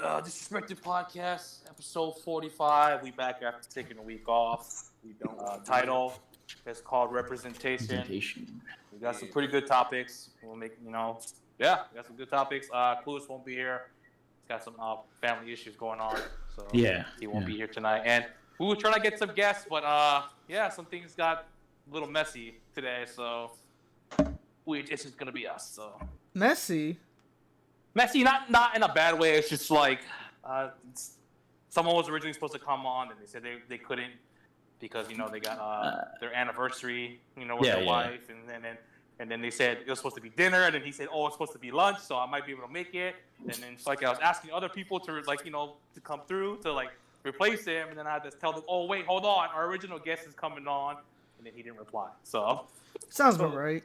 Disrespected Podcast, episode 45. We back after taking a week off. We don't. Title is called Representation. We got some pretty good topics. We'll make, we got some good topics. Clueless won't be here. He's got some family issues going on, so he won't be here tonight. And we were trying to get some guests, but some things got a little messy today, so it's just gonna be us. So messy, not in a bad way. It's just like someone was originally supposed to come on, and they said they couldn't because they got their anniversary, with their wife, and then they said it was supposed to be dinner, and then he said, it's supposed to be lunch, so I might be able to make it. And then it's like I was asking other people to to come through to replace him, and then I had to tell them, oh wait, hold on, our original guest is coming on, and then he didn't reply. So sounds about right.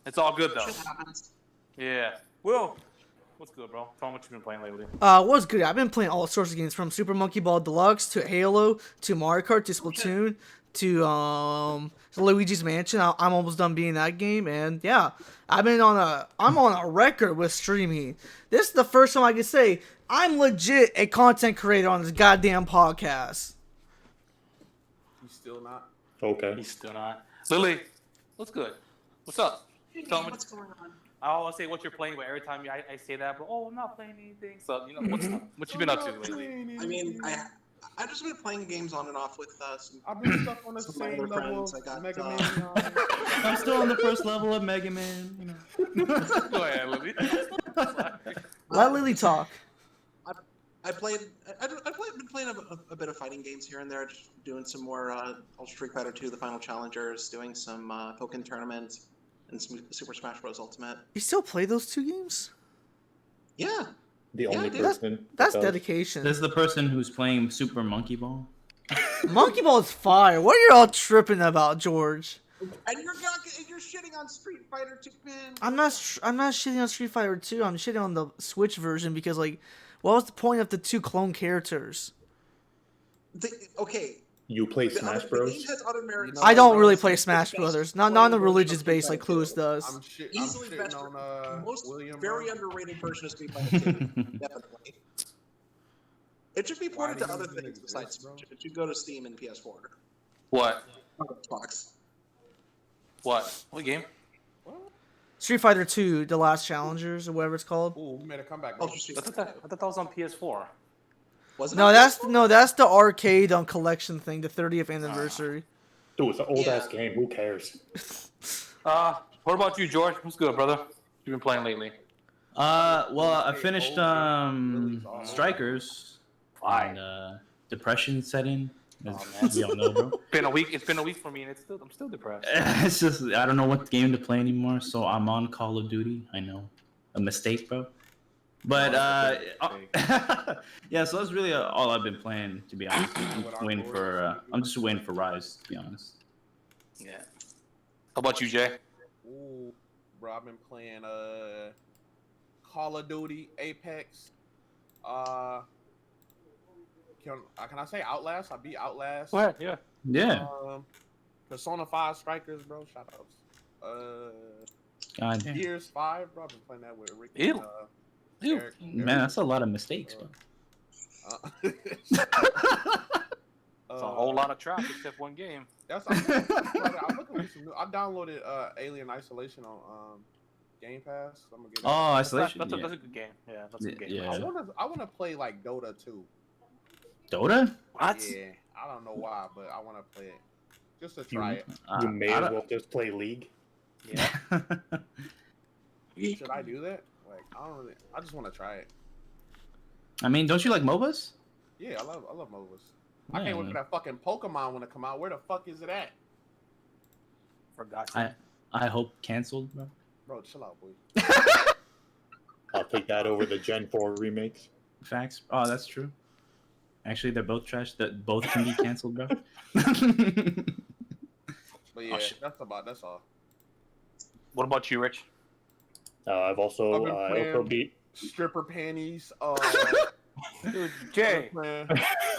It's all good though. Yeah. Will, what's good, bro? Tell me what you've been playing lately. What's good? I've been playing all sorts of games, from Super Monkey Ball Deluxe to Halo to Mario Kart to Splatoon to Luigi's Mansion. I'm almost done beating that game, and I'm on a record with streaming. This is the first time I can say I'm legit a content creator on this goddamn podcast. He's still not. Okay. He's still not. Lily, what's good? What's up? Tell me what's going on. I always say what you're playing, but every time I say that, but I'm not playing anything. So what you been up to lately? I mean, I've just been playing games on and off with some. I've been stuck on the same level friends. of Mega Man. I'm still on the first level of Mega Man. Go ahead, Lily. Let Lily talk. I've been playing a bit of fighting games here and there, just doing some more Ultra Street Fighter 2, the Final Challengers, doing some Pokken tournaments, and some Super Smash Bros. Ultimate. You still play those two games? Yeah. The only dude. person. That's dedication. This is the person who's playing Super Monkey Ball. Monkey Ball is fire. What are you all tripping about, George? And you're shitting on Street Fighter 2, man. I'm not shitting on Street Fighter 2. I'm shitting on the Switch version because what was the point of the two clone characters? You play Smash Bros? I don't really play Smash Brothers. Not on the religious base like Clueless does. Easily I'm best, on most William, very underrated version of Street Fighter 2. Definitely. It should be ported to other things besides Switch. It should go to Steam and PS4. What? Xbox. What game? Street Fighter 2, The Last Challengers, or whatever it's called. Ooh, we made a comeback. Ultra Street I thought that was on PS4. Was it? No, that's the arcade collection thing, the 30th anniversary. Dude, it's an old ass game. Who cares? What about you, George? What's good, brother? You've been playing lately? I finished Strikers. Fine. And, depression set in. Man. We all know, bro. It's been a week for me, and I'm still depressed. It's just I don't know what game to play anymore, so I'm on Call of Duty. I know, a mistake, bro. But so that's really all I've been playing, to be honest. I'm just waiting for Rise, to be honest. Yeah. How about you, Jay? Ooh, bro, I've been playing Call of Duty, Apex. Can I say Outlast? I beat Outlast. Go ahead, Yeah. Persona 5 Strikers, bro. Shout outs. God damn. Gears 5, bro. I've been playing that with Rick. Ew. Eric. Man, that's a lot of mistakes, bro. It's a whole lot of traffic except one game. I'm looking for some new. I downloaded Alien Isolation on Game Pass. So I'm gonna get Isolation. That's a good game. Yeah, that's a good game. Yeah. I wanna play like Dota 2. Dota? What? Yeah, I don't know why, but I wanna play it just to try it. You may as well just play League. Yeah. Should I do that? Like, I just want to try it. I mean, don't you like MOBAs? Yeah, I love MOBAs. I can't wait for that fucking Pokemon when it come out. Where the fuck is it at? Forgot. I hope canceled, bro. Bro, chill out, boy. I'll take that over the Gen 4 remakes. Facts. Oh, that's true. Actually, they're both trash. That both can be canceled, bro. But yeah, that's all. What about you, Rich? I've also beat stripper panties. Dude, Jay.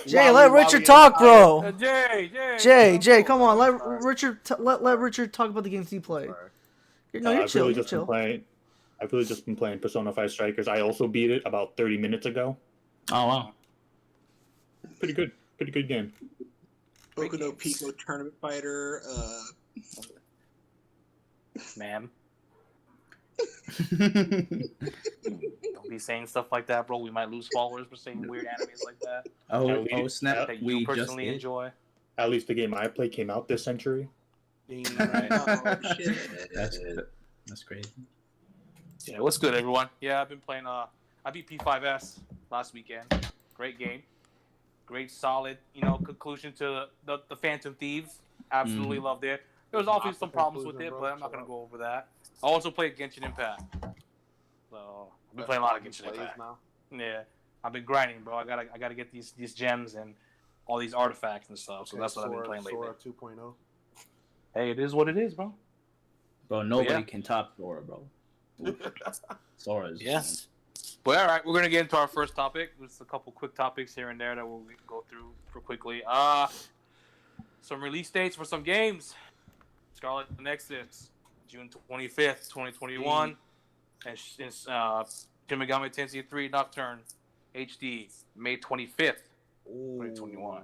Jay, let Richard talk, bro. Jay, come on. Let Richard talk about the games he played. No, you're chill. Really You're just chill. been I've really just been playing Persona 5 Strikers. I also beat it about 30 minutes ago. Oh wow. Pretty good game. Boku no Pico Tournament Fighter. Ma'am, don't be saying stuff like that, bro. We might lose followers for saying weird animes like that oh snap! that you We just personally did. enjoy. At least the game I play came out this century. Right. Oh shit! That's crazy. Yeah, what's good, everyone? Yeah, I've been playing. I beat P5S last weekend. Great game. Great, solid. Conclusion to the Phantom Thieves. Absolutely loved it. There was obviously some problems with it, but I'm not gonna go over that. I also played Genshin Impact. So I've been playing a lot of Genshin Impact. Now. Yeah, I've been grinding, bro. I gotta get these gems and all these artifacts and stuff. So that's what I've been playing lately. Sora 2.0. Hey, it is what it is, bro. Bro, nobody yeah. can top Sora, bro. Sora's. Yes. But all right, we're gonna get into our first topic. There's a couple quick topics here and there that we'll go through for quickly. Some release dates for some games. Scarlet Nexus, June 25th, 2021, and Shin Megami Tensei 3 Nocturne HD, May 25th, 2021.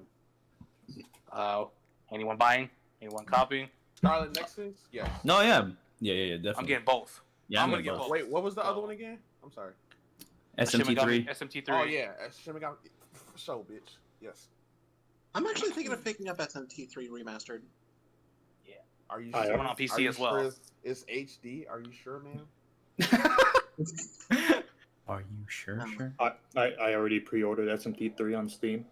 Anyone buying? Anyone copying? Scarlet Nexus? Yes. No, yeah, definitely. I'm getting both. Yeah, I'm I'm gonna getting get both. both. Wait, what was the other one again? I'm sorry. SMT3. SMT3. Oh yeah, Shin Megami. For sure, bitch. Yes. I'm actually thinking of picking up SMT3 remastered. Are you I sure? am on PC Are you as well. Sure it's HD. Are you sure, man? Are you sure? Sure. I already pre-ordered SMT3 on Steam.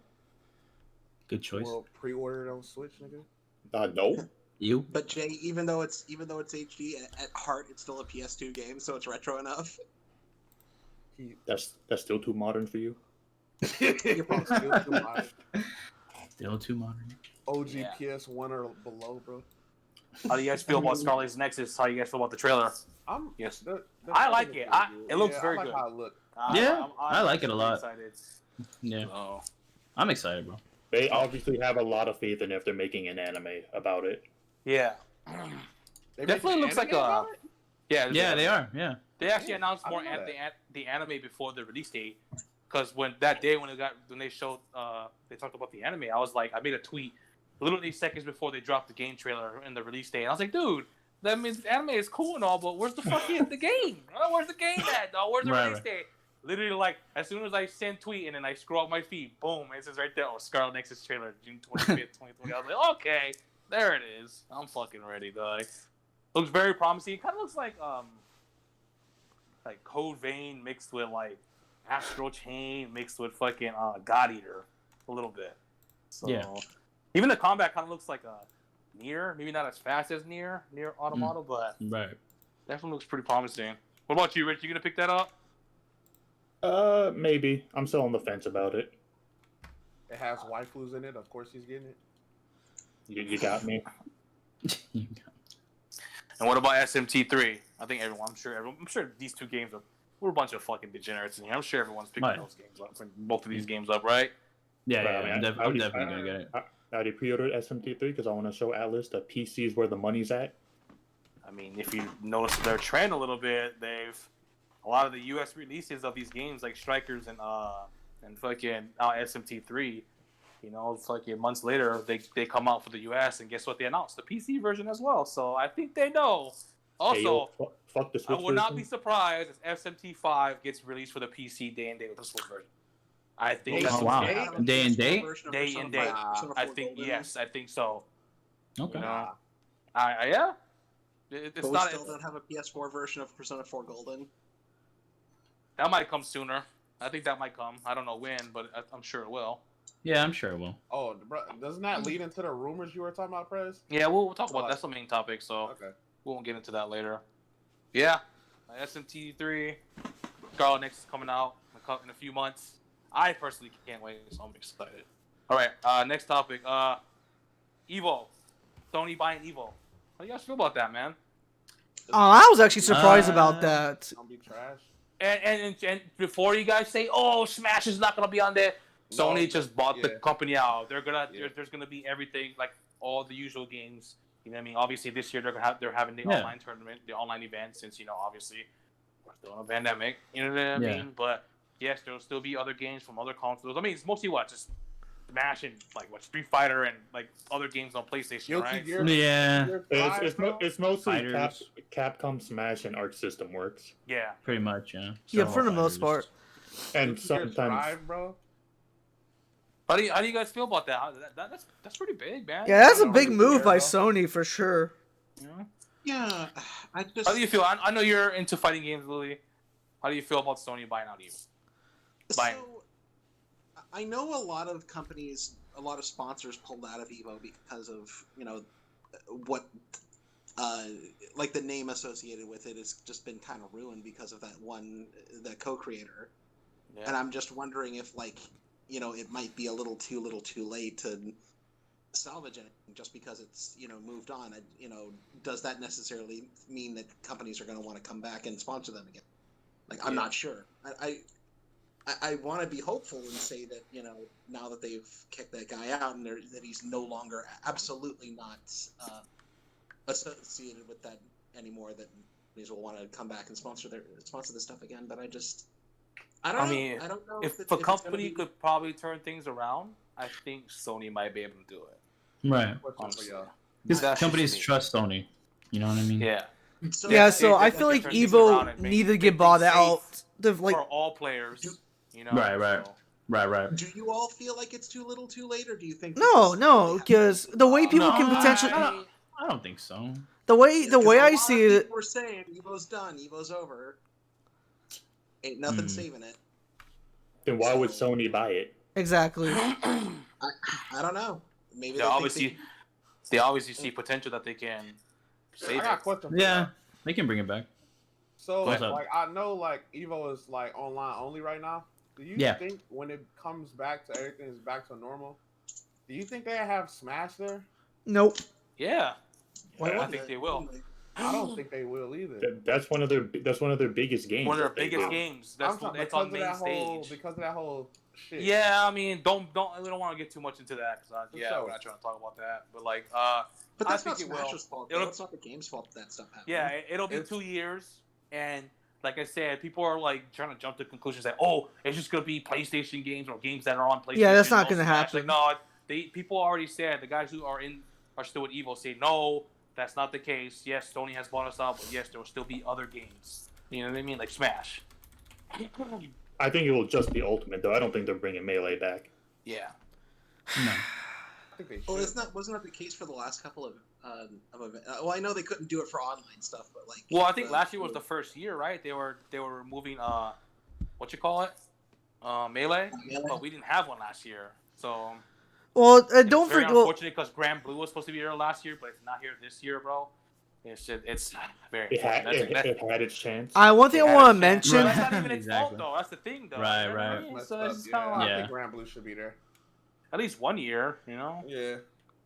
Good choice. Well, pre-order it on Switch, nigga. No. You? But Jay, even though it's HD, at heart it's still a PS2 game, so it's retro enough. That's still too modern for you. You're probably still too high. Still too modern. OG Yeah. PS1 or below, bro. How do you guys feel about Scarlet Nexus? How do you guys feel about the trailer? Yes. I like it. It looks very I like good. how it look. Yeah, I like it a super lot. Excited. Yeah, So, I'm excited, bro. They obviously have a lot of faith in if they're making an anime about it. yeah. They Definitely making looks like anime a. about it? Yeah, They are. Yeah. They actually announced I more didn't know the anime before the release date, because when they showed they talked about the anime, I was like, I made a tweet literally seconds before they dropped the game trailer and the release date. I was like, dude, that means the anime is cool and all, but where's the fucking the game? Where's the game at, dog? Where's the release date? Literally, like, as soon as I send tweet and then I scroll up my feed, boom, it says right there, Scarlet Nexus trailer, June 25th, 2020. I was like, okay, there it is. I'm fucking ready, dog. Looks very promising. It kind of looks like Code Vein mixed with like Astral Chain mixed with fucking God Eater a little bit. So, yeah. Even the combat kind of looks like a Nier, maybe not as fast as Nier Automata, but Right. definitely looks pretty promising. What about you, Rich? You gonna pick that up? Maybe. I'm still on the fence about it. It has waifus in it. Of course, he's getting it. You got me. And what about SMT3? I think I'm sure these two games we're a bunch of fucking degenerates in here. I'm sure everyone's picking Right. those games up, both of these games up, right? Yeah, But, yeah. I mean, I'm I definitely gonna get it. I already pre-ordered SMT3 because I want to show Atlas that PC is where the money's at. I mean, if you notice their trend a little bit, a lot of the U.S. releases of these games like Strikers and fucking SMT3, it's like months later they come out for the U.S. and guess what? They announced the PC version as well. So I think they know. Also, Hey, yo, fuck the I Switch would not be version. surprised if SMT5 gets released for the PC day and day with the Switch version. I think Oh, that's wow. what's Day and date? Day and date. I think yes. I think so. Okay. Yeah. Yeah. It's But we not. still don't have a PS4 version of Persona 4 Golden. That might come sooner. I think that might come. I don't know when, but I'm sure it will. Yeah, I'm sure it will. Oh, bro, doesn't that lead into the rumors you were talking about, Prez? Yeah, we'll talk about that's the main topic, so Okay. we won't get into that later. Yeah, SMT3, Scarlet Nexus is coming out in a few months. I personally can't wait, so I'm excited. All right, next topic. Evo. Sony buying Evo. How do you guys feel about that, man? I was actually surprised about that. Don't be trash. And before you guys say, "Oh, Smash is not gonna be on there," Sony just bought the yeah. company out. They're gonna Yeah. there's gonna be everything, like all the usual games. You know what I mean? Obviously, this year they're having the Yeah. online tournament, the online event, since obviously still in a pandemic. You know what I Yeah. mean? But yes, there will still be other games from other consoles. I mean, it's mostly what, just Smash and like what Street Fighter and like other games on PlayStation, Guilty right? Gear. Yeah, Gear It's, 5, it's, bro? it's mostly Fighters. Capcom Smash and Arc System Works. Yeah. pretty much. Yeah. Yeah, Star for the Wars most part. And Guilty Gear sometimes Strive, bro. How do you guys feel about that? That's pretty big, man. Yeah, that's I a don't big really move care, by bro. Sony for sure. You know? Yeah, I just. How do you feel? I know you're into fighting games, Lily. How do you feel about Sony buying out Evo? Buying. So, I know a lot of companies, a lot of sponsors pulled out of Evo because of what, like the name associated with it has just been kind of ruined because of that co-creator. Yeah. And I'm just wondering if it might be a little too late to salvage it just because it's moved on. Does that necessarily mean that companies are going to want to come back and sponsor them again? Like, I'm not sure. I want to be hopeful and say that now that they've kicked that guy out and that he's no longer absolutely not associated with that anymore, that companies will want to come back and sponsor this stuff again. But I don't know. mean, I don't know if it's a gonna company be- could probably turn things around, I think Sony might be able to do it. Right. What's up, Honestly. y'all? Because That's just companies me. trust Sony. You know what I mean? Yeah. Yeah, they- so they- I they feel like turn things around Evo and make- needed to make get bought things out. safe Like, for all players. You know. Right. So. Right. Do you all feel like it's too little, too late, or do you think? no, this- no, they have- because the way people No, can potentially, I don't think so. the way Because a I lot see of it, people were saying Evo's done, Evo's over. Ain't nothing saving it. then why would Sony buy it? exactly. I don't know. Maybe They they obviously, think they obviously see potential that they can I save got a it. question. For Yeah, y'all. they can bring it back. So, What's up? like, I know, like, Evo is like online only right now. Do you Yeah. think when it comes back to everything is back to normal, do you think they have Smash there? Nope. Yeah. Why I wouldn't think it? they will. Wouldn't I don't think they will either. That's one of their biggest games. One of their that they biggest do. games. I'm That's talking it's on main because stage. of that whole shit. Yeah, I mean, we don't want to get too much into that because For yeah, sure. we're not trying to talk about that. But like, But I that's think not it will. Smash's fault. It'll- Though. It's not the game's fault that stuff happened. yeah, it'll be It's- 2 years, and like I said, people are like trying to jump to conclusions that it's just gonna be PlayStation games or games that are on PlayStation. Yeah, that's not no gonna Smash. happen. Like, no, people already said the guys who are still with Evo say no, that's not the case. Yes, Sony has bought us out, but yes, there will still be other games. You know what I mean, like Smash. I think it will just be Ultimate though. I don't think they're bringing Melee back. Yeah. No. I think they should. Well, wasn't that the case for the last couple of events? Well, I know they couldn't do it for online stuff, but like. Well, I think last year was the first year, right? They were removing what you call it, Melee, Melee? but we didn't have one last year, so. Well, don't It's very forget. Well, unfortunate because Grand Blue was supposed to be here last year, but it's not here this year, bro. It's very It had unfortunate. it had its chance. one thing I It want had to a chance. mention. But that's not even its Exactly. fault, though. That's the thing, though. Right, You know what I right. mean? Messed So up, it's yeah. kind of I like Yeah. think Grand Blue should be there. at least 1 year, you know? Yeah.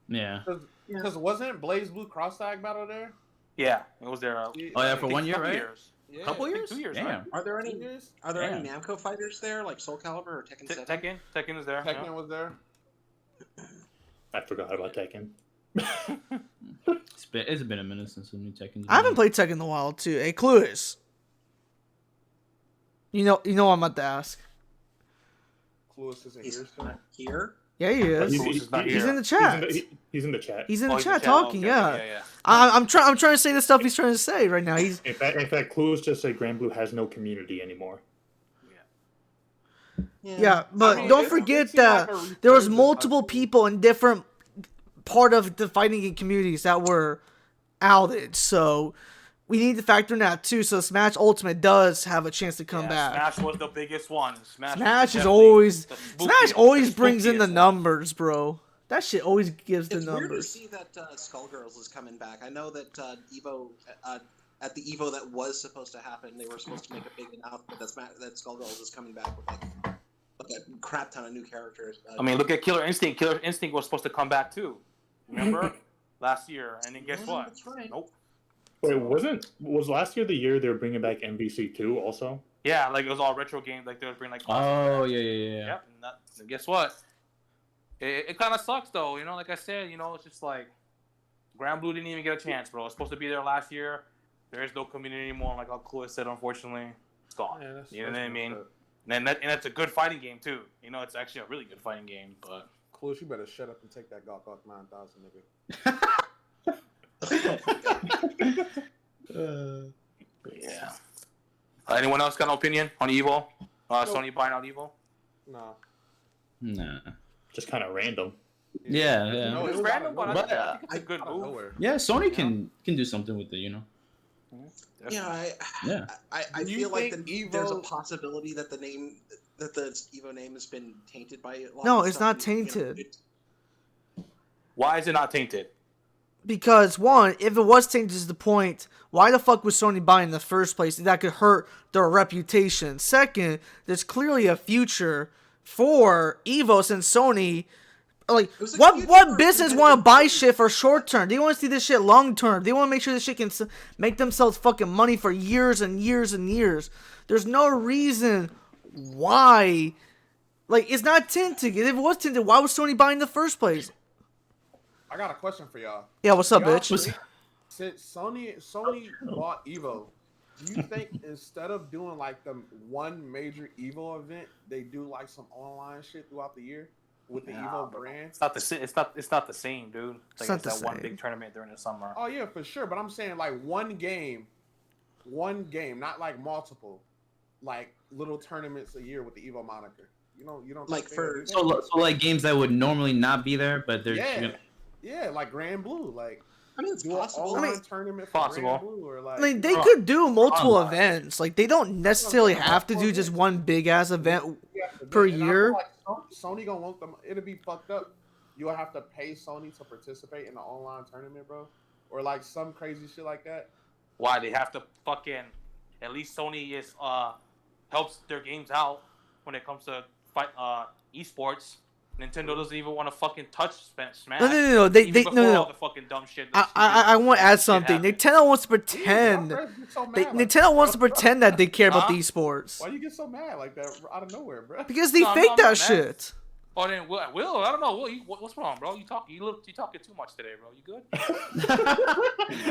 Yeah. Because wasn't Blaze Blue Cross Tag Battle there? Yeah, it was there. Oh yeah, for 1 year, couple right? Years. Yeah. Couple I think years? 2 years, Damn. right? Are there 2 any years? Namco fighters there, like Soul Calibur or Tekken 7? Tekken is there. Tekken yeah. was there. I forgot about Tekken. It's been a minute since the new Tekken's I haven't been played Tekken in a while too. Hey, Clueless. You know what I'm about to ask. Clueless isn't He's here still. not here. Yeah, he is. He's not He's here. in the chat. He's in the chat. He's in the Oh, chat the talking. Okay, Yeah. yeah. I'm trying to say the stuff he's trying to say right now. He's In fact, Clues just said Grand Blue has no community anymore. yeah, but I mean, don't it forget seemed that like a there was resurgence multiple of- people in different part of the fighting game communities that were outed. So we need to factor in that too. So Smash Ultimate does have a chance to come back. Smash was the biggest one. Smash Smash is definitely always the Smash spookiest- always the brings in the spookiest one. numbers, bro. That shit always gives the It's weird to numbers. see that Skullgirls is coming back. I know that Evo, at the Evo that was supposed to happen, they were supposed to make a big announcement that Skullgirls is coming back with like a crap ton of new characters. I mean, look at Killer Instinct. Killer Instinct was supposed to come back too. Remember? Last year. And then guess Yeah, what? that's right. Nope. Wait, was last year the year they were bringing back MVC2 also? Yeah, like it was all retro games. Like they would bring like. Oh yeah. Yep. And guess what? It kind of sucks though. You know, like I said, you know, it's just like Grand Blue didn't even get a chance, bro. It's supposed to be there last year. There is no community anymore, like Chloe said, unfortunately. It's gone. Yeah, You know what I mean? messed up. And that's a good fighting game too. You know, it's actually a really good fighting game. But Clueless, you better shut up and take that Gawk 9000, nigga. yeah. Anyone else got an opinion on Evo? Sony buying out Evo? Nah. Nah. Just kind of random. Yeah, yeah. No, it It's was random, but But, I think it's a good out of move. nowhere. Yeah, Sony can do something with it, you know. Yeah, Yeah. I Do you feel like think there's a Evo- possibility that the Evo name has been tainted by a lot No, of it's stuff, not and, you know, tainted. Why is it not tainted? Because one, if it was tainted to the point, why the fuck was Sony buying in the first place? That could hurt their reputation. Second, there's clearly a future for Evo since Sony. Like, It was a what future business for want to buy competitive shit for short term? They want to see this shit long term. They want to make sure this shit can make themselves fucking money for years and years and years. There's no reason why. Like, it's not tinted. If it was tinted, why was Sony buying in the first place? I got a question for y'all. Yeah, what's up, Y'all bitch? think Since Sony bought Evo, do you think instead of doing like the one major Evo event, they do like some online shit throughout the year with the Evo brand? It's not the same. It's not the same, dude. It's Like not it's the that one same. big tournament during the summer. Oh yeah, for sure. But I'm saying like one game, not like multiple, like little tournaments a year with the Evo moniker. You don't Like think for- they- So like games that would normally not be there, but they're yeah, like Grand Blue, like I mean, it's do an possible. online tournament for Possible. Grand Blue or like. I mean, they you know, could do multiple online. events. Like, they don't necessarily have to do just one big ass event. per and I feel year. like Sony gonna want them. It'll be fucked up. You'll have to pay Sony to participate in the online tournament, bro, or like some crazy shit like that. Why they have to fucking? At least Sony is helps their games out when it comes to fight esports. Nintendo doesn't even want to fucking touch Smash. No. They even before no. all the fucking dumb shit. I want to add something. happened. Nintendo wants to pretend. Why you get so mad like Nintendo wants to that, bro? pretend that they care about Huh? these sports Why you get so mad like that out of nowhere, bro? because they No, I'm fake not that mad. shit. Oh, then Will, I don't know. Will, what's wrong, bro? You talking too much today, bro. You good?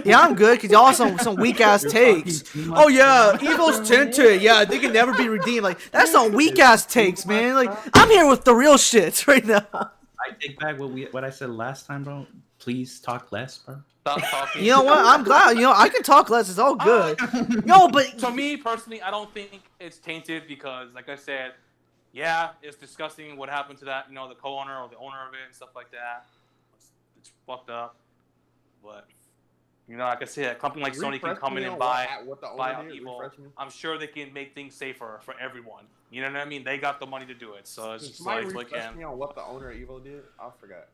Yeah, I'm good because y'all have some weak ass takes. Oh yeah, Evil's tinted. Yeah, they can never be redeemed. Like that's some weak ass takes, man. Like I'm here with the real shit right now. I take back what I said last time, bro. Please talk less, bro. Stop talking. You know what? I'm glad. You know I can talk less. It's all good. Yo, but To me personally, I don't think it's tainted because, like I said, yeah, it's disgusting what happened to that, the co-owner or the owner of it and stuff like that. It's fucked up. But, like I said, a company like Sony can Refresh come in me and on buy what the out owner did. Evo. Refresh me. I'm sure they can make things safer for everyone. You know what I mean? They got the money to do it. So it's Can just somebody like, refresh me on what the owner of Evo did? I forgot.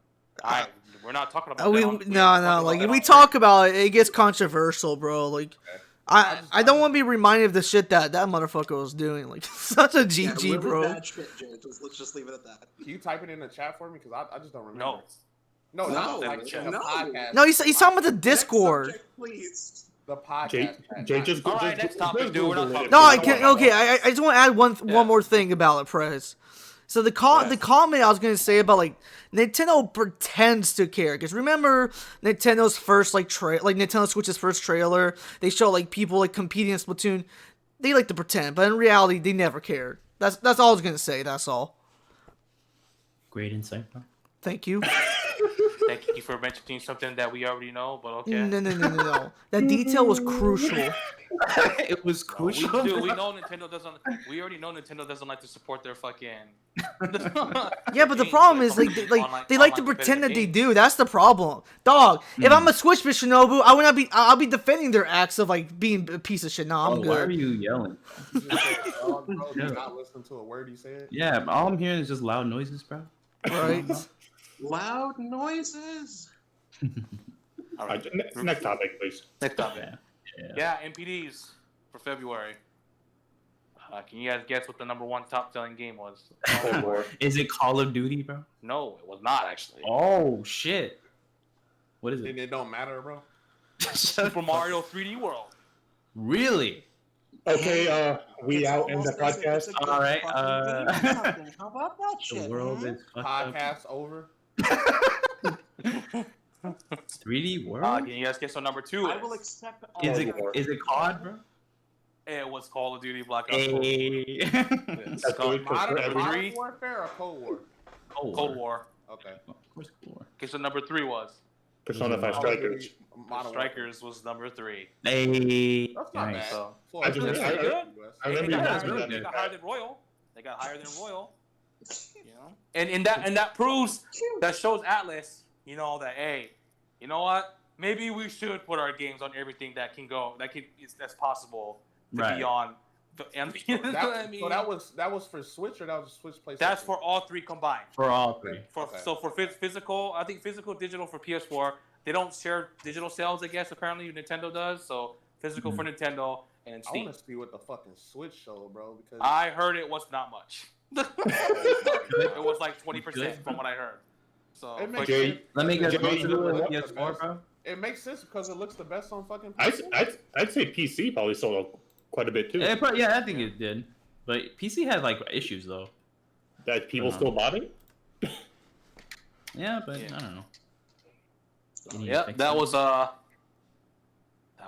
we're not talking about we that. no. We're not talking Like about if we that talk about it, it gets controversial, bro. Like. Okay. I don't want to be reminded of the shit that motherfucker was doing. Like, such a GG, really bro. Bad shit, Jay. Let's just leave it at that. Can you type it in the chat for me? Because I just don't remember. No. No, No, not like no. in the podcast. No, he's talking about the Next Discord. subject, please. The podcast. Jay, chat, Jay not- just All right, next topic, dude. We're not talking- No, I don't can. wanna- Okay, I just want to add one Yeah. more thing about it, Prez. So the Yes. comment I was gonna say about like Nintendo pretends to care because remember Nintendo's first Nintendo Switch's first trailer, they show like people like competing in Splatoon. They like to pretend, but in reality, they never cared. That's all I was gonna say. That's all. Great insight, bro. Thank you. Thank you for mentioning something that we already know, but okay. No. That detail was crucial. It was We crucial. do. We know Nintendo doesn't. We already know Nintendo doesn't like to support their fucking. Yeah, but the problem is they like to pretend that they do. That's the problem, dog. If I'm a Switch for Shinobu, I'll be defending their acts of like being a piece of shit. Nah, I'm Why are good. you yelling? You just said, "Oh, bro, do not listen to a word he said." Yeah, all I'm hearing is just loud noises, bro. Right? Loud noises. All Alright, right. next topic, please. Next topic. Yeah. Yeah, NPDs for February. Can you guys guess what the number one top selling game was? Cold War. Is it Call of Duty, bro? No, it was not actually. Oh shit. What is And it? it don't matter, bro. Super Mario 3D World. Really? Okay, we It's out in the almost as if it's podcast. a good All right, fucking game. How about that The shit, world man? is fucked up. Podcast over. 3D World? Can you guys guess what number two I is? will accept all Is of it that. is it COD, bro? It was Call of Duty Black Ops 4. Hey. It's That's called good, 'cause for every- Modern Modern Warfare or Cold War? Cold War. Okay. Of course, Cold War. Guess what number 3 was? Persona 5 Call of Strikers. Duty Modern Strikers was number 3. Hey. Warfare. That's not Nice. bad. So For I just- a that's I- pretty good. I They remember got, you higher, mentioning they that. got higher than Royal. They got higher than Royal. You know, and that proves that shows Atlas. You know that hey, you know what? Maybe we should put our games on everything that can go that's possible to Right. be on. You know what I mean? So that was for Switch or that was Switch PlayStation? That's for all 3 combined. For all 3. Okay. So for physical, I think physical, digital for PS4. They don't share digital sales, I guess. Apparently, Nintendo does. So physical for Nintendo and I Steam. want to see what the fucking Switch show, bro. Because I heard it was not much. It was like 20% Good. from what I heard. So It makes Jay- sense. Let me guess. Jay, Most of it was looks the PS4, best. bro. It makes sense because it looks the best on fucking I'd, PC. I'd say PC probably sold quite a bit too. Yeah, I think it did. But PC had like issues though. That people still bought it. Yeah, but Yeah. I don't know. You need to Yeah, fix that it.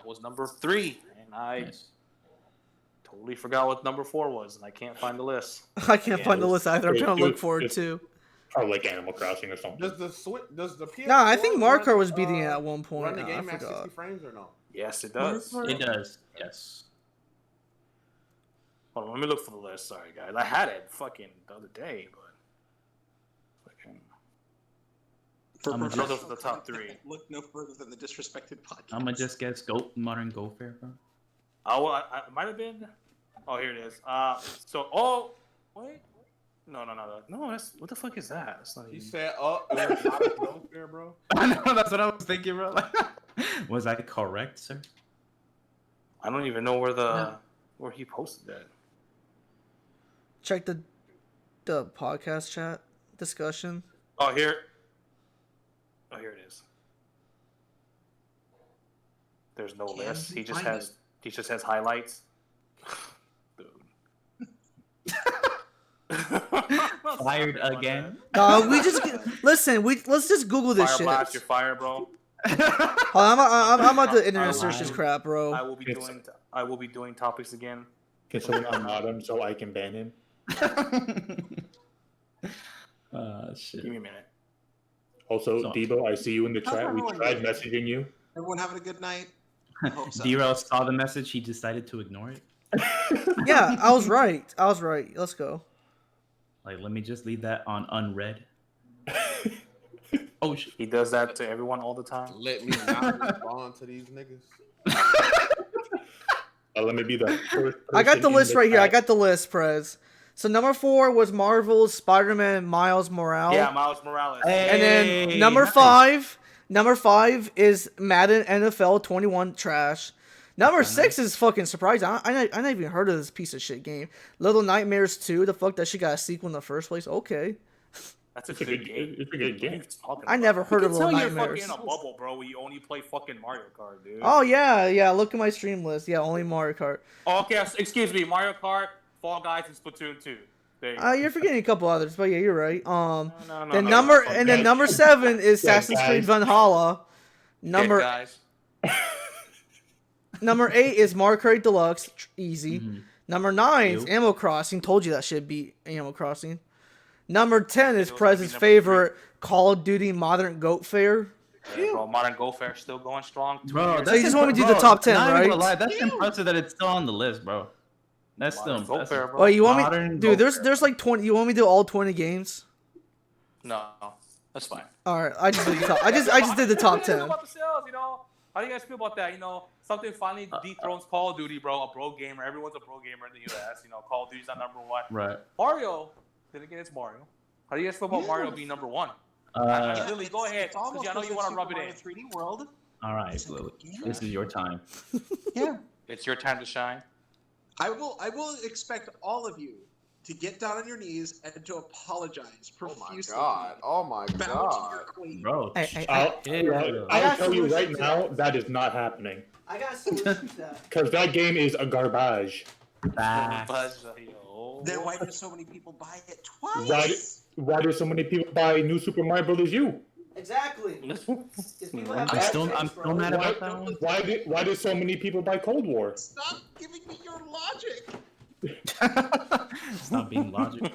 was number 3, and I Nice. totally forgot what number 4 was, and I can't find the list. I can't find the list either. I'm it- trying to look it- for it it's- too. Probably like Animal Crossing or something. Does the Switch? Does the PS4? No, I think Mario Kart run, was beating it at one point. Run the I game at forgot. 60 frames or no? Yes, it does. It does. Yes. Hold on, let me look for the list. Sorry, guys. I had it fucking the other day, but fucking. For I'm a professional just- Those are the top 3. content, Look no further than the disrespected podcast. I'm gonna just guess Modern Warfare, bro. Oh, well, I might have been. Oh, here it is. Wait. No. That's what the fuck is that? That's not He even. said, "Oh, it was Modern Warfare, bro." I know that's what I was thinking, bro. Was I correct, sir? I don't even know where he posted that. Check the podcast chat discussion. Oh, here it is. There's no Can list. you He just find has highlights. Dude. Fired again. We just let's just Google this Fire shit. blast your fire, bro. Hold on, I'm about to internet I search this lied. crap, bro. I will be doing topics again. Can someone unmod him so I can ban him? Shit. Give me a minute. Also, So- Debo, I see you in the How's chat. We everyone tried doing? messaging you. Everyone having a good night? I hope so. D-Rel saw the message. He decided to ignore it. Yeah, I was right. Let's go. Like, let me just leave that on unread. Oh, shit. He does that to everyone all the time. Let me not respond to these niggas. Let me be the first I got person the in list right here. I chat. got the list, Prez. So number 4 was Marvel's Spider-Man Miles Morales. Yeah, Miles Morales. Hey. And then number nice. 5 is Madden NFL 21 trash. Number 6 is fucking surprising. I never even heard of this piece of shit game. Little Nightmares 2. The fuck that shit got a sequel in the first place. Okay. That's a It's a good good- game. it's a good What are you game. talking I about? never heard You of can Little tell you're Nightmares. fucking in a bubble, bro, where you only play fucking Mario Kart, dude. Oh yeah. Look at my stream list. Yeah, only Mario Kart. Oh, okay, excuse me. Mario Kart, Fall Guys, and Splatoon 2. There you go. You're forgetting a couple others, but yeah, you're right. No, Then no, number no, and then okay. number 7 is Yeah, Assassin's Creed guys. Valhalla. Number guys. Number 8 is Mario Kart Deluxe. Easy. Mhm. Number 9 is Ew. Animal Crossing. Told you that should beat Animal Crossing. Number 10 is It was gonna be Prez's number favorite Call of Duty Modern Goat Fair. Yeah, bro, Modern Warfare still going strong. 2 Bro, years. So you just want me to do the top 10, not even gonna right? lie, that's impressive that it's still on the list, bro. That's still Modern impressive. Warfare, bro. Well, you want me, Modern dude? Goat There's like 20. You want me to do all 20 games? No, that's fine. All right, I just did the top. I just did the top How do you guys feel 10. about the sales, you know? How do you guys feel about that? You know, something finally dethrones Call of Duty, bro. A pro gamer. Everyone's a pro gamer in the U.S. You know, Call of Duty's not number 1. Right. Mario, then again, it's Mario. How do you guys feel about Mario being number 1? Lily, go ahead, It's almost 'cause I know as you if wanna Super rub it Mario in. 3D World. All right, It's a Lily. good game. This is your time. Yeah. It's your time to shine. I will expect all of you to get down on your knees and to apologize Oh my profusely. god! Oh my Bow to your god! queen. Bro, Hey, I'll got tell you right solutions. now, that is not happening. I got solutions to that. Because that game is a garbage. facts. Then why do so many people buy it twice? Why do so many people buy New Super Mario Bros. U? Exactly. I'm still mad about that one. Why did so many people buy Cold War? Stop giving me your logic. Stop being logical.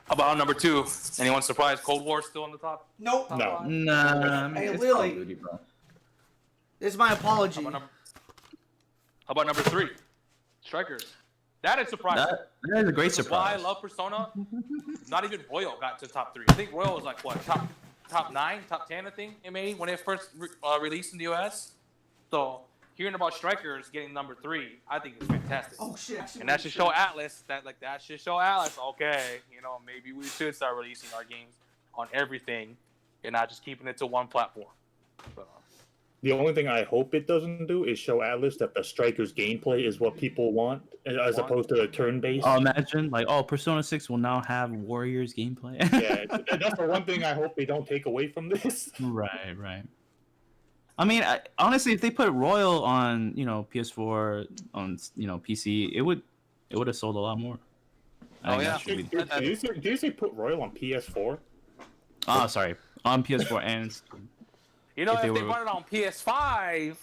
How about number 2? Anyone surprised? Cold War still on the top? Nope. No. Top 5? Nah, I mean, Hey, it's Lily. Call of Duty, bro. This is my apology. How about number 3? Strikers. That is surprising. That is a great Why I surprise. love Persona. Not even Royal got to top 3. I think Royal was like what, top 9, top 10. I think it made when it first released in the US. So hearing about Strikers getting number 3, I think is fantastic. Oh shit! And that should show Atlas that should show Atlas, okay, maybe we should start releasing our games on everything and not just keeping it to one platform. So, The only thing I hope it doesn't do is show Atlas that the Strikers gameplay is what people want, as opposed to the turn-based. Oh, imagine Persona 6 will now have Warriors gameplay. Yeah, that's the one thing I hope they don't take away from this. Right. I mean, honestly, if they put Royal on, PS4, on, PC, it would have sold a lot more. I think yeah. that should be- Did you say put Royal on PS4? Oh, sorry, on PS4 and if they they were- run it on PS5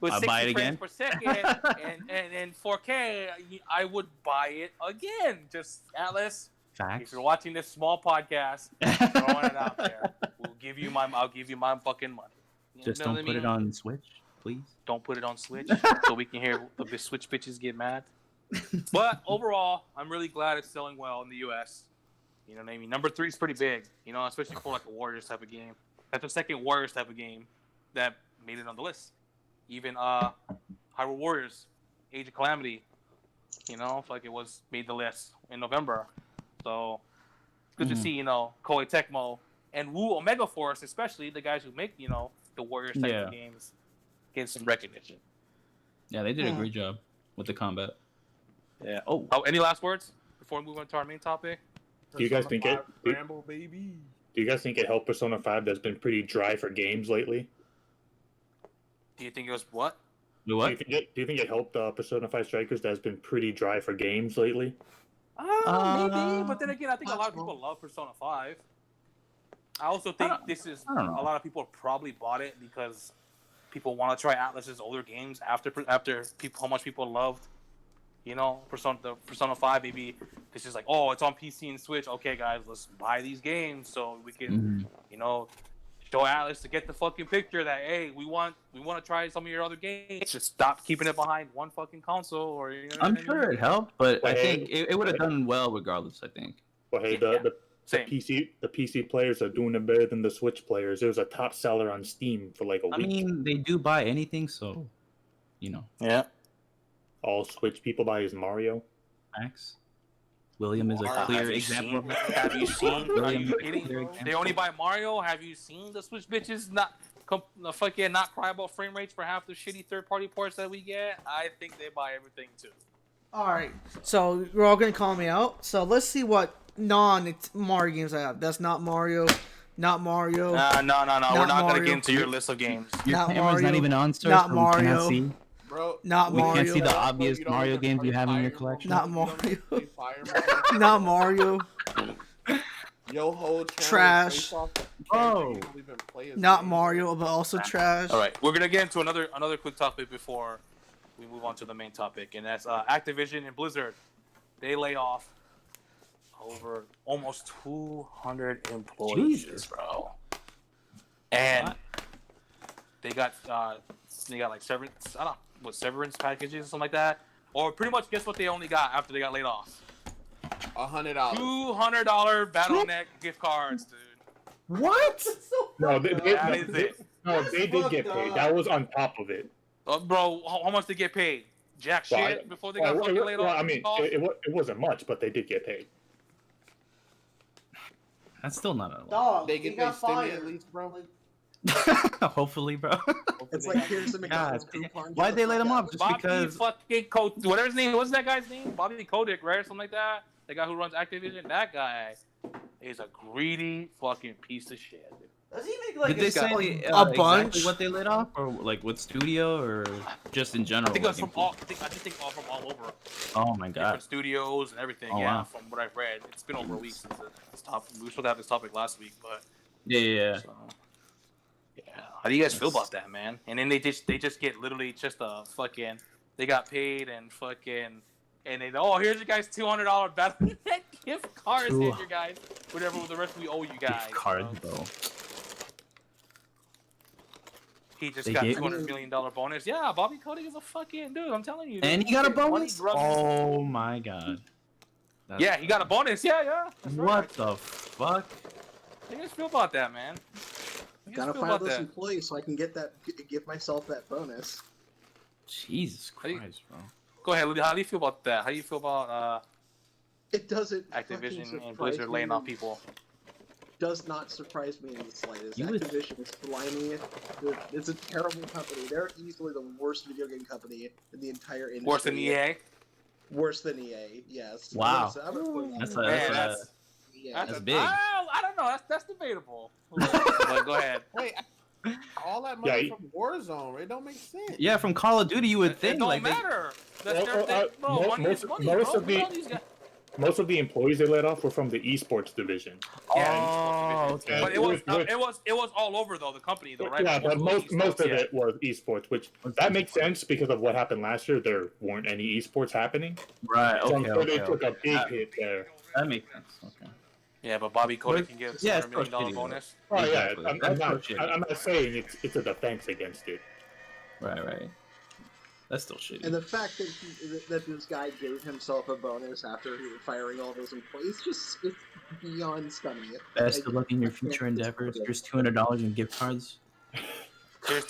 with I'll buy 60 it frames again. per second and 4K, I would buy it again. Just Atlas, if facts. you're watching this small podcast, throwing it out there, I'll give you my fucking money. You Just know don't what I put it mean? on Switch, please. Don't put it on Switch so we can hear the Switch bitches get mad. But overall, I'm really glad it's selling well in the US. You know what I mean? Number 3 is pretty big, especially for like a Warriors type of game. That's the second Warriors type of game that made it on the list. Even Hyrule Warriors, Age of Calamity, like it was made the list in November. So it's good to see, Koei Tecmo and Wu Omega Force, especially the guys who make, the Warriors type of games, get some recognition. Yeah, they did a great job with the combat. Yeah. Oh, any last words before we move on to our main topic? Do you guys think it? Scramble, baby. Do you guys think it helped Persona 5 that's been pretty dry for games lately? Do you think it was what? The what? Do you think it helped Persona 5 Strikers that's been pretty dry for games lately? Maybe, but then again, I think a lot of people love Persona 5. I also think this is I don't know. a lot of people probably bought it because people want to try Atlas's older games after how much people loved, Persona 5. Maybe it's just like, oh, it's on PC and Switch. Okay, guys, let's buy these games so we can, show Atlas to get the fucking picture that hey, we want to try some of your other games. Just stop keeping it behind one fucking console, or I'm sure it helped, but I Well, think it would have done well regardless. I think. Well, hey, Yeah. the Same. PC players are doing it better than the Switch players. It was a top seller on Steam for like a I week. mean, they do buy anything, so Yeah. All Switch people buy is Mario. Max. William is a Have clear you example. seen- Have you seen? Are you kidding? Clear example. They only buy Mario. Have you seen the Switch bitches not cry about frame rates for half the shitty third-party ports that we get? I think they buy everything too. All right, so you're all gonna call me out. So let's see what non-Mario games I have. That's not Mario, not Mario. No. We're not gonna Mario. get into your list of games. Your Not camera's Mario, not even on, sir. not so we cannot Mario. see. Bro, Not We Mario. can't see the obvious You don't Mario even games you play have in your Fire collection. Not Emblem, you don't Mario. play Fire Emblem. Not Mario. Yo, whole channel Trash. face off. Bro. You don't even play his Not game. Mario, but also trash. All right, we're gonna get into another quick topic before we move on to the main topic, and that's Activision and Blizzard. They lay off over almost 200 employees, Jesus. bro. And they got like severance. I don't know what severance packages or something like that. Or pretty much, guess what they only got after they got laid off? $100. $200 BattleNet gift cards, dude. What? No, they That is it. did get paid. That was on top of it. Bro, how much they get paid? Jack shit Well, before they got fucking laid off. I mean, it wasn't much, but they did get paid. That's still not a lot. Dog, They he get got their stimmy fired. at least, bro. Hopefully, bro. It's like here's the McDonald's God, coupon. why'd they let him off? Just Bobby because? fucking whatever his name, what's that guy's name? Bobby Kotick, right? Or something like that. The guy who runs Activision. That guy is a greedy fucking piece of shit. Dude. Does he make like Did they a, say a bunch? exactly what they laid off, or like what studio, or just in general? I think it was like, from all. I just think all from all over Oh my god. different studios and everything. Oh, Yeah, wow. from what I've read, it's been over a week since this topic. We were supposed to have this topic last week, but Yeah. so, yeah. How do you guys feel about that, man? And then they just get literally just a fucking. They got paid and fucking. And they here's your guys $200 battle gift cards. Here's your guys whatever the rest we owe you guys. Gift card, bro. He just They got gave- $200 million bonus. Yeah, Bobby Kotick is a fucking dude. I'm telling you. And dude. he got a Fucking money bonus. grubbing. Oh my god. That's Yeah, he got a bonus. Yeah. That's What right. the fuck? How you guys feel about that, man? How you guys Gotta feel find about those that? employees so I can give myself that bonus. Jesus do you- Christ, bro. Go ahead, Ludi. How do you feel about that? How do you feel about It doesn't. Activision fucking and surprise Blizzard me laying off in- people? Does not surprise me in the slightest. You would- Activision is slimy. It's a terrible company. They're easily the worst video game company in the entire industry. Worse than EA? Worse than EA. Yes. Wow. I would put That's EA. a- Man, that's Yeah. That's big. I don't know. That's debatable. But go ahead. Wait, all that money Yeah, from Warzone, it don't make sense. Yeah, from Call of Duty, you would It think don't like they- matter. That's Well, bro, money is money, bro. most of Look at the- all these guys. Most of the employees they let off were from the esports division. Yeah, Oh, esports division. okay. But it was all over though the company though, right? Yeah, but most of yeah. it was esports, which that makes sense because of what happened last year. There weren't any esports happening, Right. so I'm Okay. sure they Okay. took a okay. big That, hit there. that makes sense. Okay. Yeah, but Bobby Kotick But- can get a yeah, it's $200 million shitty, bonus. Oh Exactly. yeah, That's so shitty. I'm not saying it's a defense against it. Right. That's still shitty. And the fact that this guy gave himself a bonus after firing all those employees, it's beyond stunning. Best of luck in your I can't future endeavors. support it. Here's $200 in gift cards. Here's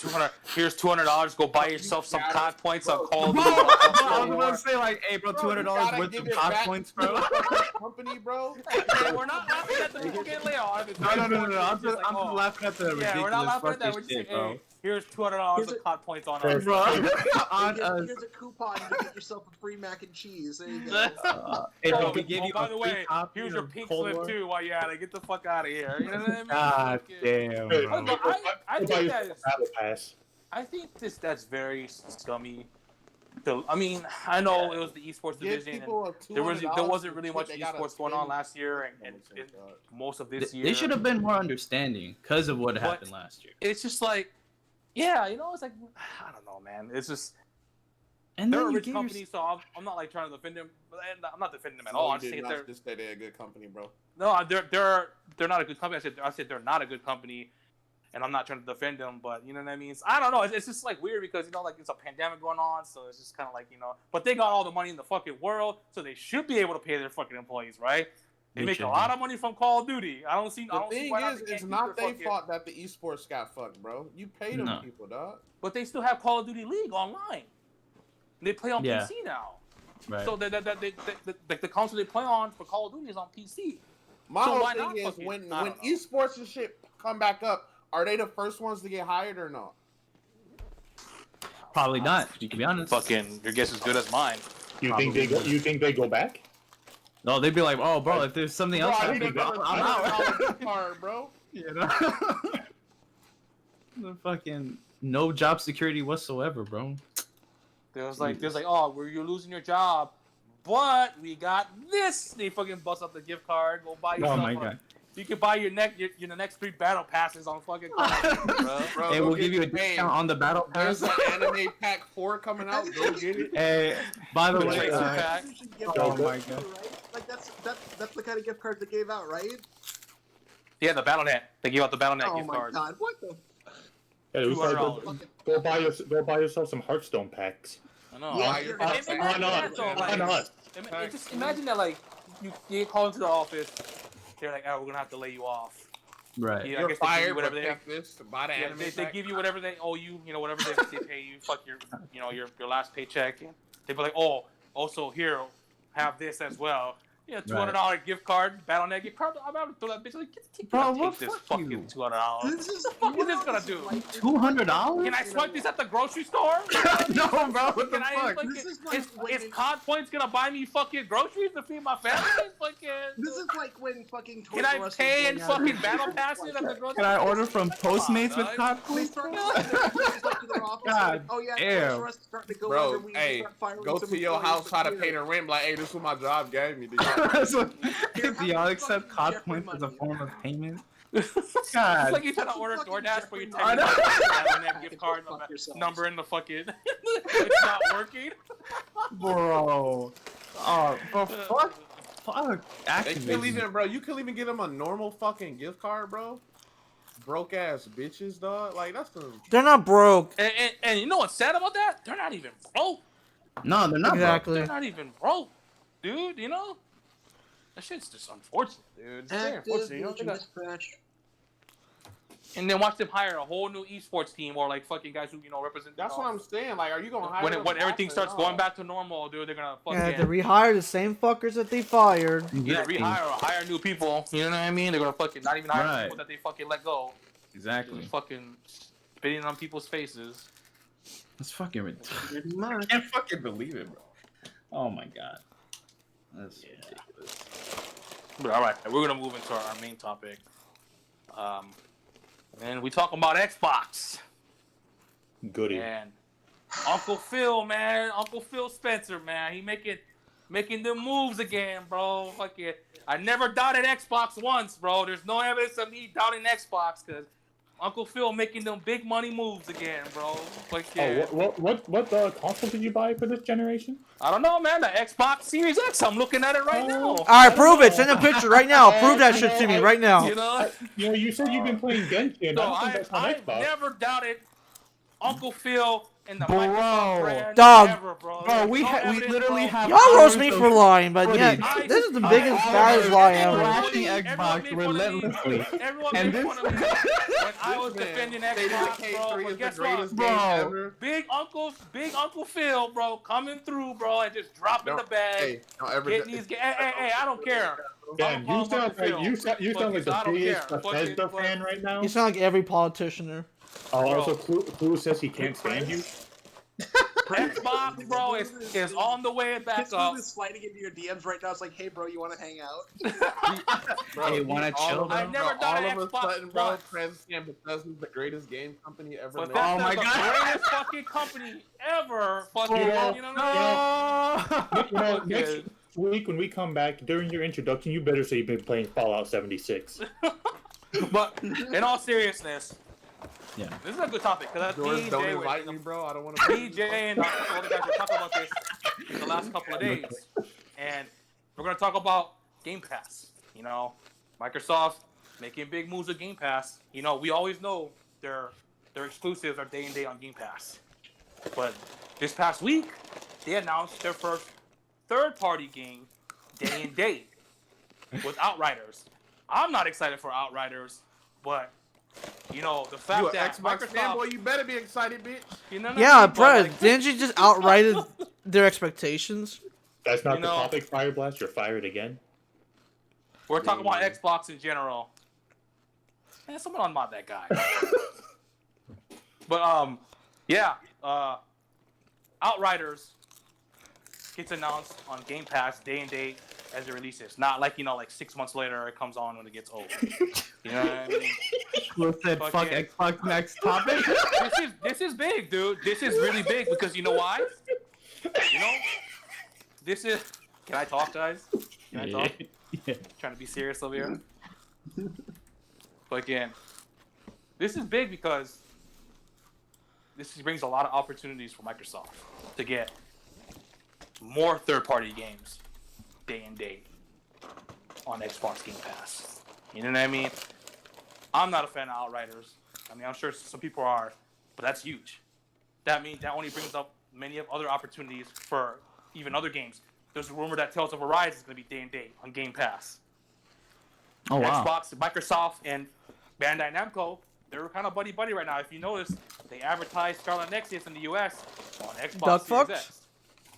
$200. Go buy yourself some COD points on Call of Bro, Duty. I was about to say like, hey, bro, Bro, you $200 gotta worth give of it COD back points, to bro. the company, bro. Hey, we're not laughing at the people getting laid off. It's No. I'm just laughing at the ridiculous Yeah, we're not laughing at that. fucking We're just shit, saying, bro. hey, here's $200 Here's of a- COD points on Bro, us. Bro, on Here's, us. here's a coupon to get yourself a free mac and cheese. There you go. Hey, Oh, bro, we gave you by a the free way, copy here's your of pink Cold slip War. too while you're at it. Get the fuck out of here. You know what I mean? God Fucking- damn, Hey, bro. But I Go buy think yourself that is, a battle pass. I think that's very scummy. I mean, I know it was the esports Give division. And people a there $200 wasn't for really shit much they gotta esports going spend. on last year, and That makes sense, dog. most of this year. They should have been more understanding because of what happened last year. It's just like, yeah, it's like I don't know, man. It's just And they're then a you rich gave company, so I'm not like trying to defend them. I'm not defending them at No, all. you I'm just did saying not they're just say they're a good company, bro. no, they're not a good company. I said they're not a good company, and I'm not trying to defend them, but you know what I mean. I don't know. It's just like weird because like it's a pandemic going on, so it's just kind of like but they got all the money in the fucking world, so they should be able to pay their fucking employees, right? They They make should a be. lot of money from Call of Duty. I don't see The why thing is, they it's can't not keep their fucking- fault that the esports got fucked, bro. You paid them No. people, dog. But they still have Call of Duty League online. They play on Yeah. PC now. Right. So the console they play on for Call of Duty is on PC. My So whole why thing not is fucking- when I don't know. esports and shit come back up, are they the first ones to get hired or not? Probably not, to be honest. Fucking, your guess is good as mine. You think they go? You think they go back? No, they'd be like, oh, bro, if there's something else Bro, I happening, need bro, another I'm out. $100 gift card, bro. You know? The fucking no job security whatsoever, bro. There's like, oh, you're losing your job, but we got this. They fucking bust up the gift card. Go buy Oh yourself. my god. You can buy your next 3 battle passes on fucking Call of Duty, bro. Bro, Hey, go we'll get give you a your name. discount on the battle There's pass. an anime pack 4 coming out. Go get it. Hey, by the The way, Tracer uh, pack. Oh my god. Right? Like that's the kind of gift card they gave out, right? Yeah, the BattleNet. They give out the BattleNet Oh gift my card. god, what the? Yeah, it was like, $200. go buy yourself some Hearthstone packs. I know. Yeah, Right? you're And right. imagine Why that, though, not? Why like- not? Just imagine that, like, you get called into the office. They're like, oh, we're gonna have to lay you off. Right. Yeah, I You're guess they give you fired, whatever but they. take this. Buy the Yeah, anime they pack. give you whatever they owe you, whatever they pay you, fuck your last paycheck. And they'd be like, oh, also here, have this as well. Yeah, $200 gift card, Battle.net gift card. I'm about to throw that bitch. Like, Bro, take what this fuck fucking you? $200. This is What the fuck is this gonna do? $200? Can I swipe this at the grocery store? No, bro. What the Can I fuck? fucking, This is like is COD points gonna buy me fucking groceries to feed my family? Fucking. This is like when fucking Toys Can I R Us pay was in going out of fucking business. battle passes at the grocery Can I store? order from Postmates with dog. COD They points? start sending messages up to their office. God Like, oh yeah, damn. Toys R Us is starting to go Bro, under. We hey, start firing go some to your employees house, try to here. pay the rent. Like, hey, this is what my job gave me. That's what- Here, Do y'all have accept fucking COD Jeffrey points as a money. form of payment? It's God. like you trying to Fucking order fucking DoorDash for your Jeffrey I know. $10 gift card Fuck yourselves. number in the fucking. It's not working. Bro. Oh, bro, fuck. Fuck. They kill Activision. even, bro. You can even get them a normal fucking gift card, bro. Broke ass bitches, dog. Like that's the. They're not broke. And you know what's sad about that? They're not even broke. No, they're not. Exactly. They're not even broke, dude. You know. That shit's just unfortunate, dude. It's very unfortunate. You know, they got- Dispatch. and then watch them hire a whole new esports team or like fucking guys who represent. That's what I'm saying. Like, are you gonna hire When them when everything back or starts no? going back to normal, dude, they're gonna And fucking to rehire the same fuckers that they fired. either Exactly. rehire or hire new people. You know what I mean? They're gonna fucking not even hire Right. people that they fucking let go. Exactly. Just fucking spitting on people's faces. That's fucking ridiculous. Pretty I much. can't fucking believe it, bro. Oh my god. That's ridiculous. But all right, we're gonna move into our main topic. And we talking about Xbox Goody. and Uncle Phil, man, Uncle Phil Spencer, man, he making them moves again, bro. Fuck it. I never doubted Xbox once, bro. There's no evidence of me doubting Xbox because Uncle Phil making them big money moves again, bro. Fuck yeah. Oh, what console did you buy for this generation? I don't know, man. The Xbox Series X. I'm looking at it right now. All right, prove it. Send a picture right now. Prove that shit to me right now. You know. You know, you said you've been playing Genshin. So I don't think that's on I've Xbox. never doubted Uncle Phil and the Bro. Microsoft brand Dog. ever, bro. Bro, we There's no we evidence, literally bro. have. Y'all roast hours me of for lying, but yeah, footage. this is the biggest fattest lie ever. Flashing Everyone Xbox made fun of me. relentlessly. Everyone And made this- fun of me when I was Man, defending State of Xbox, Decay bro. 3 But is guess the what? greatest Bro. game ever. Big Uncle Phil, bro, coming through, bro, and just dropping the bag. Hey, don't ever. Getting these hey, I don't care. Dan, I'm you sound Uncle Phil. like you sound like the I don't biggest care. Bethesda Fucking- fan right now. You sound like every politician there. Oh, Bro. also, Clue says he can't stand you. Xbox, bro, is on the way back Kids up. is sliding into your DMs right now. It's like, hey, bro, you want to hang out? Bro, Hey, wanna all chill, of bro? them, I've never bro, done all an of a Xbox sudden, bro, once. Bethesda's the greatest game company ever But made. that's Oh my the God. greatest fucking company ever. Fucking, You know, you know what I mean? You know, Okay. next week when we come back during your introduction, you better say you've been playing Fallout 76. But in all seriousness, Yeah. this is a good topic because George, don't DJ, invite me, bro. I don't want to. DJ and a couple other guys were talking about this in the last couple of days, and we're gonna talk about Game Pass. You know, Microsoft making big moves with Game Pass. You know, we always know their exclusives are day and day on Game Pass, but this past week they announced their first third-party game, day and day, with Outriders. I'm not excited for Outriders, but you know the fact You an that Xbox Microsoft, fanboy? You better be excited, bitch. you know, Yeah, but, bro. like, Didn't you just outright their expectations? That's not You the know- topic, Fire Blast. You're fired again. we're talking about Yeah. Xbox in general. Man, someone unmod that guy. But yeah, Outriders gets announced on Game Pass day and date as it releases. Not like, you know, like 6 months later it comes on when it gets old. You know what I mean? Clue said, Fuck "Fuck yeah. Xbox." Next topic. This is big, dude. This is really big because you know why? You know, this is. Can I talk, guys? Can I talk? Yeah. Trying to be serious over here. But again, this is big because this brings a lot of opportunities for Microsoft to get more third-party games day and date on Xbox Game Pass. You know what I mean? I'm not a fan of Outriders. I mean, I'm sure some people are, but that's huge. That means that only brings up many of other opportunities for even other games. There's a rumor that Tales of Arise is going to be day and date on Game Pass. Oh wow. Xbox, Microsoft, and Bandai Namco, they're kind of buddy-buddy right now. If you notice, they advertise Scarlet Nexus in the US on Xbox Duck Series fucks? X.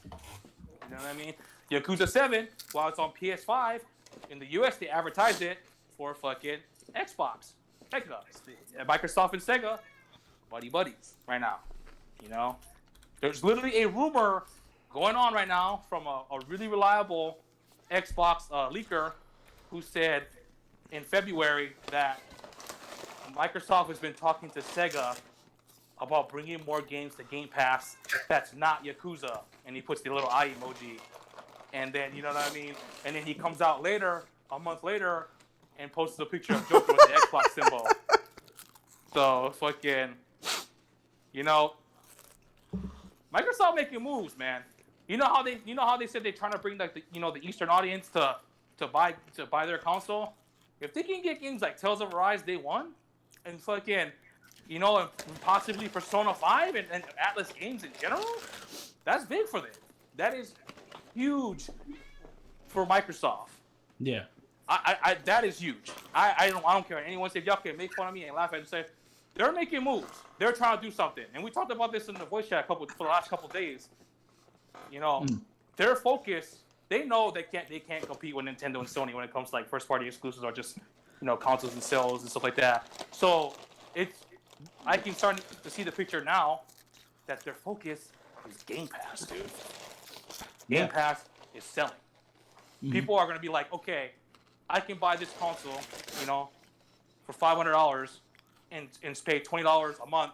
You know what I mean? Yakuza 7, while it's on PS5, in the US they advertised it for fucking Xbox. Sega. Microsoft and Sega, buddies right now. You know, there's literally a rumor going on right now from a really reliable Xbox leaker who said in February that Microsoft has been talking to Sega about bringing more games to Game Pass that's not Yakuza, and he puts the little eye emoji, and then, you know what I mean, and then he comes out later, a month later, and posts a picture of Joker with the Xbox symbol. So fucking, you know, Microsoft making moves, man. You know how they said they're trying to bring like the Eastern audience to buy their console. If they can get games like Tales of Arise Day 1 and fucking, you know, and possibly Persona 5 and Atlas Games in general, that's big for them. That is huge for Microsoft. Yeah. I that is huge. I don't care what anyone says. Y'all can make fun of me and laugh at me and say they're making moves. They're trying to do something. And we talked about this in the voice chat for the last couple of days. You know, their focus, they know they can't compete with Nintendo and Sony when it comes to like first party exclusives or just, you know, consoles and sales and stuff like that. So I can start to see the picture now that their focus is Game Pass, dude. Game Pass is selling. People are gonna be like, okay, I can buy this console, you know, for $500 and pay $20 a month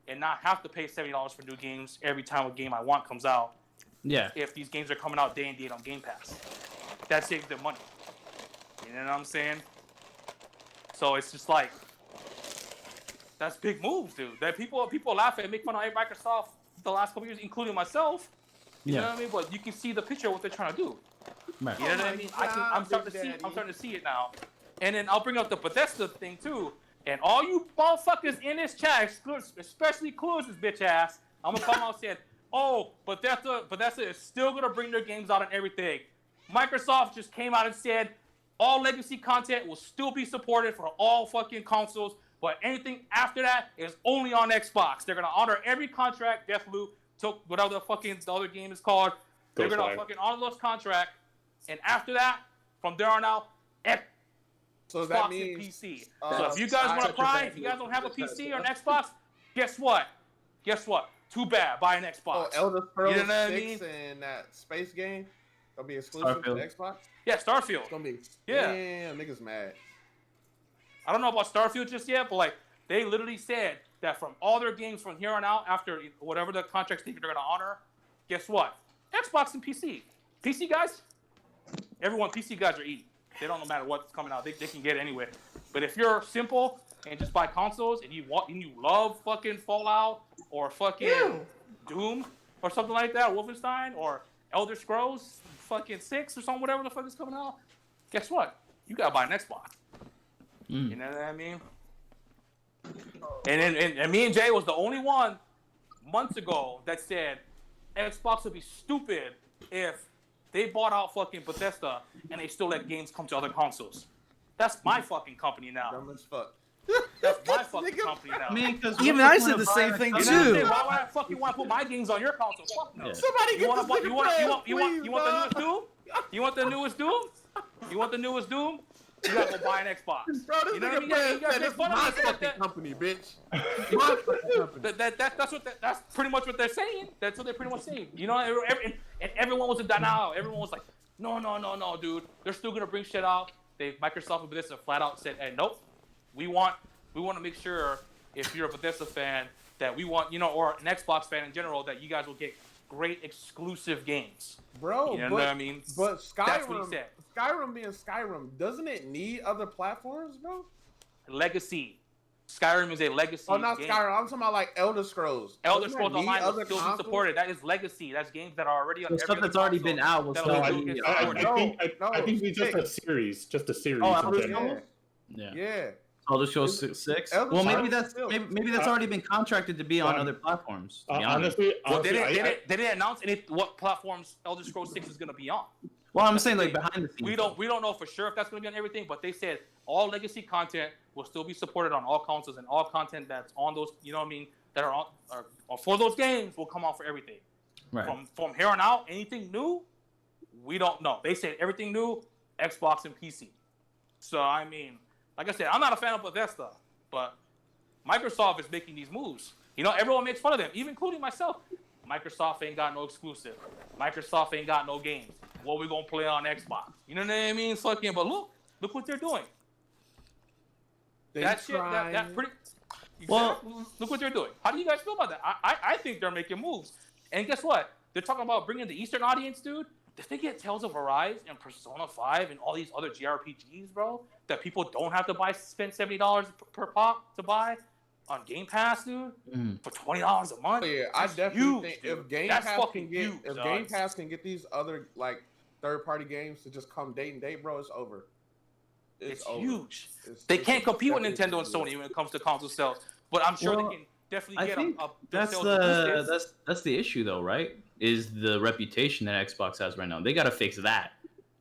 and not have to pay $70 for new games every time a game I want comes out. Yeah. If these games are coming out day and date on Game Pass, that saves them money. You know what I'm saying? So it's just like, that's big moves, dude. That people laugh at and make fun of Microsoft the last couple years, including myself. You know what I mean? But you can see the picture of what they're trying to do. Right. You know what I mean? I'm starting to see it now. And then I'll bring up the Bethesda thing too. And all you motherfuckers in this chat, especially Clues' bitch ass, I'm gonna come out and say, oh, Bethesda is still gonna bring their games out and everything. Microsoft just came out and said all legacy content will still be supported for all fucking consoles, but anything after that is only on Xbox. They're gonna honor every contract. Deathloop, took whatever the other game is called. They're gonna fucking honor those contract, and after that, from there on out, So Xbox that means and PC. So if you guys want to cry, if you guys don't have a PC or an Xbox, guess what? Too bad. Buy an Xbox. Oh, Elder Scrolls You know what I 6 and that space game gonna be exclusive to Xbox. Yeah, Starfield. It's gonna be. Yeah. Damn, niggas mad. I don't know about Starfield just yet, but like they literally said that from all their games from here on out, after whatever the contracts they're gonna honor, guess what? Xbox and PC. PC guys, PC guys are eating. They don't no matter what's coming out. They can get it anyway. But if you're simple and just buy consoles and you love fucking Fallout or fucking Doom or something like that, Wolfenstein or Elder Scrolls fucking 6 or something, whatever the fuck is coming out, guess what? You gotta buy an Xbox. You know what I mean? And me and Jay was the only one months ago that said Xbox would be stupid if they bought out fucking Bethesda and they still let games come to other consoles. That's my fucking company now. Dumb as fuck. That's my fucking company now. I mean, because Even I said the same thing You know what I'm too. saying? Why would I fucking want to put my games on your console? Fuck no. Yeah. Somebody You get want this the newest Doom? You want the newest Doom? You gotta go buy an Xbox. Bro, this You know what I mean? nigga You gotta make fun of my us like fucking that. company, bitch. My fucking company. That's pretty much what they're saying. That's what they're pretty much saying. You know, and everyone was in denial. Everyone was like, no, dude. They're still gonna bring shit out. Microsoft and Bethesda flat out said, hey, nope. We want to make sure if you're a Bethesda fan that we want, you know, or an Xbox fan in general, that you guys will get great exclusive games. Bro, You know what I mean? But That's what he said. Skyrim being Skyrim, doesn't it need other platforms, bro? Legacy. Skyrim is a legacy Oh, not game. Skyrim. I'm talking about like Elder Scrolls. Elder Doesn't Scrolls that need Online will other still be consoles? supported. That is legacy. That's games that are already on The every stuff other that's already console been out will that'll still still be get on. supported. I think we just a series, just a series. Oh, in Elder general. Yeah. Yeah. Elder Scrolls 6. Elder Well, maybe Scrolls maybe that's already been contracted to be on other platforms. To be honest. Honestly, Well, they I- didn't announce what platforms Elder Scrolls 6 is going to be on. Well, I'm saying like behind the scenes. We don't know for sure if that's going to be on everything, but they said all legacy content will still be supported on all consoles, and all content that's on those, you know what I mean, that are on or for those games will come out for everything. Right. From here on out, anything new we don't know. They said everything new, Xbox and PC. So I mean, like I said, I'm not a fan of Bethesda, but Microsoft is making these moves. You know, everyone makes fun of them, even including myself. Microsoft ain't got no exclusive. Microsoft ain't got no games. What we gonna play on Xbox? You know what I mean? Fucking, but look what they're doing. They That shit, that pretty. Well- look what they're doing. How do you guys feel about that? I think they're making moves. And guess what? They're talking about bringing the Eastern audience, dude. If they get Tales of Arise and Persona 5 and all these other JRPGs, bro, that people don't have to spend $70 per pop to buy on Game Pass, dude, for $20 a month. Yeah, I that's definitely huge, think dude. if Game That's Pass fucking can get huge, if dog. Game Pass can get these other like third-party games to just come date and date, bro, it's over. It's over. huge. It's- They it's can't compete with definitely Nintendo and huge. Sony when it comes to console sales, but I'm sure Well, they can definitely I get think their that's sales the boosted. that's the issue though, right? Is the reputation that Xbox has right now. They got to fix that,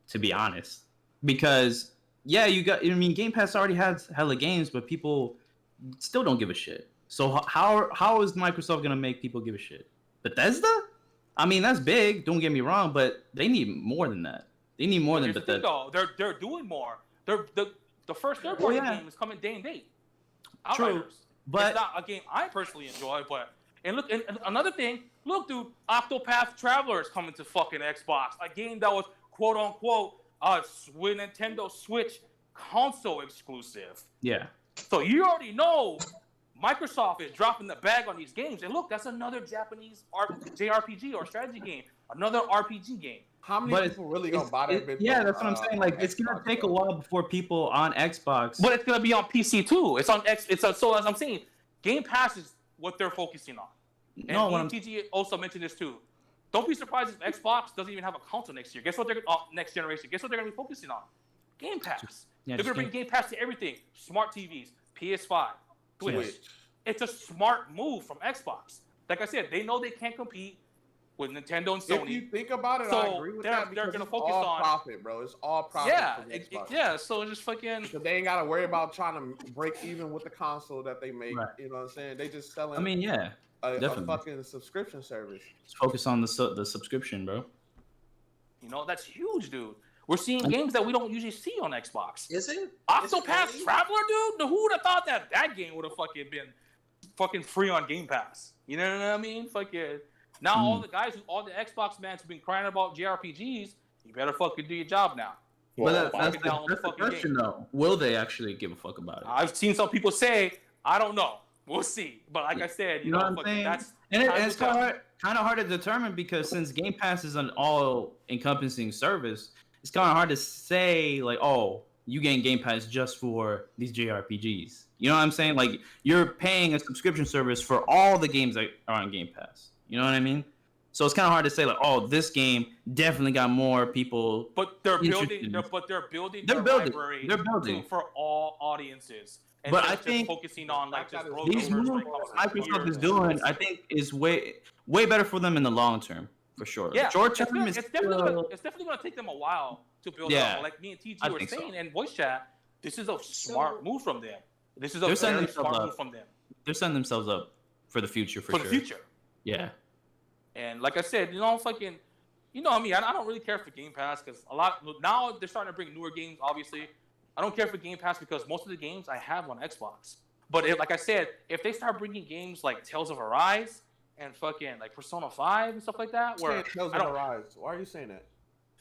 to be honest. Because yeah, I mean, Game Pass already has hella games, but people still don't give a shit. So how is Microsoft gonna make people give a shit? Bethesda? I mean, that's big. Don't get me wrong, but they need more than that. They need more than Here's the thing, Bethesda. though. They're doing more. The first third-party yeah. game is coming day and date. True, Outriders. but- It's not a game I personally enjoy, but and look, and another thing, look, dude, Octopath Traveler is coming to fucking Xbox, a game that was quote unquote Nintendo Switch console exclusive. Yeah. So you already know Microsoft is dropping the bag on these games, and look, that's another Japanese JRPG or strategy game, another RPG game. How many But people really gonna buy that bitch? yeah, on, that's what I'm saying. Like, it's gonna Xbox, take a bro? while before people on Xbox. But it's gonna be on PC too. It's on X. So as I'm saying, Game Pass is what they're focusing on. And No, what I'm- ETG also mentioned this too. Don't be surprised if Xbox doesn't even have a console next year. Guess what they're next generation? Guess what they're gonna be focusing on? Game Pass. Yeah, they're just gonna bring Game Pass to everything: smart TVs, PS5, Switch. Switch. It's a smart move from Xbox. Like I said, they know they can't compete with Nintendo and Sony. If you think about it, I So agree with they're- that they're because gonna it's focus all on- profit, bro. It's all profit. yeah, for Xbox. yeah. So just fucking. Because they ain't gotta worry about trying to break even with the console that they make. Right. You know what I'm saying? They just selling I mean, yeah, a definitely. fucking subscription service. just focus on the subscription, bro. You know, that's huge, dude. We're seeing games that we don't usually see on Xbox. Is it? Octopath really? Traveler, dude? Who would have thought that game would have fucking been fucking free on Game Pass? You know what I mean? Fucking. Now all the Xbox mans who've been crying about JRPGs, you better fucking do your job now. But that's fucking the, download the that's the fucking question, game. though. Will they actually give a fuck about it? I've seen some people say, I don't know. We'll see. But like I said, you know, what I'm fucking saying? that's And time it's will tell. kind of hard to determine because since Game Pass is an all-encompassing service, it's kind of hard to say like, oh, you getting Game Pass just for these JRPGs. You know what I'm saying? Like you're paying a subscription service for all the games that are on Game Pass. You know what I mean? So it's kind of hard to say like, oh, this game definitely got more people. But they're Interesting. building. They're building. They're their building. library They're building. for all audiences. And But just, I just think focusing on like just road These numbers moves when it comes to Microsoft years is and doing, shit. I think, is way better for them in the long term, for sure. Yeah, Short it's term gonna- is it's definitely gonna, still- it's definitely going to take them a while to build Yeah, up. Like me and TG I were think so. saying in voice chat, this is a smart move from them. This is a They're setting very themselves smart up. move from them they're setting themselves up for the future, for for sure. the future. Yeah. And like I said, you know, fucking, you know, I don't really care for Game Pass because a lot now they're starting to bring newer games. Obviously, I don't care for Game Pass because most of the games I have on Xbox. But like I said, if they start bringing games like Tales of Arise and fucking like Persona 5 and stuff like that, where Tales I of don't, Arise. Why are you saying that?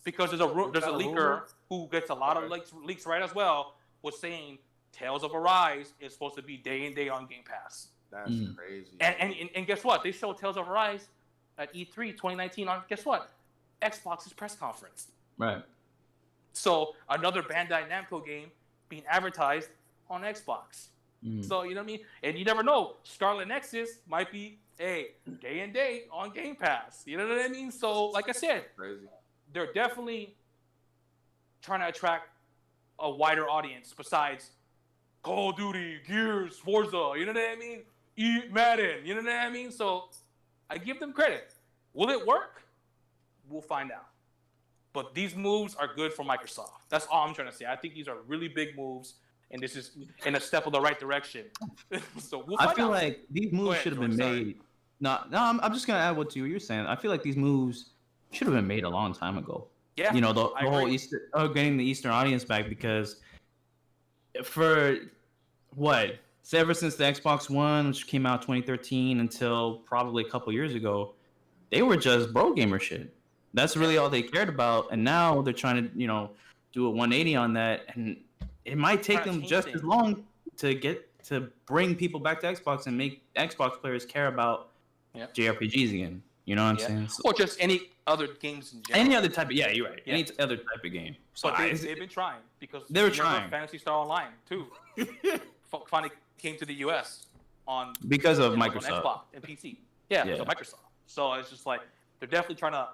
because there's a that a leaker rumor? who gets a lot of Okay. leaks right as well, was saying Tales of Arise is supposed to be day and day on Game Pass. That's Mm. crazy. And guess what? They showed Tales of Arise at E3 2019 on, guess what? Xbox's press conference. Right. So another Bandai Namco game being advertised on Xbox. Mm. So you know what I mean? And you never know. Scarlet Nexus might be day and day on Game Pass. You know what I mean? So like I said, Crazy. they're definitely trying to attract a wider audience besides Call of Duty, Gears, Forza, you know what I mean? Madden, you know what I mean? So I give them credit. Will it work? We'll find out. But these moves are good for Microsoft. That's all I'm trying to say. I think these are really big moves, and this is in a step of the right direction. So we'll find I feel out. like these moves ahead, should have been George, sorry. made. No, I'm just gonna add what you're saying. I feel like these moves should have been made a long time ago. Yeah, You know, the I whole agree. Easter, getting the Eastern audience back, because for what? So ever since the Xbox One, which came out 2013, until probably a couple years ago, they were just bro gamer shit. That's really all they cared about. And now they're trying to, do a 180 on that, and it might take Trying to them change just things. as long to bring people back to Xbox and make Xbox players care about Yep. JRPGs again. You know what I'm Yeah. saying? So, Or just any other games in general. any other type of, yeah, you're right. Yeah. Any other type of game. So But they've been trying because They were remember trying. Phantasy Star Online too. Finally came to the US on because of on Microsoft. Xbox and PC. Yeah, Yeah. so Microsoft. So it's just like they're definitely trying to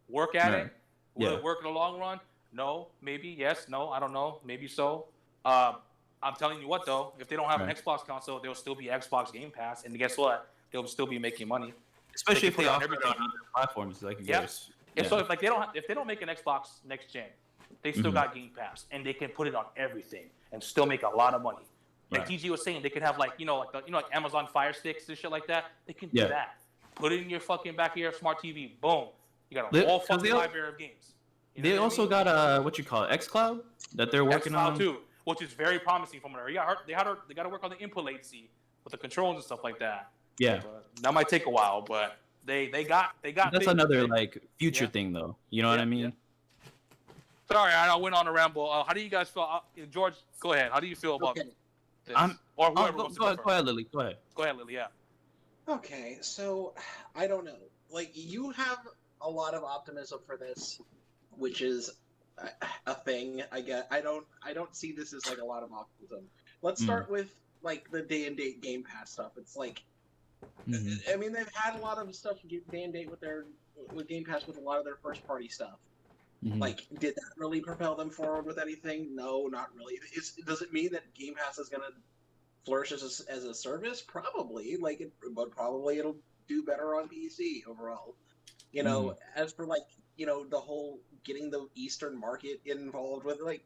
work at Right. it. Will Yeah. it work in the long run? No, maybe. Yes, no, I don't know. Maybe so. I'm telling you what though, if they don't have an Right. Xbox console, there'll still be Xbox Game Pass, and guess what? They'll still be making money. Especially They if can they put it on offer it on everything. other platforms like Yeah. yours. And so if they don't make an Xbox next gen, they still Mhm. got Game Pass, and they can put it on everything and still make a lot of money. Like Right. TG was saying, they can have like Amazon Fire Sticks and shit like that. They can do Yeah. that. Put it in your fucking back of your smart TV. Boom, you got a They- whole 'cause fucking they al- library of games. You know They what I also mean? got what you call it, XCloud, that they're working xCloud on too, which is very promising from what I heard. They got to work on the input latency with the controls and stuff like that. Yeah, But that might take a while, but they got. that's big- another big- like future Yeah. thing though. You know what I Yeah, mean? Sorry, I went on a ramble. How do you guys feel? George, go ahead. How do you feel about Okay. this? I'm- or Oh, whoever go, wants to go go ahead, first. go ahead, Lily. Go ahead. Go ahead, Lily. Yeah. Okay, so I don't know. Like you have a lot of optimism for this, which is a thing. I get. I don't see this as like a lot of optimism. Let's start with like the day and date Game Pass stuff. It's like, Mhm. I mean, they've had a lot of stuff day and date with Game Pass with a lot of their first party stuff. Mhm. Like, did that really propel them forward with anything? No, not really. Does it mean that Game Pass is gonna flourish as a service? Probably. But probably it'll do better on PC overall. You know, as for like, the whole getting the Eastern market involved with like,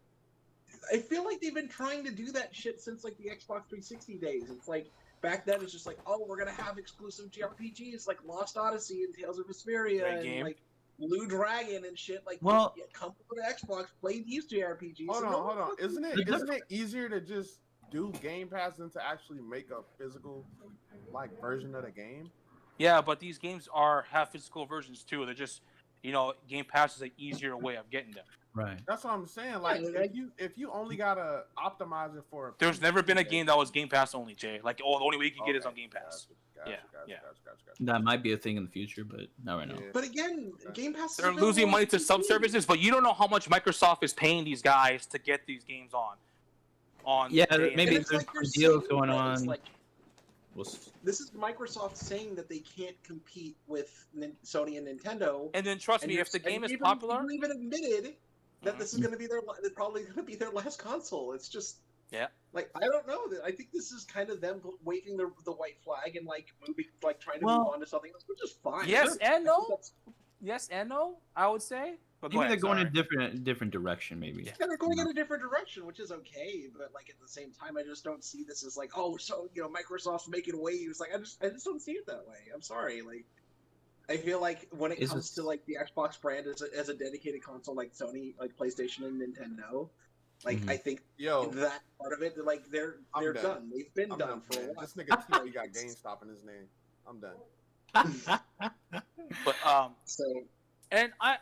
I feel like they've been trying to do that shit since like the Xbox 360 days. It's like back then it's just like, oh, we're gonna have exclusive JRPGs like Lost Odyssey and Tales of Vesperia Great and game. like Blue Dragon and shit. Like, Well- come to Xbox, play these JRPGs. Hold and on. fucking- Isn't it easier to just do Game Pass than to actually make a physical like version of the game? Yeah, but these games have physical versions too. They're just, Game Pass is an easier way of getting them. Right. That's what I'm saying. Like if you only gotta optimize it for There's never been a game that was Game Pass only, Jay. Like, the only way you can get it is on Game Pass. Gotcha, Yeah, gotcha, yeah. gotcha. That might be a thing in the future, but not right now. Yeah. But again, Game Pass. is They're available losing on money to PC. sub services, but you don't know how much Microsoft is paying these guys to get these games on. Yeah, day and maybe date. And it's there's like they're deals saying going things on. Like, We'll s- this is Microsoft saying that they can't compete with Sony and Nintendo. And then trust And me, you're- if the and game is even- popular, you even admitted that Mhm. this is going to be they're probably going to be their last console. It's just, Yeah. Like, I don't know. I think this is kind of them waving the white flag and like moving, like trying to Well- move on to something else, which is fine. yes and no, That's- yes and no, I would say. But go maybe ahead, they're going sorry. in a different direction. Maybe. Yeah. Yeah, they're going in a different direction, which is okay. But like at the same time, I just don't see this as like, oh, so Microsoft's making waves. Like I just don't see it that way. I'm sorry. Like I feel like when it Is comes it- to like the Xbox brand as a dedicated console, like Sony, like PlayStation and Nintendo, like Mhm. I think Yo, that part of it, like they're I'm they're done. done. They've been I'm done done for a man. while. This nigga TV got GameStop in his name. I'm done. But So and I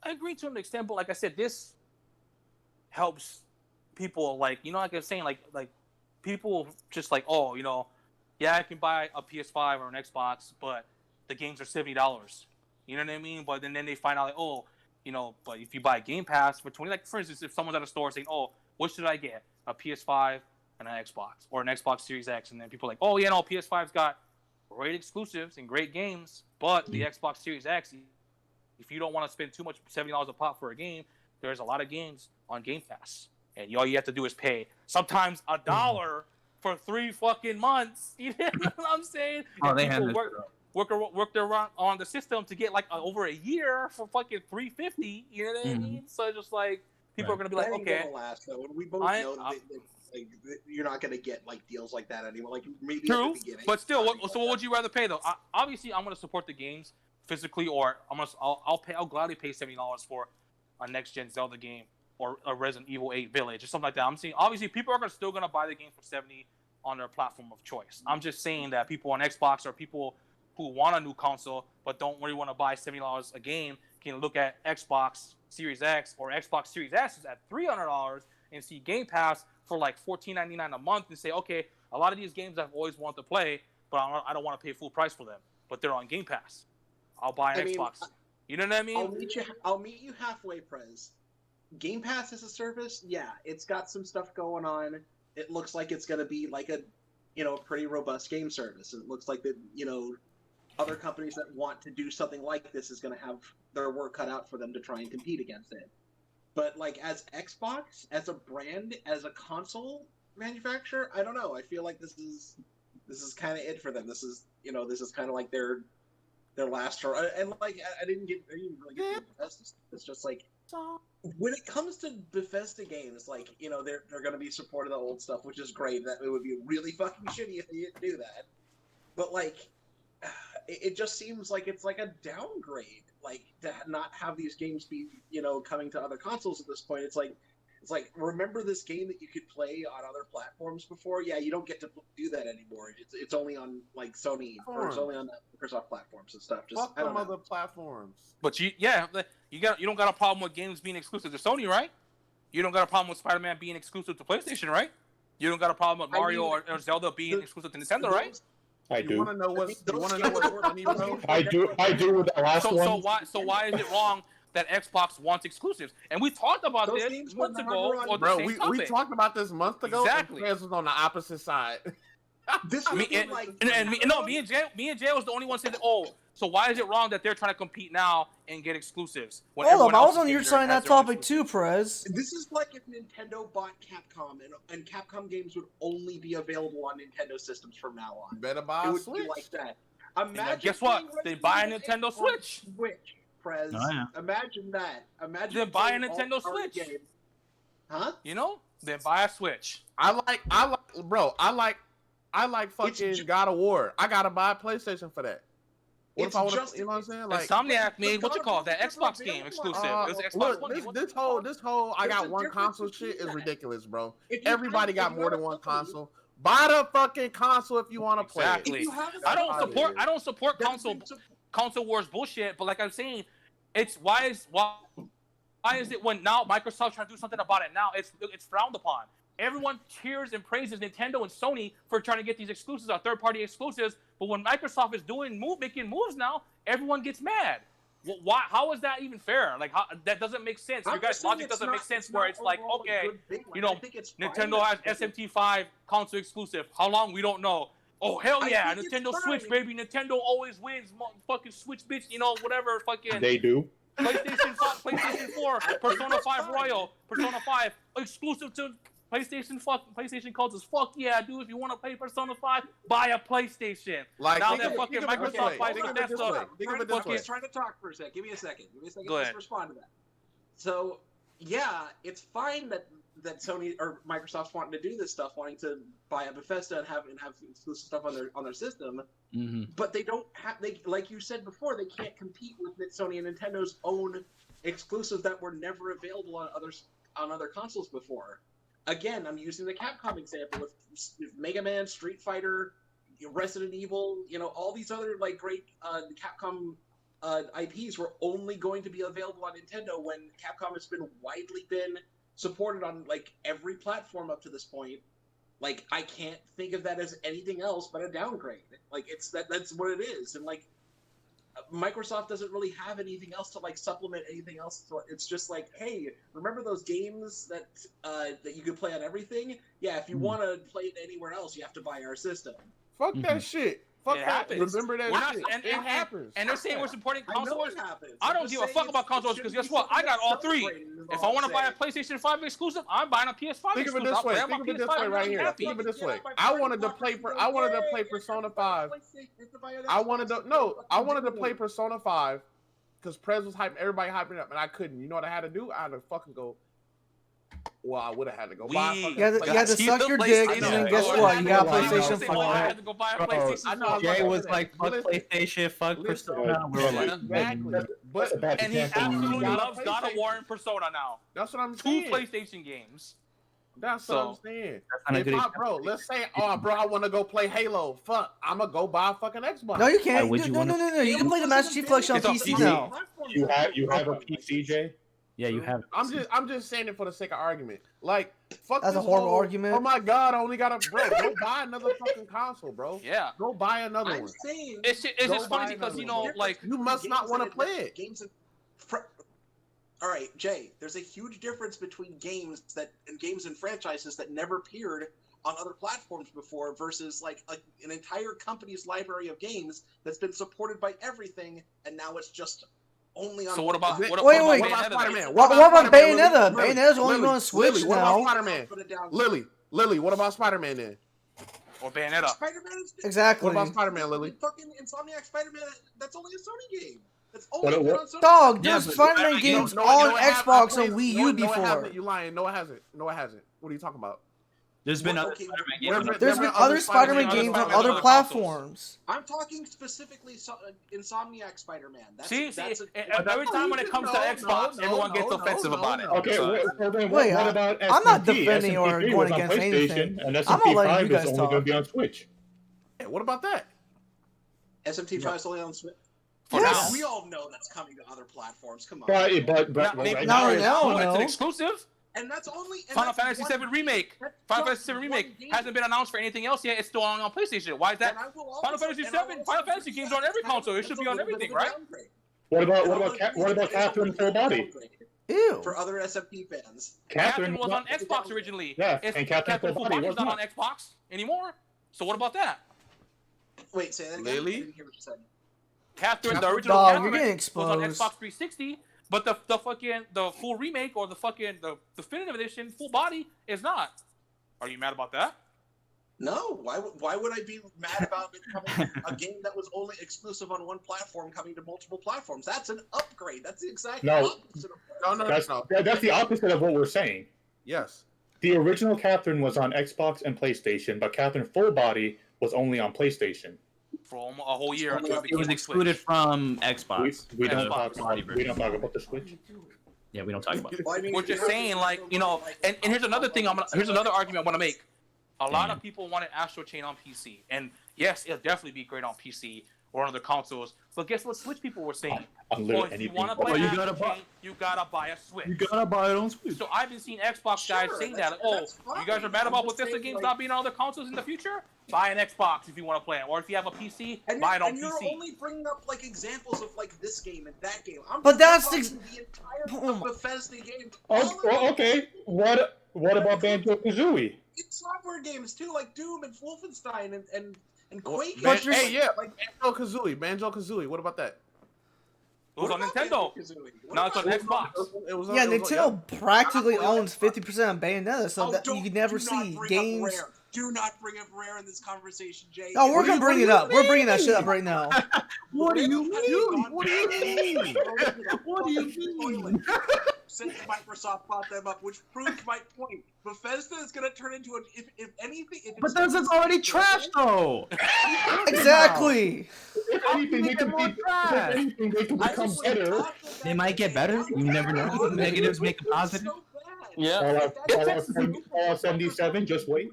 agree to an extent, but like I said, this helps people. Like like I was saying, like people just like, oh, yeah, I can buy a PS5 or an Xbox, but the games are $70. You know what I mean? But then they find out like, oh, but if you buy Game Pass for 20, like for instance, if someone's at a store saying, oh, what should I get? A PS5 and an Xbox, or an Xbox Series X, and then people are like, oh yeah, no, PS5's got great exclusives and great games, but the Xbox Series X, if you don't want to spend too much, $70 a pop for a game, there's a lot of games on Game Pass, and all you have to do is pay sometimes $1 for 3 fucking months. You know what I'm saying? Oh, And they people hand this work around on the system to get like over a year for fucking $350. You know what I Mhm. mean? So it's just like people Right. are gonna be like, that ain't okay, gonna last though, and we both I- know that you're not gonna get like deals like that anymore. Like maybe true, at the beginning, but still, something so like what would you rather pay though? Obviously, I'm gonna support the games physically, or I'll gladly pay $70 for a next gen Zelda game or a Resident Evil 8 Village or something like that. I'm saying obviously people are still gonna buy the game for $70 on their platform of choice. I'm just saying that people on Xbox or people who want a new console but don't really want to buy $70 a game can look at Xbox Series X or Xbox Series S at $300 and see Game Pass for like $14.99 a month and say, okay, a lot of these games I've always wanted to play, but I don't want to pay full price for them. But they're on Game Pass. I'll buy an Xbox. You know what I mean? I'll meet you halfway, Prez. Game Pass as a service, yeah, it's got some stuff going on. It looks like it's going to be like a, pretty robust game service. It looks like that, other companies that want to do something like this is going to have their work cut out for them to try and compete against it. But like as Xbox, as a brand, as a console manufacturer, I don't know. I feel like this is kind of it for them. This is kind of like their last hurrah. And like I didn't really get to Bethesda. It's just like when it comes to Bethesda games, like they're going to be supporting the old stuff, which is great. That it would be really fucking shitty if they didn't do that. But like, it just seems like it's like a downgrade, like to not have these games be coming to other consoles at this point. It's like remember this game that you could play on other platforms before? Yeah, you don't get to do that anymore. It's only on like Sony or it's only on the Microsoft platforms and stuff. Just fuck them other platforms. But you don't got a problem with games being exclusive to Sony, right? You don't got a problem with Spider-Man being exclusive to PlayStation, right? You don't got a problem with Mario or Zelda being exclusive to Nintendo, right? I do. You want to know what's funny, bro? I do with the last one. So why is it wrong that Xbox wants exclusives? And we talked about this months ago. Bro, we talked about this months ago. Exactly. And was on the opposite side. Me and Jay was the only one saying that. Oh, so why is it wrong that they're trying to compete now and get exclusives? When Hold up, I was else on your side on that topic too, Perez. This is like if Nintendo bought Capcom and Capcom games would only be available on Nintendo systems from now on. You better buy it a would Switch. be like that. Guess what? They buy a Nintendo Switch. Prez. Oh, yeah. Imagine that. Imagine Then buy a Nintendo Switch. Huh? Then buy a Switch. I like fucking God of War. I gotta buy a PlayStation for that. What if I want to? You know what I'm saying? Like Insomniac made that Xbox game exclusive. It was Xbox One. This whole I got one console shit is ridiculous, bro. Everybody got more than one console. Buy the fucking console if you want to play. Exactly. I don't support console wars bullshit. But like I'm saying, it's why is it when now Microsoft's trying to do something about it now? It's frowned upon. Everyone cheers and praises Nintendo and Sony for trying to get these exclusives, our third-party exclusives. But when Microsoft is making moves now, everyone gets mad. Why? How is that even fair? Like, that doesn't make sense. Your guys' logic doesn't make sense. Where it's like, okay, Nintendo has SMT5 console exclusive. How long? We don't know. Oh hell yeah, Nintendo Switch, baby. Nintendo always wins. Fucking Switch, bitch. Whatever. Fucking. They do. PlayStation 5, PlayStation 4, Persona 5 Royal, Persona 5 exclusive to PlayStation consoles. Fuck yeah, dude! If you want to play Persona 5, buy a PlayStation. Like now that fucking Microsoft buys Bethesda. I'm trying to talk for a second. Give me a second. Let's respond to that. So yeah, it's fine that Sony or Microsoft's wanting to do this stuff, wanting to buy a Bethesda and have exclusive stuff on their system. Mm-hmm. But they don't have like you said before, they can't compete with Sony and Nintendo's own exclusives that were never available on other consoles before. Again, I'm using the Capcom example with Mega Man, Street Fighter, Resident Evil. All these other like great Capcom IPs were only going to be available on Nintendo when Capcom has been widely supported on like every platform up to this point. Like I can't think of that as anything else but a downgrade. Like that's what it is, and like Microsoft doesn't really have anything else to like supplement anything else. So it's just like, hey, remember those games that you could play on everything? Yeah, if you want to play it anywhere else, you have to buy our system. Fuck that shit. Fuck it that. Happens. Remember that shit. It happens. And they're saying we're supporting console wars. I don't give a fuck about console wars because guess what? I got all three. If I want to buy a PlayStation 5 exclusive, I'm buying a PS5 Think exclusive. Think of it this way right here. Think of it this way. I wanted to play Persona 5. I wanted to play Persona 5 because Prez was hyping, everybody hyping it up, and I couldn't. You know what I had to do? I had to fucking go Well, I would have had to go We- buy. a fucking You had to PlayStation. suck your dick, and then guess what? You got a PlayStation 4. I had to go buy a Bro, PlayStation I know, 4. I'm Jay not was saying like, that. fuck Listen, PlayStation, fuck listen, Persona. We were like, exactly. That's But a bad And he example. absolutely got a loves God of PlayStation. War and Persona now. that's what I'm 2 saying. PlayStation games. That's So- what I'm saying. not a If good I, example. bro, let's say, oh, bro, I want to go play Halo. Fuck, I'm gonna go buy a fucking Xbox. No, you Why can't. would Dude, you no, wanna- no, no, no. You can play the Master Chief Collection on It's on PC PC. now. You have a PC, Jay? yeah, you have. I'm just saying it for the sake of argument. Like, fuck. That's a this horrible whole, argument. Oh my god, I only got a bro. Go buy another fucking console, bro. Yeah. Go buy another I'm one. saying It's Go just funny buy because, another you know, one. like, You must not want to play it. Games all right, Jay. There's a huge difference between games and franchises that never appeared on other platforms before versus like an entire company's library of games that's been supported by everything, and now it's just only on. so what about one what, Wait, what wait. about What about Bayonetta? Spider-Man? What about Spider-Man, Bayonetta? Lily? Bayonetta's only Lily, on Switch Lily, what now. about Spider-Man? Put it down. Lily, what about Spider-Man then? Or Bayonetta? Spider-Man is Exactly. What about Spider-Man, Lily? fucking Insomniac Spider-Man. That's only a Sony game. That's only What- been on Sony. Dog, Yeah, there's but Spider-Man Spider-Man games No, on it hasn't. Xbox I and played- Wii U no, it hasn't. before. You lying? No, it hasn't. No, it hasn't. What are you talking about? There's been other Okay, Spider-Man where- games. where- There's been Other other Spider-Man Spider-Man, games on other other consoles. platforms. I'm talking specifically Insomniac Spider-Man. See, that's every time when it comes to Xbox, everyone gets offensive about it. Okay, So- well, then Wait, what about SMP? I'm not defending or SMP3 going was on against PlayStation, anything. And I'm SMP not letting 5 you is guys only talk. going to be on Switch. Hey, what about that? SMT5 is only on Switch. For Yes. We all know that's coming to other platforms. Come on. But Not, maybe right not now, right it's- now, It's an no. exclusive. And that's only and Final that's Fantasy one- VII Remake. that's Final just Fantasy VII one Remake game. hasn't been announced for anything else yet. It's still on PlayStation. Why is that? And I will also- Final Fantasy and I'll VII, also Final Fantasy say games are on every that's console. It that's should a be on little bit everything, of a right? downgrade. What about And I'll agree that Catherine it's a Full little bit of a Body? downgrade Ew. for other SMP fans. Catherine was was on Xbox originally. Yeah, It's, and Catherine Full Full Body Body's was not on not. Xbox anymore. So what about that? Wait, say that again. Lily? I didn't hear what you said. Catherine, the original Dog, Catherine you're getting was on exposed. Xbox 360, but the full remake or the definitive edition full body is not. Are you mad about that? No, why would I be mad about it coming a game that was only exclusive on one platform coming to multiple platforms? That's an upgrade. That's the exact No. opposite of what No, I'm no, saying. That's the opposite of what we're saying. Yes. The original Catherine was on Xbox and PlayStation, but Catherine Full Body was only on PlayStation. For almost a whole year until it It became was on excluded Switch. from Xbox. We don't Xbox talk about the Switch. Yeah, we don't talk about it. Well, I mean, We're if just you have saying, to- like, you know, and here's another thing. Here's another argument I want to make. A lot Damn. of people wanted Astro Chain on PC, and yes, it'll definitely be great on PC or on other consoles. But guess what? Switch people were saying, On "Oh, literally if you anything. want to play you Astro gotta buy- Chain, you gotta buy a Switch." gotta buy it on Switch. So I've been seeing Xbox guys Sure, saying that's- that. Oh, that's fine. you guys are mad I'm about just Bethesda saying, games like- not being on other consoles in the future? Buy an Xbox if you want to play it, or if you have a PC, buy it on you're PC. only bringing up like examples of like this game and that game. But that's talking ex- the entire Oh my- Bethesda games. Okay. What about Banjo Kazooie? It's software games too, like Doom and Wolfenstein and Quake. But you're- Hey, yeah, like Banjo Kazooie. What about that? It was on Nintendo. Now it's on Xbox. It was Yeah, it was Nintendo practically I'm not owns 50% of Bayonetta, so that you could never see games. Do not bring up Rare in this conversation, Jay. No, we're gonna bring it up. We're bringing that shit up right now. What do you mean? What do you mean? What do you mean? Since Microsoft bought them up, which proves my point. Bethesda is going to turn into an if anything. If But that's already trash, though. Exactly. If anything, they can become better. They might get better. You never know. Negatives make a positive. Yeah. Fallout 77, just wait.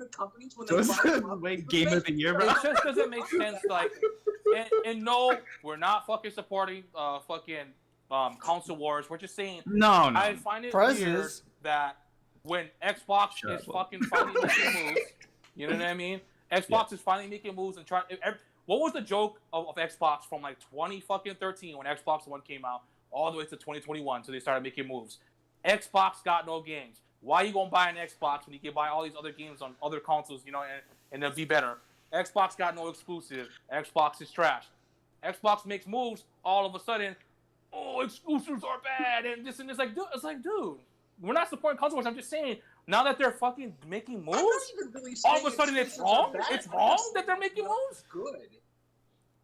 Just wait, Game of the Year, bro. It just doesn't make sense. Like, and no, we're not fucking supporting console wars. We're just saying No, I no. find it Prezes. weird that when Xbox Shut is up. fucking finally making moves, you know what I mean? Xbox is finally making moves and trying. What was the joke of Xbox from like 2013 when Xbox One came out all the way to 2021? So they started making moves. Xbox got no games. Why you gonna buy an Xbox when you can buy all these other games on other consoles? You know, and they'll be better. Xbox got no exclusive. Xbox is trash. Xbox makes moves. All of a sudden, oh, exclusives are bad and this and this. Like, dude, we're not supporting console wars. I'm just saying, now that they're fucking making moves, all of a sudden it's wrong. It's wrong that they're making moves. Good.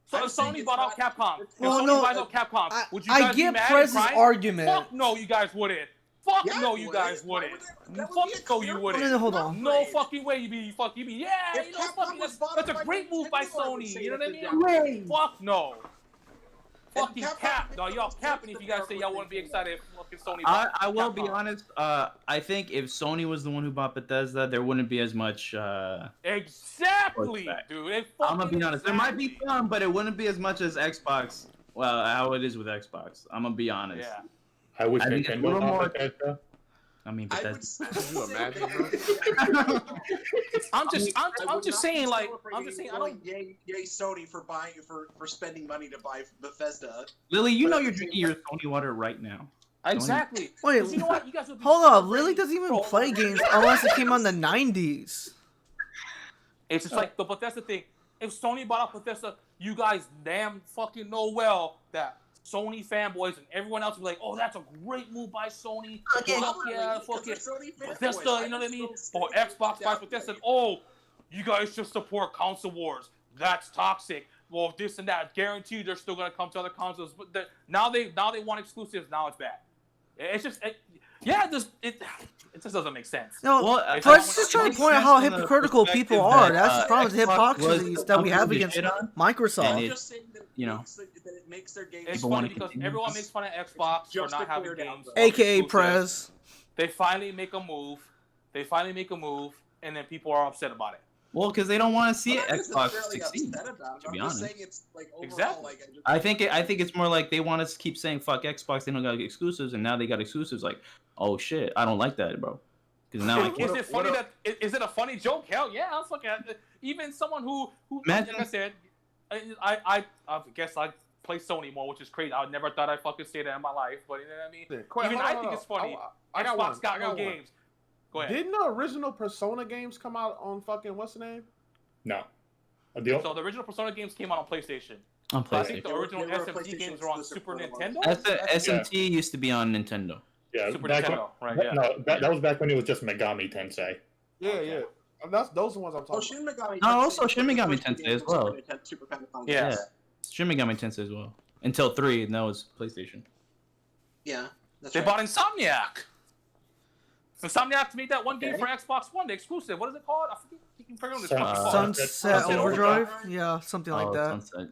So I'm if saying Sony it's bought out not- Capcom, if Well, Sony no, buys out Capcom, would you I guys be get mad Prez's and cry? argument. Fuck no, you guys wouldn't. Fuck Yeah, no, it you would. guys Why wouldn't. would that would be Fuck a no, clear you No, wouldn't. no, hold on. No fucking way you be yeah, If you know, Capcom fucking was that's a bought by great move by Nintendo, I would Sony. say You know what I that's mean? a Fuck no. And Fucking Capcom- cap, dog. Y'all capping if you guys say y'all wouldn't be excited if fucking Sony I, bought I will be Capcom. honest. I think if Sony was the one who bought Bethesda, there wouldn't be as much. Exactly, What's that? dude. It I'm gonna be fucking honest. There might be exactly. some, but it wouldn't be as much as Xbox. Well, how it is with Xbox. I'm gonna be honest. Yeah. I wish I think it's a Nintendo little more- bought Bethesda. I mean, I would Bethesda. Could you imagine, I'm just I I'm would just not saying be like I'm celebrating just saying I going, don't yay Sony for buying for spending money to buy Bethesda. Lily, you But know at you're the same drinking your Sony water right now. exactly. Wait, 'Cause you know what? You guys would be Hold up, celebrating- Lily doesn't even Bro, play games unless it came on the 90s. It's just like the Bethesda thing. If Sony bought out Bethesda, you guys damn fucking know well that Sony fanboys and everyone else will be like, "Oh, that's a great move by Sony." Fuck yeah, fuck it. Bethesda, you know what I mean? Or Xbox buys Bethesda. Oh, you guys should support console wars. That's toxic. Well, this and that. Guaranteed, they're still gonna come to other consoles. But now they want exclusives. Now it's bad. It's just it just doesn't make sense. No, Well, but I- it's just trying to point out how hypocritical people are. That's the problem with the hypocrisy that we have against Microsoft. And I'm it- just saying that you know, that it makes their games It's People funny wanna because continue everyone this. makes fun of Xbox for Just not to having clear down games. the- AKA exclusives. Prez. They finally make a move. And then people are upset about it. Well, because they don't want to see I'm not Xbox necessarily succeed. upset about it. to I'm be just honest. saying it's like overall, Exactly. like I think it's more like they want to keep saying fuck Xbox. They don't got exclusives, and now they got exclusives. Like, oh shit, I don't like that, bro. Because now I Is can't. it funny is it a funny joke? Hell yeah, I'll fucking even someone who Imagine- like I said, I guess I play Sony more, which is crazy. I never thought I'd fucking say that in my life, but you know what I mean. Quinn, Even hold I on, think hold it's on. funny. I got Xbox one. got I no got one. games. Go ahead. Didn't the original Persona games come out on fucking what's the name? No. So the original Persona games came out on PlayStation. On But I think PlayStation. the original They were SMT PlayStation games were on exclusive Super for a Nintendo. while. SMT used to be on Nintendo. Yeah, Super back Nintendo, when, right? Yeah. No, that was back when it was just Megami Tensei. Yeah, Okay. yeah. And those are the ones I'm Oh, talking Shin Megami. No, also Tensei Shin was the Megami first Tensei game as for well. Super Famicom. Yeah. Yeah. Shin Megami Tensei as well. Until 3, and that was PlayStation. Yeah, that's They right. bought Insomniac. Insomniac made that one game Okay. for Xbox One, the exclusive. What is it called? I forget. You can figure out this Sun- fucking called. Sunset Sunset Overdrive? Overdrive? Yeah, something like Oh, that. Sunset.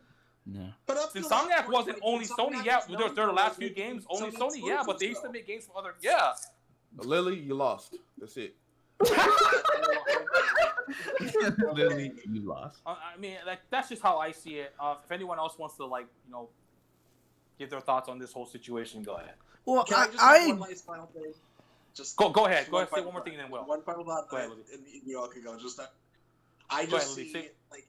Yeah. But up to Insomniac that point, wasn't only Sony, Insomniac yeah. was known Their for last few making games, only some Sony, yeah. But they used to exclusives, make games for other, yeah. about. Lily, you lost. That's it. Lily, you lost. I mean, like that's just how I see it. If anyone else wants to, like, you know, give their thoughts on this whole situation, go ahead. Well, Can I just have I one last final thing? Just Go ahead. just Go ahead. Say final one more thought. thing, and then Will. One final thought, Go ahead, and you all can go. Just that. I Go just ahead, Lee, see say- like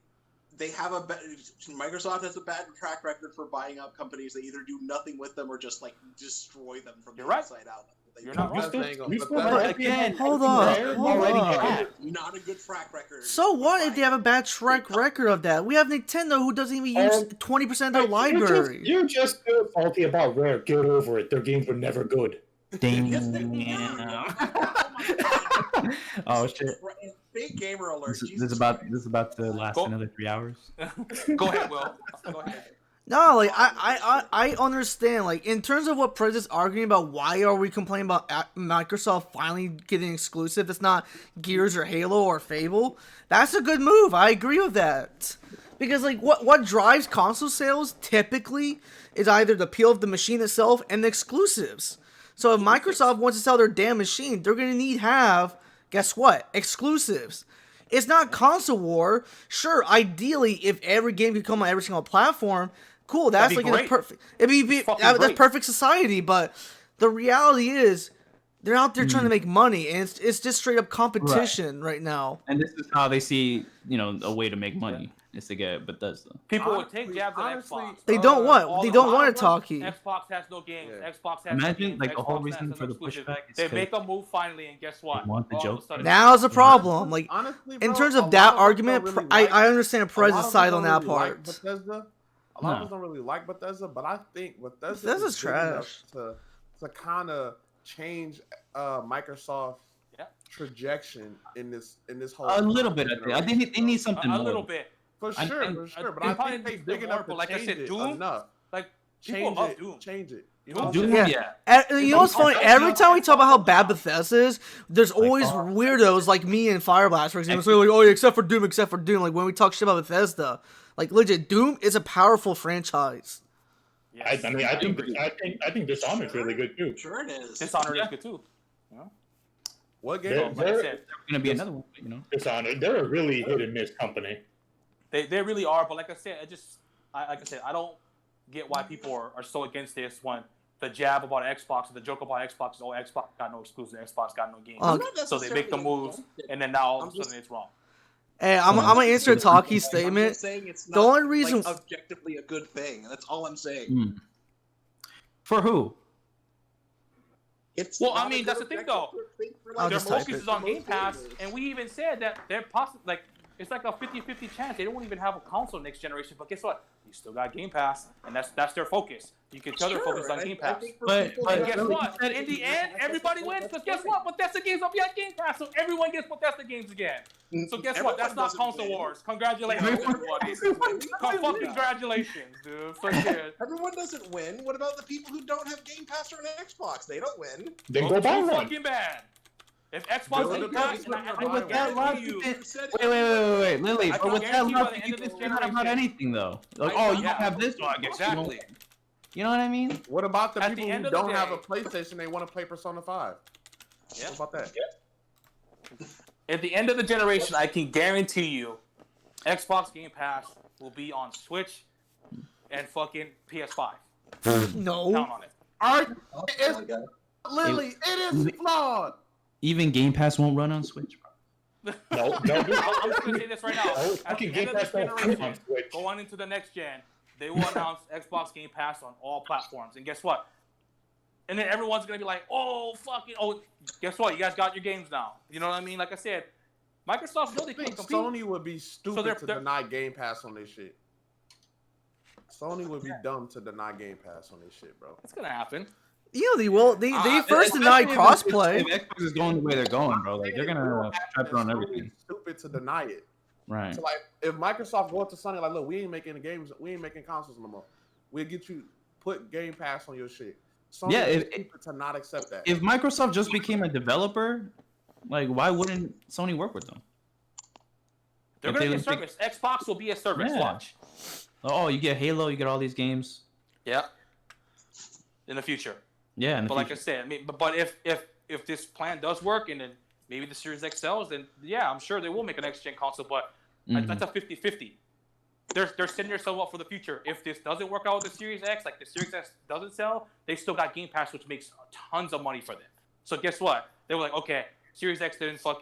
they have Microsoft has a bad track record for buying up companies that either do nothing with them or just like destroy them from the You're right. inside out. They You're do not You wrong. still, ain't gonna- you but still that- have Again, Hold up, Rare hold already up. have. Not a good track record. So what if they have a bad track record of that? We have Nintendo who doesn't even use 20% of their library. You're just so salty about Rare. Get over it. Their games were never good. Ding. Yes, they were. Oh shit. Big gamer alert. This Jesus is about Christ. to last Go- another 3 hours. Go ahead, Will. Go ahead. No, like I understand. Like in terms of what Prez is arguing about, why are we complaining about Microsoft finally getting exclusive? That's not Gears or Halo or Fable. That's a good move. I agree with that. Because like what drives console sales typically is either the appeal of the machine itself and the exclusives. So if Microsoft wants to sell their damn machine, they're gonna need to have, guess what, exclusives. It's not console war. Sure, ideally, if every game could come on every single platform, cool. That's That'd like be in a great. perfect. It'd be Fucking that's great. perfect society. But the reality is, they're out there trying to make money, and it's just straight up competition right now. And this is how they see, a way to make money is to get Bethesda. People would take jabs at Honestly, Xbox. They don't All want. They the don't time. want to talk you. Xbox has no games. Yeah. Xbox has Imagine, no games. like, the whole Xbox reason has for no the exclusives. pushback is They 'cause make a move finally, and guess what? they want the All of a joke. sudden- Now's the problem. Like honestly, in bro, terms a of lot that us argument, don't really I understand a lot Prez's of us side don't on that really part. Like Bethesda. A lot of us don't really like Bethesda, but I think Bethesda Bethesda's is big enough trash. to kind of change Microsoft's Yeah. trajectory in this whole. A little bit, I think. I think they need something a more. little bit. for I sure, think- for sure. But they I probably think they need big more, enough but to like I change said, it Doom, enough. Like people Change love it. Doom. Change it. You know? Doom, Yeah. yeah. You know what's funny? Every time we talk about how bad Bethesda is, there's always weirdos like me and Fireblast, for example, saying like, "Oh, yeah, except for Doom, except for Doom." Like when we talk shit about Bethesda, like legit, Doom is a powerful franchise. Yes. I mean, I think Dishonored's really good too. Sure it is. Dishonored is good too. You know? What They're- game? Like I said, Gonna be another one, you know. Dishonored, they're a really hit and miss company. they really are. But like I said, I don't get why people are so against this when the jab about Xbox or the joke about Xbox is, oh, Xbox got no exclusive, Xbox got no games. Oh, So they make the moves, and then now all of a sudden it's wrong. Hey, I'm gonna answer Taki's I'm statement. just saying it's The not, only reason- like, objectively a good thing. That's all I'm saying. Hmm. For who? It's Well, I not a mean, good that's the thing, objective though. thing for, I'll Their just type focus it. is on Game Pass, and we even said that they're possible. Like it's like a 50-50 chance they don't even have a console next generation. But guess what? You still got Game Pass, and that's their focus. You can tell they're focused on Game Pass. But And guess what? In the end, everybody wins. Because guess what? Bethesda games will be on Game Pass, so everyone gets Bethesda games again. So guess what? That's not console wars. Congratulations, everybody. Congratulations, dude. Forget. Everyone doesn't win. What about the people who don't have Game Pass or an Xbox? They don't win. Then go buy one. Fucking bad. If Xbox Build Game a Pass, business and I with with that guarantee logic, you, You said Wait, Lily. I But can with that guarantee by the logic, end you of this can say that about generation- anything though. Like, I- oh, you yeah. don't have this, so I guess you Exactly. don't. You know what I mean? What about the At the people end who of the don't have a day- PlayStation? They want to play Persona 5. Yeah. What about that? At the end of the generation, I can guarantee you, Xbox Game Pass will be on Switch and fucking PS5. No. Count on it. Oh my God. Lily, it is flawed. Even Game Pass won't run on Switch, bro. No, dude. I'm just gonna say this right now. Oh, At fucking the end Game of this Pass don't fit generation, on Switch. going into the next gen, they will announce Xbox Game Pass on all platforms. And guess what? And then everyone's gonna be like, "Oh, fucking! Oh, guess what? You guys got your games now." You know what I mean? Like I said, Microsoft know they I think can't compete. Sony would be stupid they're- to they're- deny Game Pass on this shit. Sony would be dumb to deny Game Pass on this shit, bro. It's gonna happen. You know they will. They first Especially denied if- crossplay. If Xbox is going the way they're going, bro, like they're gonna trap it on Sony everything. is stupid to deny it. Right. So like, if Microsoft go to Sony, like, look, we ain't making the games, we ain't making consoles no more. We'll get you put Game Pass on your shit. Sony Yeah, is if- stupid to not accept that. If Microsoft just became a developer, like why wouldn't Sony work with them? They're If gonna they be a would pick- service. Xbox will be a service. Yeah. Watch. Oh, you get Halo, you get all these games. Yeah. In the future. Yeah, in the But like I future. said, I mean, but if this plan does work and then maybe the Series X sells, then yeah, I'm sure they will make a next gen console. But Mhm. that's a 50-50. They're setting themselves up for the future. If this doesn't work out with the Series X, like the Series X doesn't sell, they still got Game Pass, which makes tons of money for them. So guess what? They were like, okay, Series X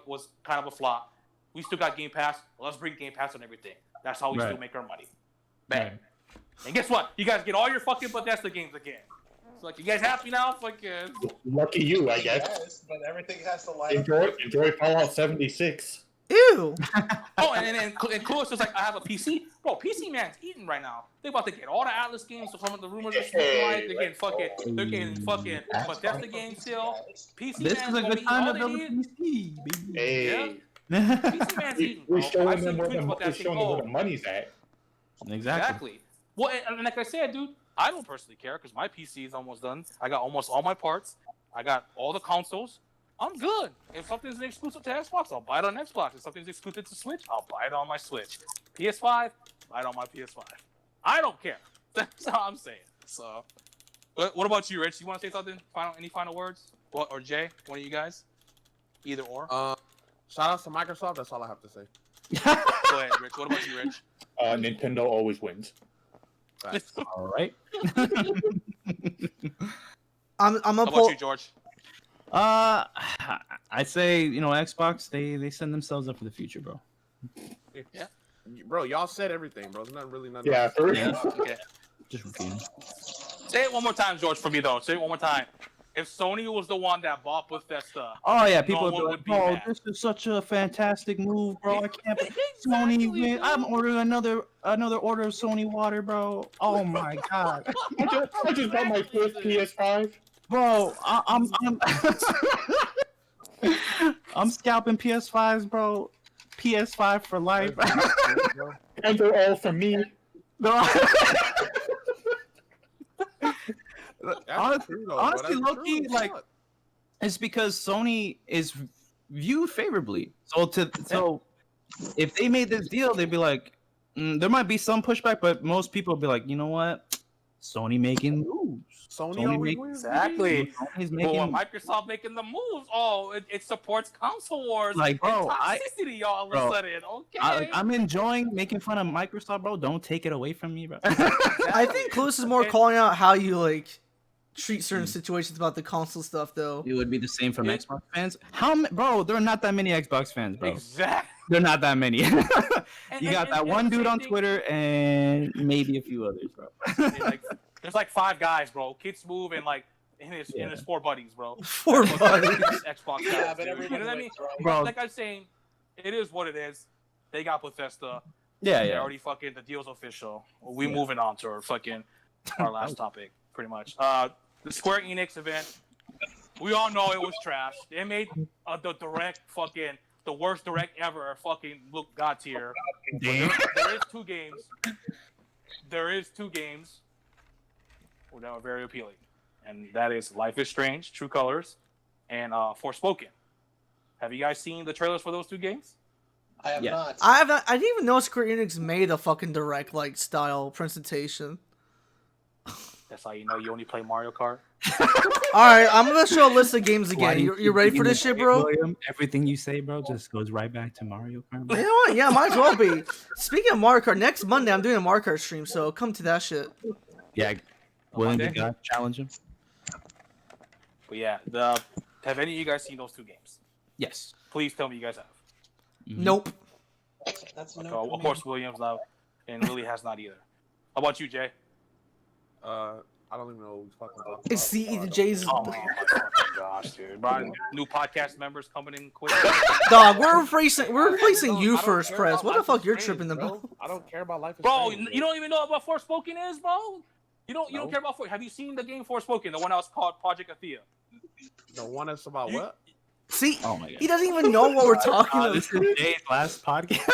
was kind of a flop. We still got Game Pass. Let's bring Game Pass on everything. That's how we Right. still make our money. Bang. And guess what? You guys get all your fucking Bethesda games again. It's like, you guys happy now? Fucking. Lucky you, I guess. Yes, but everything has to line up. Enjoy Fallout 76. Ew. Oh, and Clueless is like, I have a PC. Bro, PC man's eating right now. They about to get all the Atlas games from the rumors are smoking like. They're getting fucking Bethesda games still. PC This man's is a gonna good be time all to they build a need. PC, baby. Hey, PC man's eating, bro. we're showing I've them seen where tweets about that thing. Oh, the money's at. Exactly. exactly. Well, and like I said, dude, I don't personally care because my PC is almost done. I got almost all my parts. I got all the consoles. I'm good. If something's exclusive to Xbox, I'll buy it on Xbox. If something's exclusive to Switch, I'll buy it on my Switch. PS5, buy it on my PS5. I don't care. That's all I'm saying. So, what about you, Rich? You want to say something? Any final words? Or Jay? One of you guys? Either or. Shout out to Microsoft. That's all I have to say. Go ahead, Rich. What about you, Rich? Nintendo always wins. Facts. All right. I'm How gonna about pull. you, George? I'd say Xbox they send themselves up for the future, bro. Bro, y'all said everything, bro. There's nothing. Yeah, for real. Yeah. Okay. Just repeating. Say it one more time, George, for me though. Say it one more time. If Sony was the one that bought Bethesda, Oh yeah, people No one are would like, be "Oh, mad." this is such a fantastic move, bro! I can't believe Sony win. I'm ordering another order of Sony water, bro. Oh my god, I just got my first PS5. bro! I'm scalping PS5s, bro. PS5 for life. And they're all for me. No, That's true, though, honestly, but that's low-key, true. like, Fuck. it's because Sony is viewed favorably. So if they made this deal, they'd be like, there might be some pushback, but most people would be like, you know what, Sony making moves. Sony always make- wins. Exactly. Sony's But making when Microsoft making the moves, it supports console wars Like, bro, and toxicity all of a sudden. Okay. I'm enjoying making fun of Microsoft, bro. Don't take it away from me, bro. I think Clueless is more And- calling out how you like treat certain situations about the console stuff, though. It would be the same from Yeah. Xbox fans. Bro? There are not that many Xbox fans, bro. Exactly. They're not that many. You got that one and dude same on thing- Twitter and maybe a few others, bro. Like, there's like 5 guys, bro. Kids Move and like in his Yeah. 4 buddies, bro. For buddy. Xbox Yeah, guys, but dude. You everybody know what I mean? wins, right? Bro, Like I'm saying, it is what it is. They got Bethesda. yeah, They yeah. already fucking the deal's official. We Yeah. moving on to our last topic, pretty much. The Square Enix event. We all know it was trash. They made the direct fucking the worst direct ever. Fucking look god tier. Damn. There is 2 games. There is 2 games that are very appealing, and that is Life is Strange: True Colors, and Forspoken. Have you guys seen the trailers for those 2 games? I have Yeah. not. I didn't even know Square Enix made a fucking direct like style presentation. That's how you know you only play Mario Kart. All right, I'm gonna show a list of games Why again. do You keep ready for thinking this the shit, same, bro? William? Everything you say, bro, just goes right back to Mario Kart. You bro. know what? Yeah, might as well be. Speaking of Mario Kart, next Monday I'm doing a Mario Kart stream, so come to that shit. Yeah, William, Monday? you got to challenge him. But yeah, have any of you guys seen those 2 games? Yes. Please tell me you guys have. Mhm. Nope. That's Okay, no. of course, Williams now, and Lily has not either. How about you, Jay? I don't even know what we're fucking talking It's about. the Jay's Oh my fucking gosh, dude! Brian, new podcast members coming in quick. dog. We're replacing I you don't first, care Press. about What the Life fuck is you're Strange, tripping bro. about? I don't care about Life is Bro, Strange, you don't even know what Forspoken is, bro. You don't No. care about. Have you seen the game Forspoken, the one that was called Project Athea? The one that's about You- what? See, Oh my god. he doesn't even know what we're talking about. This is Jay's last podcast.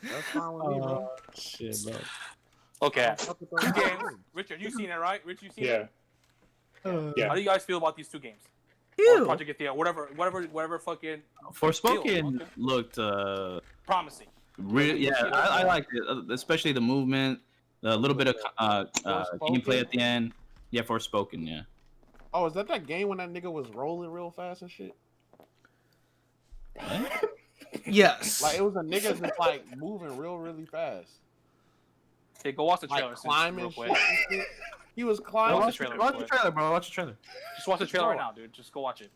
That's fine with me, bro. Shit, bro. Okay, Fuck with 2 those games. games. Richard, you seen it, right? Rich, you seen Yeah. it? How Yeah. do you guys feel about these 2 games? Or Ew. Project Athea, whatever fucking Forspoken Okay. looked promising. yeah, I liked it, especially the movement, a little bit of Forspoken? gameplay at the end. Yeah, Forspoken, yeah. Oh, is that game when that nigga was rolling real fast and shit? Yes. Like it was a nigga just like moving really fast, Okay, go watch the like trailer. climbing real shit. quick. and shit. He was Watch climbing. the trailer. Watch the trailer, bro. Watch the trailer. Just watch the trailer right now, dude. Just go watch it.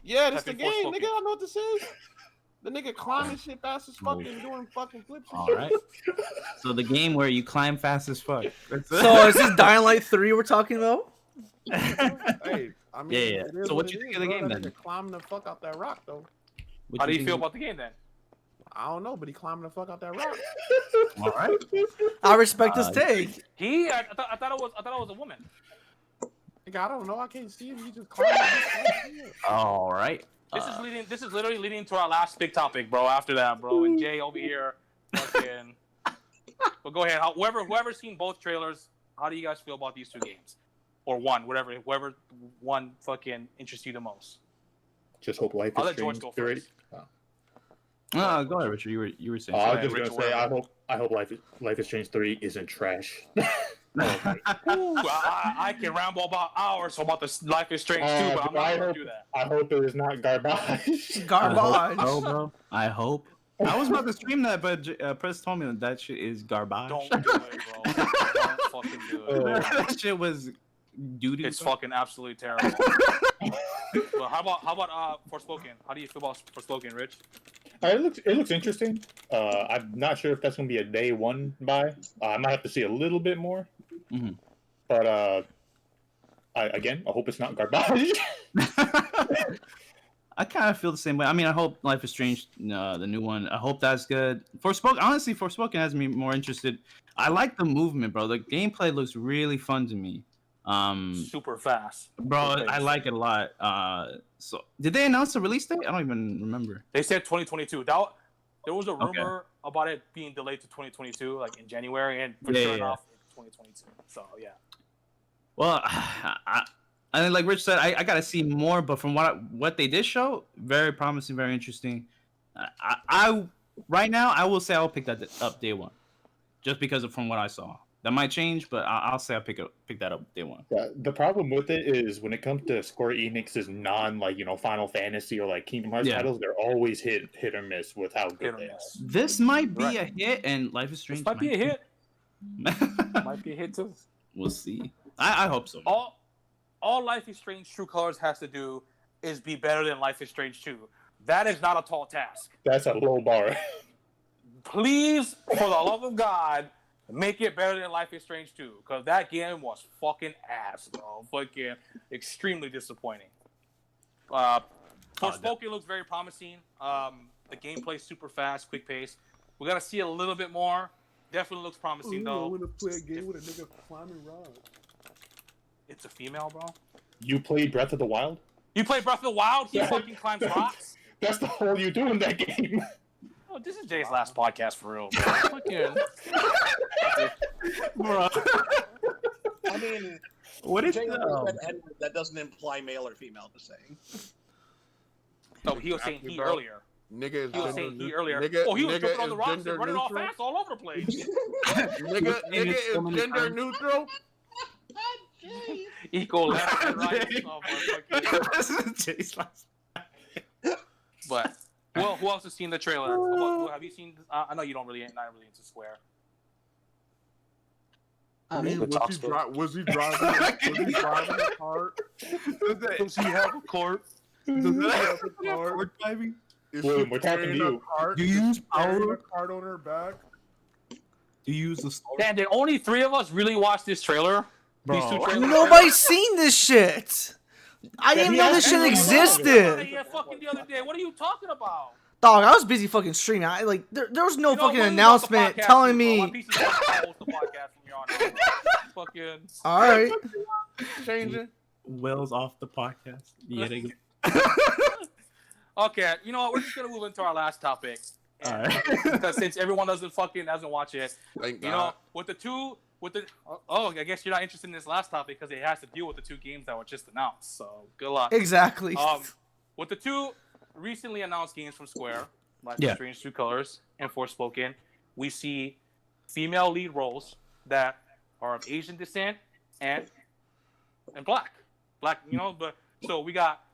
Yeah, this the Type in game, Forspoken. nigga. I know what this is. The nigga climbing shit fast as fuck and doing fucking flips. And All shit. right. So the game where you climb fast as fuck. That's it. So is this Dying Light 3 we're talking about? Hey, I mean, Yeah, yeah. it is So what it you think is, of the bro. game, That then? nigga climbing the fuck out that rock though. What How do you think feel is- about the game then? I don't know, but he climbing the fuck out that rock. All right. I respect his Uh, take. I thought it was a woman. Nigga, I don't know. I can't see him. He just climbing. All right. This is literally leading to our last big topic, bro. After that, bro, and Jay over here, fucking. But go ahead. Whoever's seen both trailers, how do you guys feel about these 2 games, or whoever one fucking interests you the most? Just hope Life I'll is let George Strange go 3. first. Go ahead, Richard. You were saying. I was ahead, just gonna Richard, say, whatever. I hope Life is Strange 3 isn't trash. Ooh, I can ramble about hours about the Life is Strange too, but I'm not gonna do that. I hope it is not garbage. Garbage. Oh, bro. I hope. I was about to stream that, but Press told me that shit is garbage. Don't do it, bro. Don't fucking do it. That shit was doo-doo. It's fucking absolutely terrible. Well, how about Forspoken? How do you feel about Forspoken, Rich? It looks interesting. I'm not sure if that's gonna be a day one buy. I might have to see a little bit more. Mhm. But I hope it's not garbage. I kind of feel the same way. I mean, I hope Life is Strange, the new one. I hope that's good. Honestly, Forspoken has me more interested. I like the movement, bro. The gameplay looks really fun to me. Super fast. Bro, Super I fast. like it a lot. So did they announce the release date? I don't even remember. They said 2022. There was a rumor about it being delayed to 2022, like in January, and for Yeah, sure yeah. enough, it's 2022. So yeah. Well, I mean, like Rich said, I gotta see more. But from what they did show, very promising, very interesting. I right now I will say I'll pick that up day one, just because of from what I saw. That might change, but I'll say I'll pick that up day one. Yeah, the problem with it is when it comes to Square Enix's Final Fantasy or like Kingdom Hearts titles, they're always hit or miss with how good they are. This might be a hit, and Life is Strange This might be a hit. Might be a hit too. We'll see. I hope so. All Life is Strange True Colors has to do is be better than Life is Strange 2. That is not a tall task. That's a low bar. Please, for the love of God, make it better than Life is Strange 2. Because that game was fucking ass, bro. Fucking extremely disappointing. Forspoken looks very promising. The gameplay's super fast, quick pace. We got to see a little bit more. Definitely looks promising, though. I want to play a game with a nigga climbing rocks. It's a female, bro. You played Breath of the Wild? You play Breath of the Wild? He fucking climbs rocks? That's the whole you do in that game. Oh, this is Jay's last podcast for real, bro. Fucking... Bro. I mean, What is that doesn't imply male or female, just saying. No, he was saying he earlier. Nigga He was is saying gender he earlier. nigga, Oh, he was nigga jumping on the is rocks and gender running all neutral. fast all over the place. Nigga is gender neutral. Equal left and right. Oh, but who else has seen the trailer? Who have you seen? I know you don't really, not really into Square. I mean, Was he driving a cart? Does he have a cart? Does he have a cart? Is Boom, she we're talking to carrying you. a cart? Do you use Carrying power? a cart on her back? Do you use the store? Damn, did only 3 of us really watch this trailer? Bro. These 2 trailers? Nobody's seen this shit. I didn't even know this shit existed. Yeah, fucking the other day. What are you talking about? Dog, I was busy fucking streaming. There was no You know, fucking we'll announcement stop the podcast telling too, bro. me. My PC is gonna host the podcast from here on out. Fucking. All right. Changing. Will's off the podcast. Yeah, they go. Okay, you know what? We're just gonna move into our last topic. All right. Because since everyone doesn't watch it, Thank you know, I guess you're not interested in this last topic because it has to deal with the 2 games that were just announced. So good luck. Exactly. With the 2 recently announced games from Square, Life Yeah. is Strange True Colors and Forspoken, we see female lead roles that are of Asian descent and black, you know. But so we got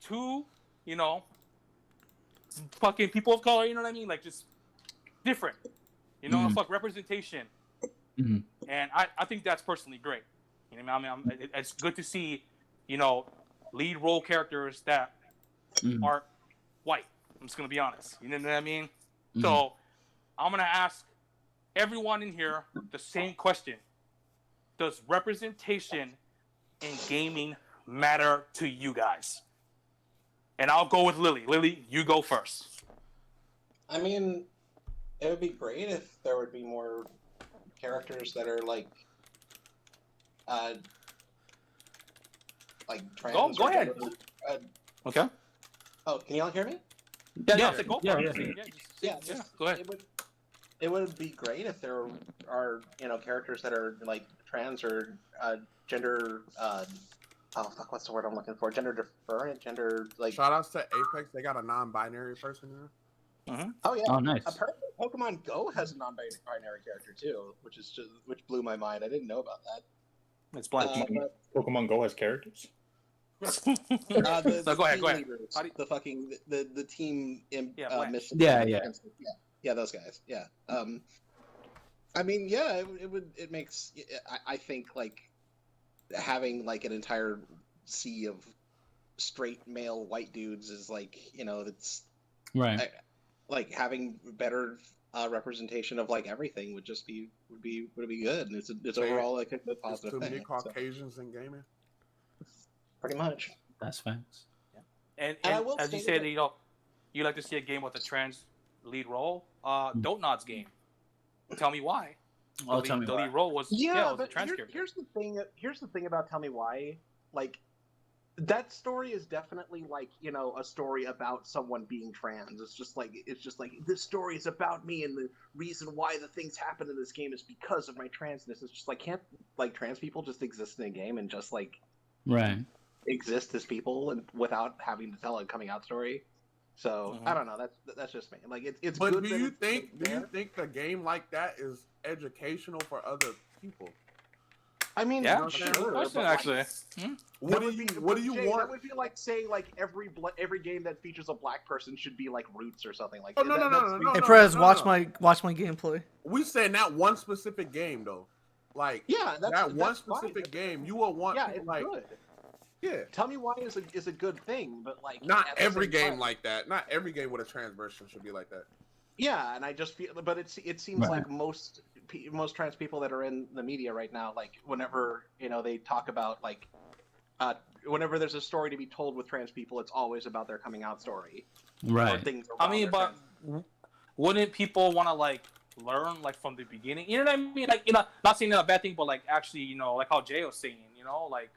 2, you know, fucking people of color. You know what I mean? Like just different. You know, fuck representation. Mhm. And I think that's personally great. You know what I mean? It's good to see, you know, lead role characters that are white. I'm just gonna be honest. You know what I mean? So I'm gonna ask everyone in here the same question: does representation in gaming matter to you guys? And I'll go with Lily. Lily, you go first. I mean, it would be great if there would be more characters that are like trans. Go ahead. Okay. Oh, can y'all hear me? Yeah, go for it. Go ahead. It would be great if there are characters that are like trans or gender. What's the word I'm looking for? Gender different, gender like. Shout outs to Apex. They got a non-binary person here. Oh yeah. Oh, nice. Apparently, Pokemon Go has a non-binary character too, which blew my mind. I didn't know about that. It's black. Pokemon Go has characters. Go ahead. Leaders, the fucking the team. Mission. Yeah. Those guys. Yeah. I mean, yeah. It makes. I think like having like an entire sea of straight male white dudes is like it's Right. like having better representation of like everything would be good, and it's overall like a good positive Too many thing. Caucasians in gaming. Pretty much. That's facts. And I will as you say said, that- you like to see a game with a trans lead role. Dontnod's game. Tell me why. Oh, tell me the why. lead role was Yeah, was a but trans character. here's the thing about Tell Me Why. Like, that story is definitely like, a story about someone being trans. It's just like this story is about me, and the reason why the things happen in this game is because of my transness. It's just like, can't like trans people just exist in a game and just like Right. exist as people and without having to tell a coming out story? So I don't know. That's just me. Like it's. But good do that you it's think there. the game like that is educational for other people? I mean, Yeah, sure. good question, but, like, actually. What do you Jay, want? That would be like saying like every game that features a black person should be like Roots or something like Oh, that. no. Hey, Prez, no. watch my gameplay. We saying that one specific game though, like Yeah, that one that's fine. specific game. You will want Yeah, people it's like good. yeah. Tell me why is a good thing, but like Not at the every same game time- like that. Not every game with a trans person should be like that. Yeah, and I just feel, but it seems Right. like most trans people that are in the media right now, like whenever they talk about like, whenever there's a story to be told with trans people, it's always about their coming out story. Or Right. things I around mean, their but trans- wouldn't people want to like learn like from the beginning? You know what I mean? Like, not saying that a bad thing, but like actually, like how Jay was saying, like,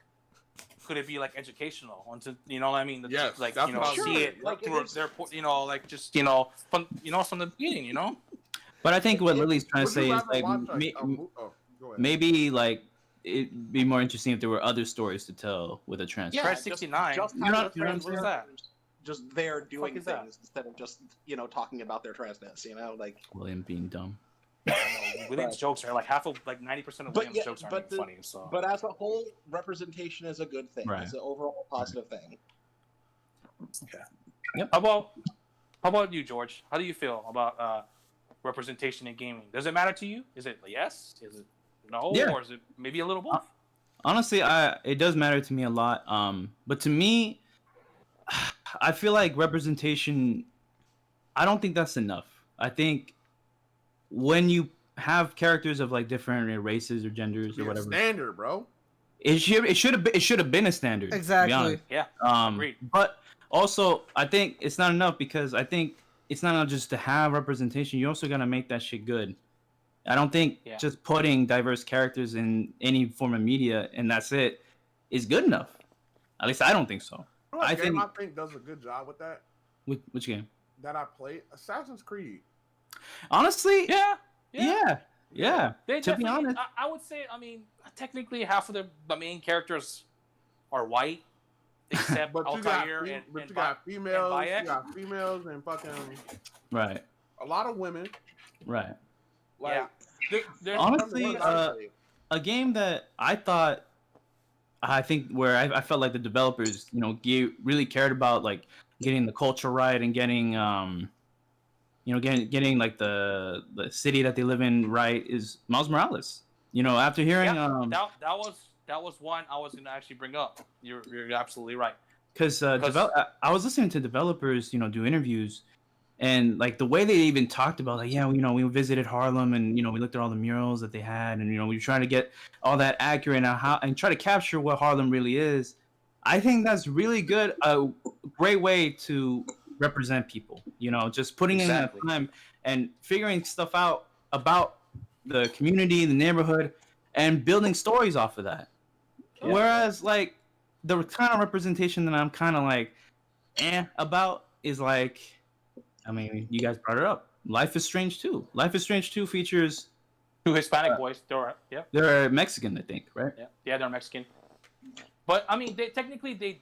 could it be like educational? You know what I mean? Yes, like that's what I was see saying. it Like, through it their, like just from from the beginning, But I think what Lily's trying to Would you say is rather like watch, go ahead. maybe like it'd be more interesting if there were other stories to tell with a trans. Yeah, Press just- 69. Just You're have not- the you're not- trans what is that? characters just there doing is that? things instead of just talking about their transness. Like. William being dumb. William's jokes are like 90% of But William's yeah, jokes aren't but even funny. So, But as a whole, representation is a good thing. Right. It's an overall positive thing. how about you, George? How do you feel about representation in gaming? Does it matter to you? Is it yes? Is it no? Yeah. Or is it maybe a little both? Honestly, it does matter to me a lot. But to me, I feel like representation. I don't think that's enough. I think when you have characters of like different races or genders Be or a whatever, standard, bro. it should have been a standard. to be Exactly. honest. Yeah. Agreed. But also, I think it's not enough because I think it's not enough just to have representation. You also gotta make that shit good. I don't think Yeah. just putting diverse characters in any form of media and that's it is good enough. At least I don't think so. You know what I game think- I think does a good job with that Which game? that I played? Assassin's Creed. Honestly, Yeah. yeah. They To be definitely, honest, I would say, I mean, technically half of the main characters are white, except But you Altair got, and you got females. Bayek. You got females and fucking right, a lot of women. right. Like, Yeah. There's Honestly, some of the ones I played. A game that I think where I felt like the developers, really cared about like getting the culture right and getting getting like the city that they live in right is Miles Morales. After hearing that was one I was gonna actually bring up. You're absolutely right. because I was listening to developers, do interviews, and like the way they even talked about, like, we visited Harlem and we looked at all the murals that they had, and we were trying to get all that accurate and try to capture what Harlem really is. I think that's really good, a great way to represent people. Just putting in that Exactly. time and figuring stuff out about the community, the neighborhood, and building stories off of that. Yeah. Whereas, like, the kind of representation that I'm kind of like, about is like, I mean, you guys brought it up. Life is Strange 2. Life is Strange 2 features, Two Hispanic boys. they're Mexican, I think, right? Yeah, they're Mexican. But I mean, they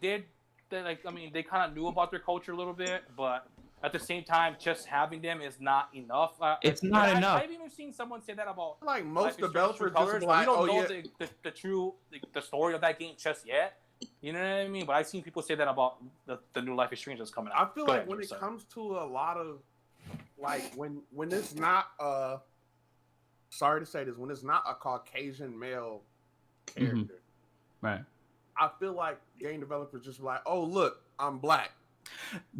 did. They kind of knew about their culture a little bit, but at the same time, just having them is not enough. It's not enough. I've even seen someone say that about Like Life most is Strange developers True just Colors, be but we like, don't oh know yeah, the true the story of that game just yet. You know what I mean? But I've seen people say that about the new Life is Strange that's coming out. I feel Go like ahead, when George, it sorry. comes to a lot of like when it's not sorry to say this, when it's not a Caucasian male character, Right. I feel like game developers just like, oh look, I'm black,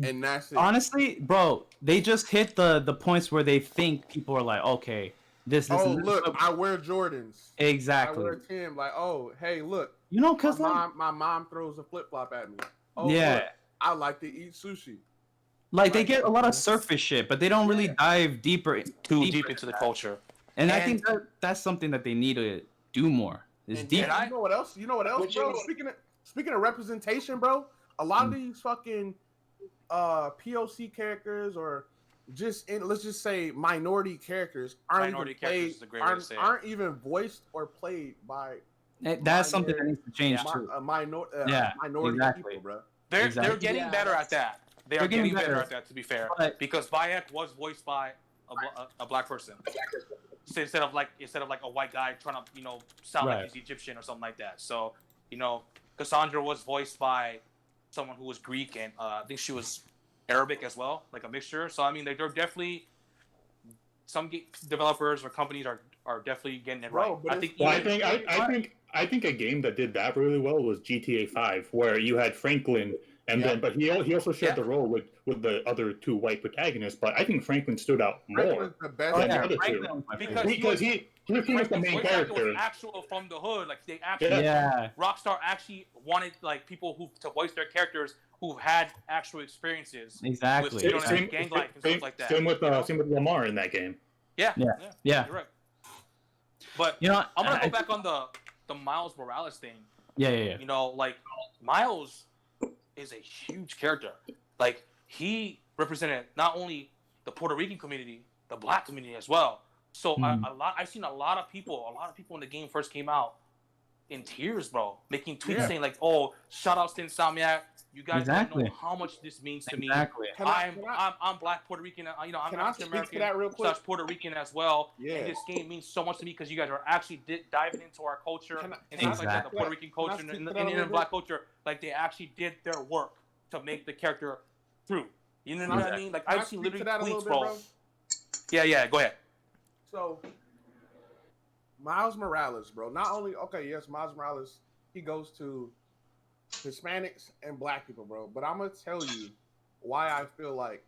and that's it. Honestly, bro, they just hit the points where they think people are like, okay, this. Oh and this. look, I wear Jordans. I Exactly. wear Tim. Like, oh hey, look, Because my mom throws a flip flop at me. Oh yeah. look, I like to eat sushi. Like they get a lot of surface shit, but they don't really dive deeper Too deep into the culture. And I And- think that's something that they need to do more. Is And deep. you know what else? You know what else, Which bro? is- speaking of representation, bro, a lot of these fucking POC characters or just let's just say minority characters aren't even voiced or played by. That's something that needs to change too. Minority exactly. people, bro. They're getting better at that. They're getting better at that, to be fair, because Bayek was voiced by a black person. So instead of like a white guy trying to sound like he's Egyptian or something like that. So Cassandra was voiced by someone who was Greek and I think she was Arabic as well, like a mixture. So I mean, they're definitely some developers or companies are definitely getting it right. I think a game that did that really well was GTA 5, where you had Franklin. And then, but he also shared the role with the other two white protagonists. But I think Franklin stood out more than the other two because he was the main character. Was actual from the hood, like they actually, Rockstar actually wanted like people to voice their characters who had actual experiences. Exactly. With, gang life and stuff like that. Same with Lamar in that game. Yeah. You're right. But I'm gonna go back on the Miles Morales thing. Yeah. Like Miles is a huge character. Like he represented not only the Puerto Rican community, the black community as well. So I've seen a lot of people when the game first came out in tears, bro, making tweets saying like, "Oh, shout outs to Insomniac. You guys don't know how much this means to me. I'm black Puerto Rican. I'm African American / Puerto Rican as well. Yeah. And this game means so much to me because you guys are actually diving into our culture and things like that, the Puerto Rican culture and the Indian and black culture. Like they actually did their work to make the character through. You know what I mean? Like I've seen literally tweets, bro. Yeah. Go ahead. So Miles Morales, bro. Not only Miles Morales, he goes to Hispanics and black people, bro. But I'm gonna tell you why I feel like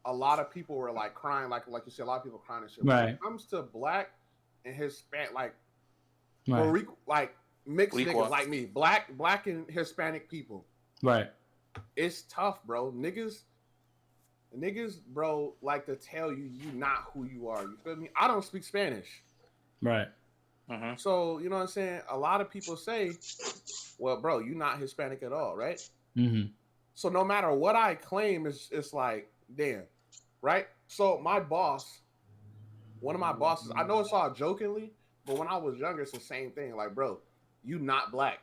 a lot of people were like crying, like you said, a lot of people crying and shit. Right. When it comes to black and Hispanic, like mixed niggas like me, black and Hispanic people. Right. It's tough, bro. Niggas, bro, like to tell you not who you are. You feel me? I don't speak Spanish. Right. So, you know what I'm saying? A lot of people say, well, bro, you're not Hispanic at all, right? So no matter what I claim, it's like, damn, right? So one of my bosses, I know it's all jokingly, but when I was younger, it's the same thing. Like, bro, you not black.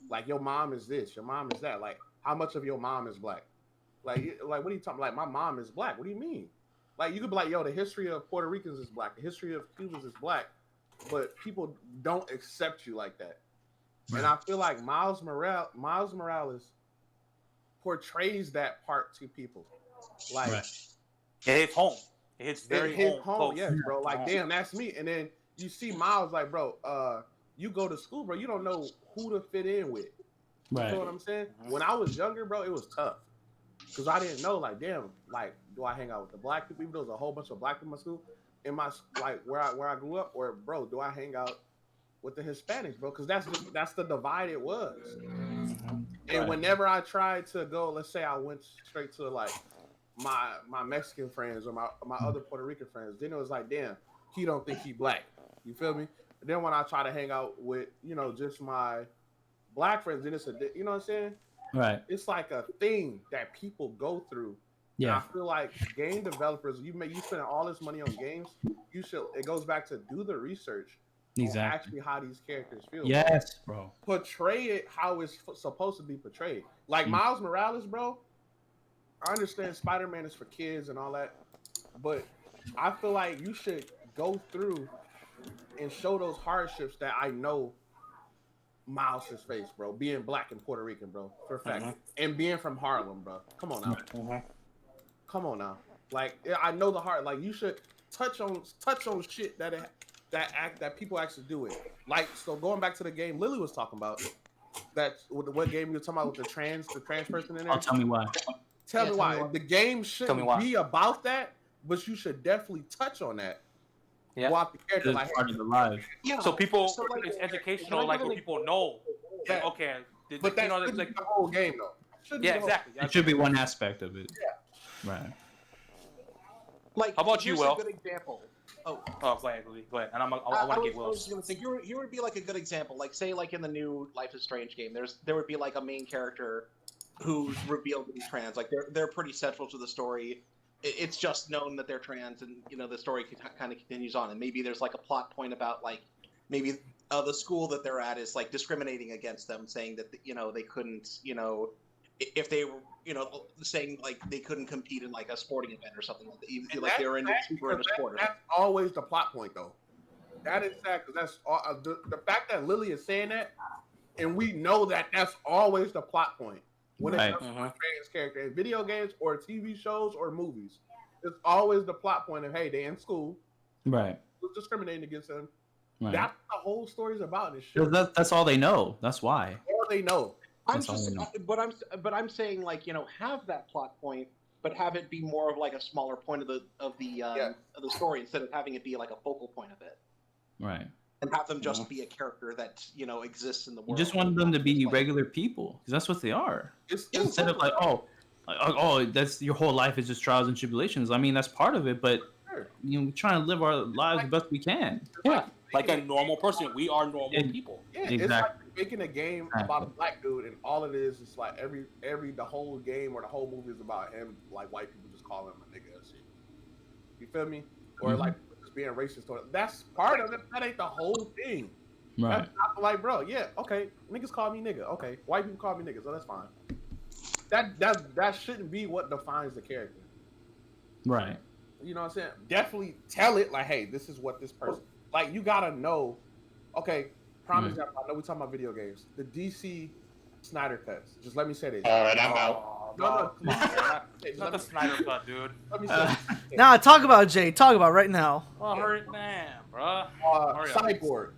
Like, your mom is this, your mom is that. Like, how much of your mom is black? Like, what are you talking? Like, my mom is black. What do you mean? Like, you could be like, yo, the history of Puerto Ricans is black. The history of Cubans is black. But people don't accept you like that. Right. And I feel like Miles Morales portrays that part to people. Like, it hits home. It hits very home. Yes, bro. Like, damn, that's me. And then you see Miles like, bro, you go to school, bro. You don't know who to fit in with. You know what I'm saying? When I was younger, bro, it was tough. Because I didn't know, like, damn, like, do I hang out with the black people? Even though there's a whole bunch of black people in my school. In my, like, where I grew up, or, bro, do I hang out with the Hispanics, bro? Because that's the divide it was. And whenever I tried to go, let's say I went straight to, like, my Mexican friends or my other Puerto Rican friends, then it was like, damn, he don't think he black. You feel me? And then when I try to hang out with, just my black friends, then it's you know what I'm saying? Right. It's like a thing that people go through. Yeah. And I feel like game developers, you spend all this money on games, it goes back to do the research. Exactly. On actually how these characters feel. Yes, bro. Portray it how it's supposed to be portrayed. Like Miles Morales, bro. I understand Spider-Man is for kids and all that, but I feel like you should go through and show those hardships that I know Miles has faced, bro. Being black and Puerto Rican, bro, for a fact, and being from Harlem, bro. Come on now. Come on now. Like, I know the heart. Like, you should touch on shit that people actually do it. Like, so going back to the game Lily was talking about, what game you were talking about with the trans person in there? Oh, tell me why. Tell me why. The game shouldn't be about that, but you should definitely touch on that. Yeah. While the character it's part of the live. Yeah. So people, it's educational, like when people know. That, okay. But that's like the whole game, though. Exactly. It should be one aspect of it. Yeah. Right. Like, how about you, Will? A good example. Oh, go ahead, Lee. Go ahead. And I I want to was, get I was Will's. gonna say here would be like a good example. Like say like in the new Life is Strange game, there would be like a main character who's revealed to be trans. Like they're pretty central to the story. It's just known that they're trans, and you know the story kind of continues on. And maybe there's like a plot point about like maybe the school that they're at is like discriminating against them, saying that you know they couldn't, you know, if they were, you know, saying like they couldn't compete in like a sporting event or something like that, even if like they were in a sport. That's always the plot point, though. That is sad because that's all, the fact that Lily is saying that, and we know that that's always the plot point when it comes to a trans character in video games or TV shows or movies. It's always the plot point of hey, they in school, Right. who's discriminating against them. Right. That's what the whole story's about. In this shit. That's all they know. That's why. All they know. I'm That's all just, I know. but I'm saying like you know have that plot point, but have it be more of like a smaller point of the story instead of having it be like a focal point of it, Right. and have them just be a character that you know exists in the You world. just want them to be Just like- regular people because that's what they are. It's Instead of like, oh, that's your whole life is just trials and tribulations. I mean, that's part of it, but you know, we're trying to live our lives the best we can. Yeah, like a normal person. We are normal people. Yeah, Exactly. it's like making a game about a black dude, and all it is like the whole game or the whole movie is about him. Like white people just call him a nigga and shit. You feel me? Or like just being racist. Or that's part of it. That ain't the whole thing. Right. That's not like, bro, yeah, okay, niggas call me nigga. Okay, white people call me nigga, so that's fine. That shouldn't be what defines the character. Right. You know what I'm saying? Definitely tell it like, hey, this is what this person. Like, you gotta know. Okay, prime example. I know we're talking about video games. The DC Snyder cuts. Just let me say this. All right, I'm out. No, Come on, man. It's not the Snyder cut, dude. let me say this. Nah, talk about it, Jay. Talk about it right now. Oh, hurry, damn, bro. Cyborg.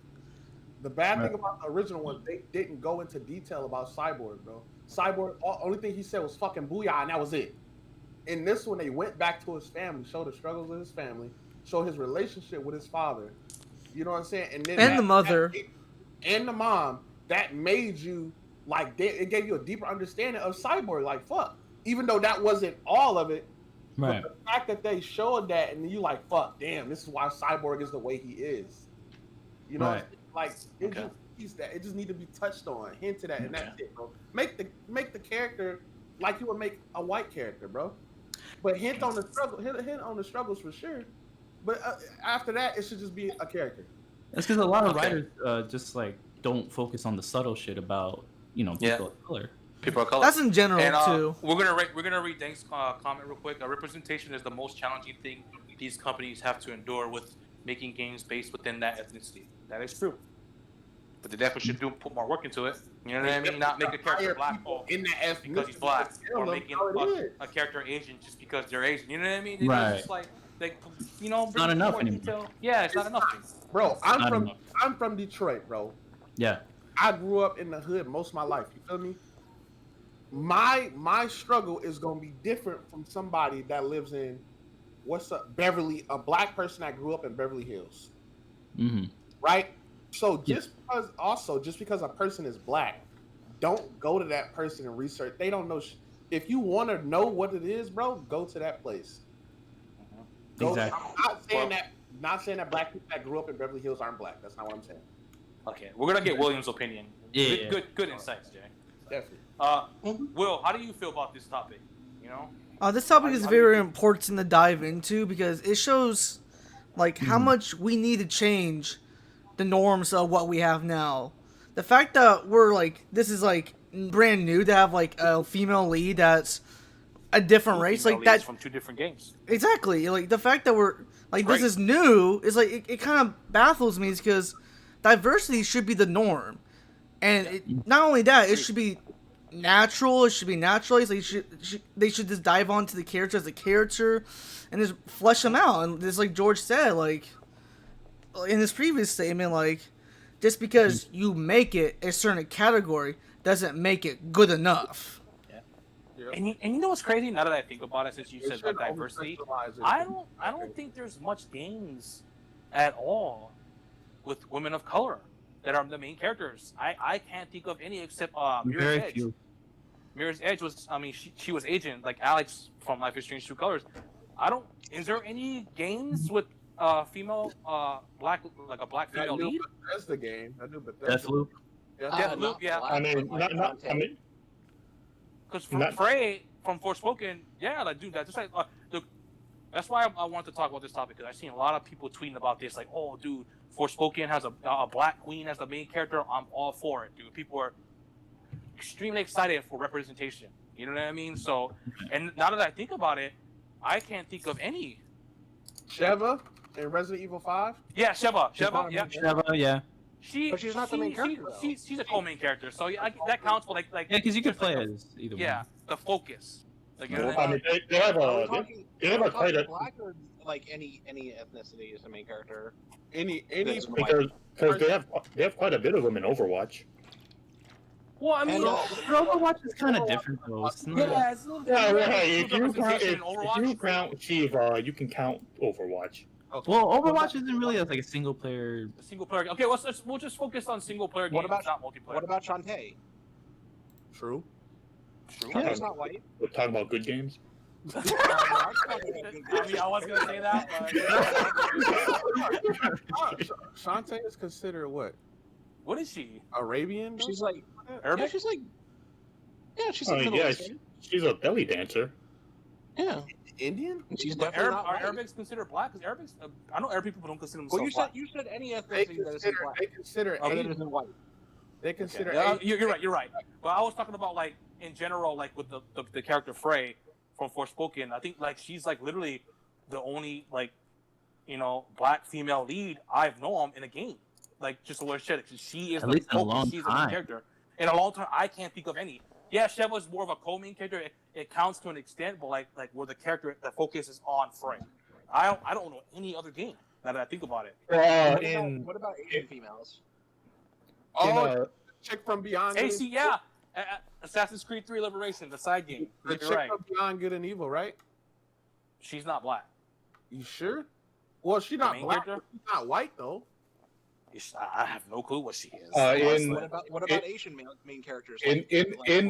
The bad thing about the original one, they didn't go into detail about Cyborg, bro. Cyborg, only thing he said was fucking booyah, and that was it. In this one, they went back to his family, showed the struggles of his family, showed his relationship with his father. You know what I'm saying? And then The mother. and the mom. That made you like it gave you a deeper understanding of Cyborg. Like fuck, even though that wasn't all of it. Right. But the fact that they showed that, and you like fuck, damn, this is why Cyborg is the way he is. You know, Right. like it just need to be touched on, hinted at, and that's it, bro. Make the character like you would make a white character, bro. But hint on the struggle, hint on the struggles for sure. But after that, it should just be a character. That's because a lot of writers just like don't focus on the subtle shit about people of color. People of color. That's in general And too. we're gonna read Dank's comment real quick. Representation is the most challenging thing these companies have to endure with making games based within that ethnicity. That is true. But they definitely should put more work into it. You know what I mean? Not make a character black in that because he's black, or making a character Asian just because they're Asian. You know what I mean? Right. It's just like you know, Not enough more anymore. detail. Yeah, it's not enough. Bro, Not enough. I'm from Detroit, bro. Yeah. I grew up in the hood most of my life. You feel me? My struggle is gonna be different from somebody that lives in Beverly, a black person that grew up in Beverly Hills, right? So just because a person is black, don't go to that person and research. They don't know. If you want to know what it is, bro, go to that place. Exactly. I'm not saying that black people that grew up in Beverly Hills aren't black. That's not what I'm saying. Okay, we're gonna get William's opinion. Yeah. Good insights, Jay. Definitely. Will, how do you feel about this topic? You know? This topic is very important to dive into because it shows like how much we need to change the norms of what we have now. The fact that this is like brand new to have like a female lead that's a different race like that from two different games. Exactly. Like the fact that we're like It's this is new is like it kind of baffles me because diversity should be the norm, and not only that, it should be natural. It should be naturalized. Like they should just dive onto the character as a character, and just flesh them out. And just like George said, like in his previous statement, like just because you make it a certain category doesn't make it good enough. And you know what's crazy? Now that I think about it, since you said about diversity, I don't think there's much games at all with women of color that are the main characters. I can't think of any except Mirror's Very Edge. few. Mirror's Edge was, she was Asian, like Alex from Life is Strange True Colors. Is there any games with female black like a black That female new lead? Bethesda game. That new Bethesda. Deathloop. Yeah. Deathloop, yeah. I mean, Because Not- Frey from Forspoken, yeah, like dude, that's just like that's why I wanted to talk about this topic because I've seen a lot of people tweeting about this, like, oh, dude, Forspoken has a black queen as the main character. I'm all for it, dude. People are extremely excited for representation. You know what I mean? So, and now that I think about it, I can't think of any. Sheva in Resident Evil 5. Yeah, Sheva, yeah. Sheva, yeah. But she's not the main character, though. She's a co-main character, so yeah, that counts for like Yeah, because you could just like play the- as either yeah, one. the focus. Like, you know what I I mean? mean, they have Are we a talking, they have are we a quite talking a black or like any ethnicity as the main character? Any because they have quite a bit of them in Overwatch. Well, I mean, And, Overwatch is kind of different though. It's not- yeah, it's a little Yeah, different. right. It's If you count, representation if, in Overwatch. if you count Shiva, you can count Overwatch. Well, Overwatch isn't really like a single player. The single player. Okay, we'll just focus on single player What games, about- not multiplayer. What about Shantae? True. True. Shantae's not white. We're talking about good games. I mean, I was gonna say that, but Shantae is considered what? what is she? Arabian? though? She's like, Arabic? yeah, she's like, yeah, she's Oh, like Middle yeah, Eastern. she's a belly dancer. Yeah, Indian? and she's But definitely not are white. Arabics considered black? Because Arabics, I know Arabic people don't consider Well, themselves you said any They ethnicity that isn't consider black. they consider Oh, That Asian. isn't white. They consider black. Asian. You're right. But I was talking about like in general, like with the character Frey from Forspoken. I think like she's like literally the only like black female lead I've known in a game. Like just the way she she is At the least in a focus, long she's the main time. character. In a long time, I can't think of any. Yeah, Sheva is more of a co-main character. It counts to an extent, but like where the character the focus is on Frey. I don't know any other game now that I think about it. What about Asian females? Oh, chick from Beyond. Good AC, and- yeah, Assassin's Creed 3 Liberation, the side game. The You're chick right. from Beyond Good and Evil, right? She's not black. You sure? Well, she's not main black. character? But she's not white though. I have no clue what she is. In- What about Asian main characters? in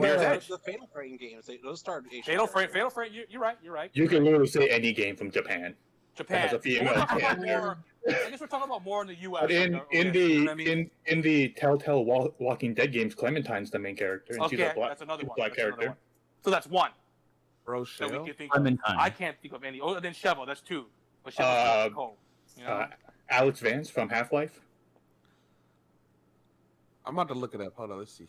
Where's the, Edge? the Fatal Frame games, those started Asian. Fatal Frame. characters. Fatal Frame. You're right. You're right. you can literally say any game from Japan. Japan. has a female We're talking about character. more- I guess we're talking about more in the U.S. But in okay, in you the know what I mean? in the Telltale Walking Dead games, Clementine's the main character, and she's Okay, a black, that's another one. black That's another character. one. So that's one that we Rochelle. can think of. Clementine. I can't think of any. Oh, and then Sheva. That's two. But Sheva's not co. You know? Alex Vance from Half Life. I'm about to look it up. Hold on, let's see.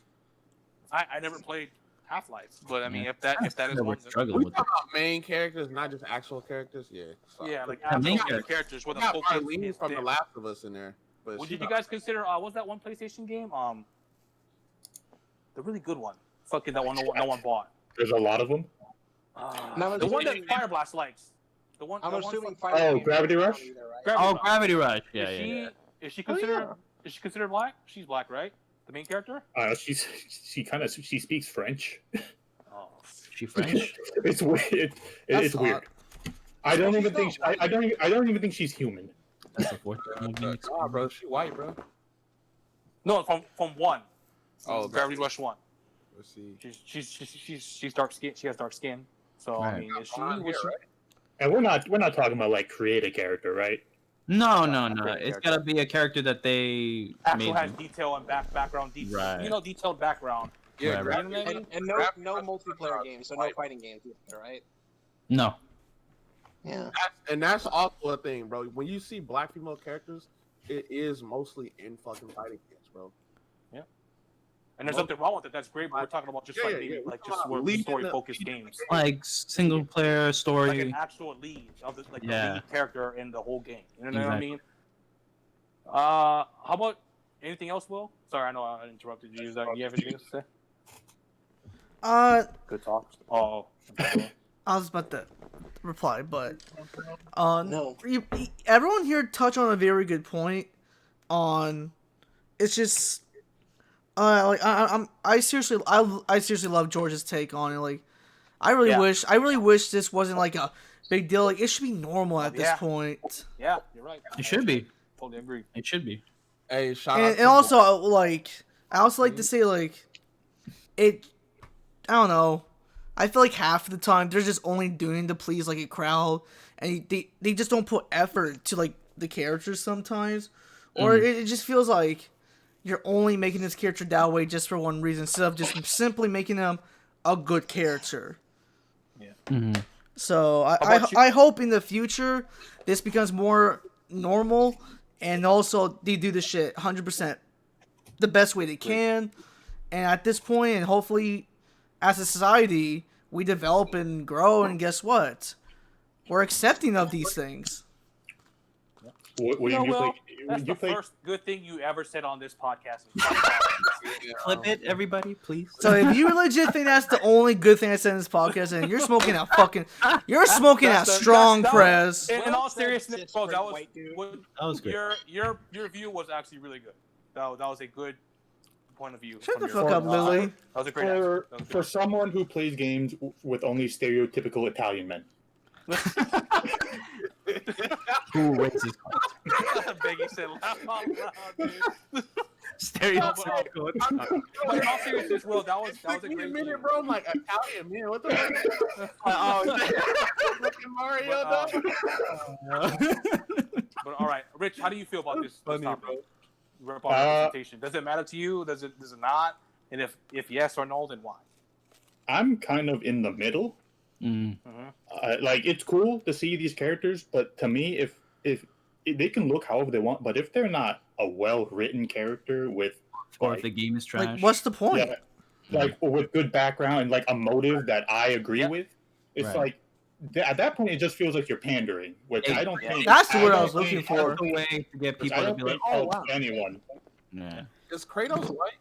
I never played Half-Life, but I mean, Yeah. if that is Yeah, we're one, struggling We with talking about main characters, not just actual characters. Yeah. Sorry. yeah, like Yeah, main actual characters where We the got focus Marlene is from there. The Last of Us in there. But What she's did you not- guys consider? What was that one PlayStation game? The really good one. Fucking that one no one bought. There's a lot of them. Now, The one that assuming- Fire Blast likes. The one. I'm the one assuming from- Fire Oh, Games Gravity is Rush? either, right? Gravity Oh, Rush. Gravity Rush. Yeah, Is yeah, she yeah. is she considered is she considered black? She's black, right? The main character. She speaks French. Oh, She French? It's weird. That's It's weird. I don't even think I don't even think she's human. That's the fourth movie. Nah, bro, she white, bro. no, from one. Oh, Gravity Rush 1. Let's see. She's dark skin. She has dark skin. So I Right. mean, is she? Blonde Was hair, she right? And we're not talking about like create a character, right? No. Okay, It's okay. gotta be a character that they actual made. has detail and background detail. Right. You know, detailed background. Yeah, Right, You Gra- know what I mean? And no multiplayer games, so no White. fighting games either, right? No. Yeah. and that's also a thing, bro. When you see black female characters, it is mostly in fucking fighting games, bro. And there's nothing wrong with it. That's great. But we're talking about just Yeah, like yeah, maybe yeah. We're like talking just about more leading story the- focused games. Like single player Like story. an actual lead of the the Yeah. lead character in the whole game. You know what I Exactly. mean? How about anything else, Will? Sorry, I know I interrupted you. Is that you have anything else to say? Good talk. Oh. I was about to reply, but No. everyone here touched on a very good point. On, it's just, like I seriously love George's take on it. Like, I really wish this wasn't like a big deal. Like, it should be normal at this Yeah. point. Yeah, you're right. It should be. Totally agree. It should be. Hey, shout out. And to also, like, I also like to say, like, I don't know. I feel like half of the time they're just only doing to please like a crowd, and they just don't put effort to like the characters sometimes, or it just feels like you're only making this character that way just for one reason instead of just simply making them a good character. So I hope in the future this becomes more normal, and also they do the shit 100% the best way they can. And at this point, and hopefully as a society, we develop and grow, and guess what? We're accepting of these things. That's the first good thing you ever said on this podcast. Clip it, everybody, please. So if you legit think that's the only good thing I said in this podcast, and you're smoking that strong, Prez. In all seriousness, bro, that was good. Your view was actually really good. That was a good point of view. Shut the fuck up, Lily. That was a great answer. For someone who plays games with only stereotypical Italian men. Who raises Becky said, laugh out loud, dude. stereotypical? But in all seriousness, Will, that was a great minute, view. bro. I'm like Italian man. What the fuck? Fucking Mario, But all right, Rich, how do you feel about this topic? Representation. Does it matter to you? Does it not? And if yes or no, then why? I'm kind of in the middle. Like, it's cool to see these characters, but to me, if they can look however they want, but if they're not a well-written character with, or if the game is trash, Like, what's the point? yeah, like with good background and like a motive that I agree with, it's like at that point it just feels like you're pandering, which I don't think. That's the word I was don't looking think- for. that's the way to get which people I to don't be like, think oh helps wow. anyone. Yeah. Is Kratos white?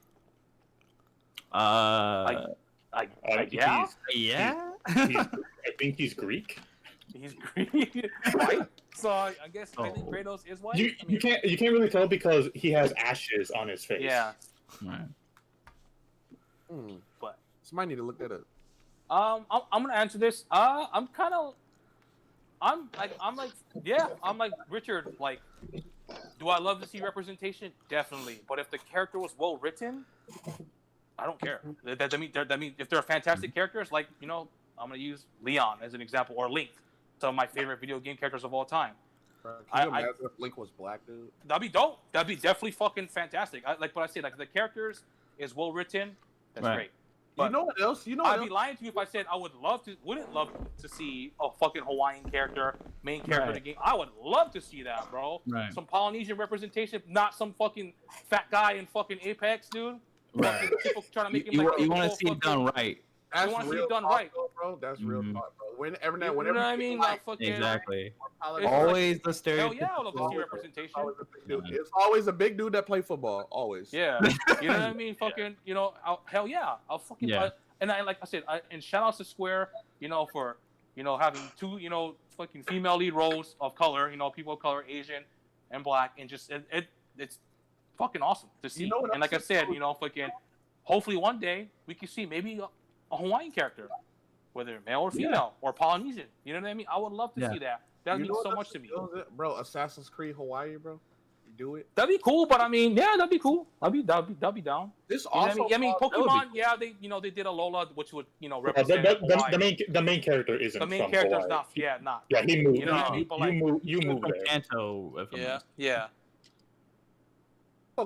Yeah. Yeah. I think he's Greek. He's Greek, right? So I guess I think Kratos is white. You can't really tell because he has ashes on his face. Yeah. Right. But Somebody need to look that up. I'm gonna answer this. I'm like Richard. Like, do I love to see representation? Definitely. But if the character was well written, I don't care. That mean if they're fantastic characters, like, you know, I'm gonna use Leon as an example, or Link, some of my favorite video game characters of all time. Can you imagine if Link was black, dude? That'd be dope. That'd be definitely fucking fantastic. Like what I said, like the characters is well written. That's great. But you know what else? I'd be lying to you if I said I wouldn't love to see a fucking Hawaiian character, main character in the game. I would love to see that, bro. Right. Some Polynesian representation, not some fucking fat guy in fucking Apex, dude. Right. Fucking people trying to make him You want to see it done right. That's want to see real it done talk, right. bro. That's real talk, bro. Whenever You know what I mean? Like, fucking, Exactly. It's Always the hell stereotype. yeah, I would love to see representation. It's always a big dude that play football. Always. Yeah, you know what I mean? Fucking, you know, hell yeah, I'll fucking. Yeah. And like I said, and shout outs to Square, you know, for, you know, having two, you know, fucking female lead roles of color, you know, people of color, Asian and black, and just it's fucking awesome to see. You know what and like I said, you know, fucking, hopefully one day we can see maybe a Hawaiian character, whether male or female or Polynesian. You know what I mean? I would love to see that. That means so much to me, bro. Assassin's Creed Hawaii, bro. You do it. That'd be cool, but I mean, yeah, that'd be cool. That'd be down. This You know what also. I mean, Pokemon, yeah, they did a Lola, which would, you know, represent Hawaii. The main character isn't. The main from character's Hawaii. not. Yeah, not. Yeah, he moved. You know what I mean? But like, you moved From there. Kanto, if I'm not yeah.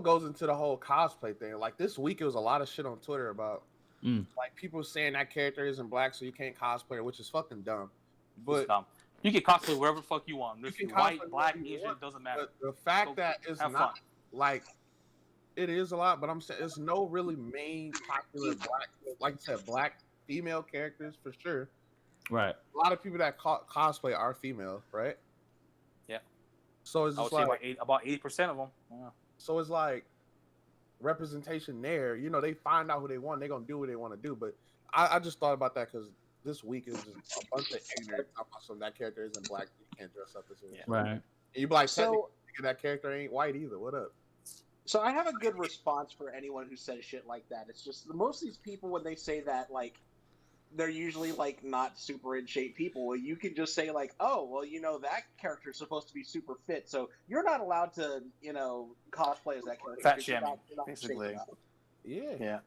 Goes into the whole cosplay thing. Like this week, it was a lot of shit on Twitter about like people saying that character isn't black, so you can't cosplay her, which is fucking dumb. But you can cosplay wherever the fuck you want. This can white, cosplay black, wherever you Asian, want. doesn't matter. But the fact So, that it's have not fun. like it is a lot, but I'm saying it's no really main popular black, like I said, black female characters for sure. right. A lot of people that cosplay are female, right? Yeah. So it's I would just say like about 80% of them. Yeah. so it's like representation there. You know, they find out who they want, they're gonna do what they want to do. But I just thought about that because this week is just a bunch of ignorant about some that character isn't black, you can't dress up as him. Right. And you be like, So- technically, that character ain't white either. What up? So I have a good response for anyone who says shit like that. It's just most of these people when they say that, like, they're usually like not super in shape people. You can just say like, oh, well, you know, that character's supposed to be super fit, so you're not allowed to, you know, cosplay as that character. Fat because you're shaming, not in shape basically. enough. Yeah.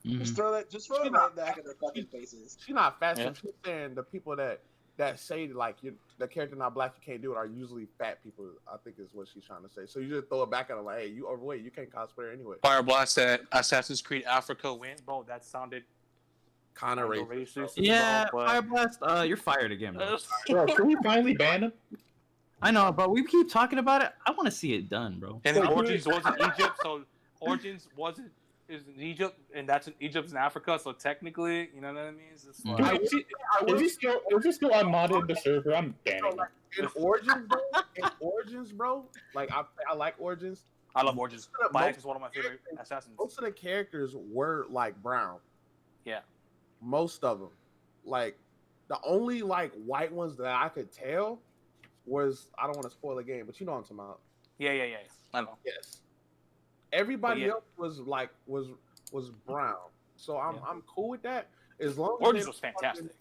Just throw it right back in their fucking faces. She's not fat. Yeah. She's saying the people that that say like the character not black, you can't do it, are usually fat people. I think is what she's trying to say. So you just throw it back at her like, hey, you overweight, you can't cosplay anyway. Fire Blast said Assassin's Creed Africa win, bro. That sounded Kind of racist. Yeah, bro, Fire Blast, you're fired again, bro. Bro, can we finally ban him? I know, but we keep talking about it. I want to see it done, bro. And Origins was in Egypt, so Origins is in Egypt, and that's in Egypt's in Africa. So technically, you know what I mean? It's just like, Is he still unmodded the server? I'm banning him. in Origins, bro. Like I like Origins. I love Origins. Bayek is one of my favorite assassins. Most of the characters were like brown. Yeah. Most of them. Like the only like white ones that I could tell was, I don't want to spoil the game, but you know what I'm talking about. Yeah. I know. Yes. Everybody yeah. else was like was brown. So I'm cool with that. As long as Origins they was fantastic.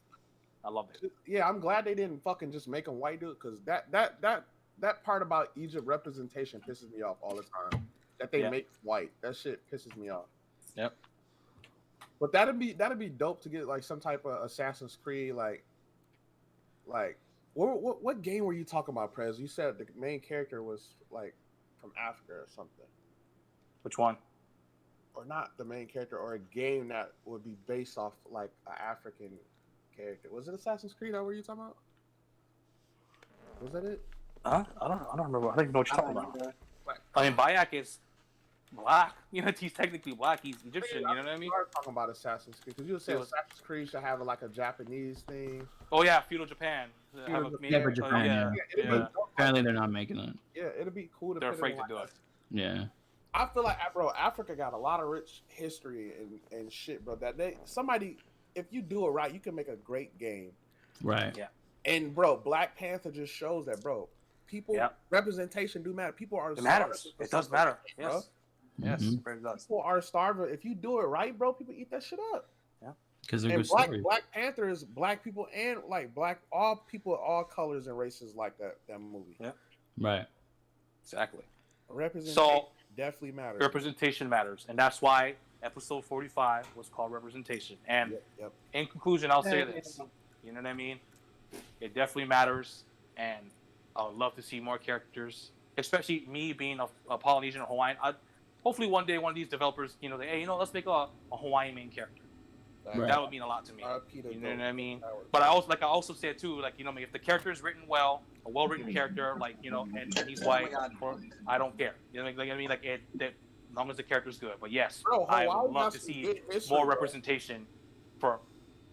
I loved it. Yeah, I'm glad they didn't fucking just make them white, dude, because that part about Egypt representation pisses me off all the time. That they make white. That shit pisses me off. Yep. But that'd be dope to get like some type of Assassin's Creed like what game were you talking about, Prez? You said the main character was like from Africa or something. Which one? Or not the main character, or a game that would be based off like an African character. Was it Assassin's Creed? That what you talking about? Was that it? I don't remember. I don't even know what you're talking about. I mean, Bayek is black. You know, he's technically black. He's Egyptian. You know what I mean? We are talking about Assassin's Creed because you said Assassin's Creed should have like a Japanese thing. Oh yeah, feudal Japan. Never Japan. But apparently they're not making it. Yeah, it'd be cool to. They're afraid to do it. Yeah. I feel like, bro, Africa got a lot of rich history and shit, bro. That if you do it right, you can make a great game. Right. Yeah. And bro, Black Panther just shows that, bro. People representation do matter. People are. It matters. It does matter. Yes. Bro. Yes. Mm-hmm. It does. People are starving. If you do it right, bro, people eat that shit up. Yeah. Because they're and good stories. Black Panther is black people and like all people, all colors and races like that movie. Yeah. Right. Exactly. Representation definitely matters. Representation matters, and that's why episode 45 was called Representation. And in conclusion, I'll say this: you know what I mean? It definitely matters, and I would love to see more characters, especially me being a Polynesian or Hawaiian. Hopefully, one day, one of these developers, you know, let's make a Hawaiian main character. Right. That would mean a lot to me. You know what I mean? But I also said too, like, you know, if the character is written well, a well-written character, like, you know, and he's white, I don't care. You know what I mean? Like, as long as the character's good. But yes, bro, I would love to see more representation for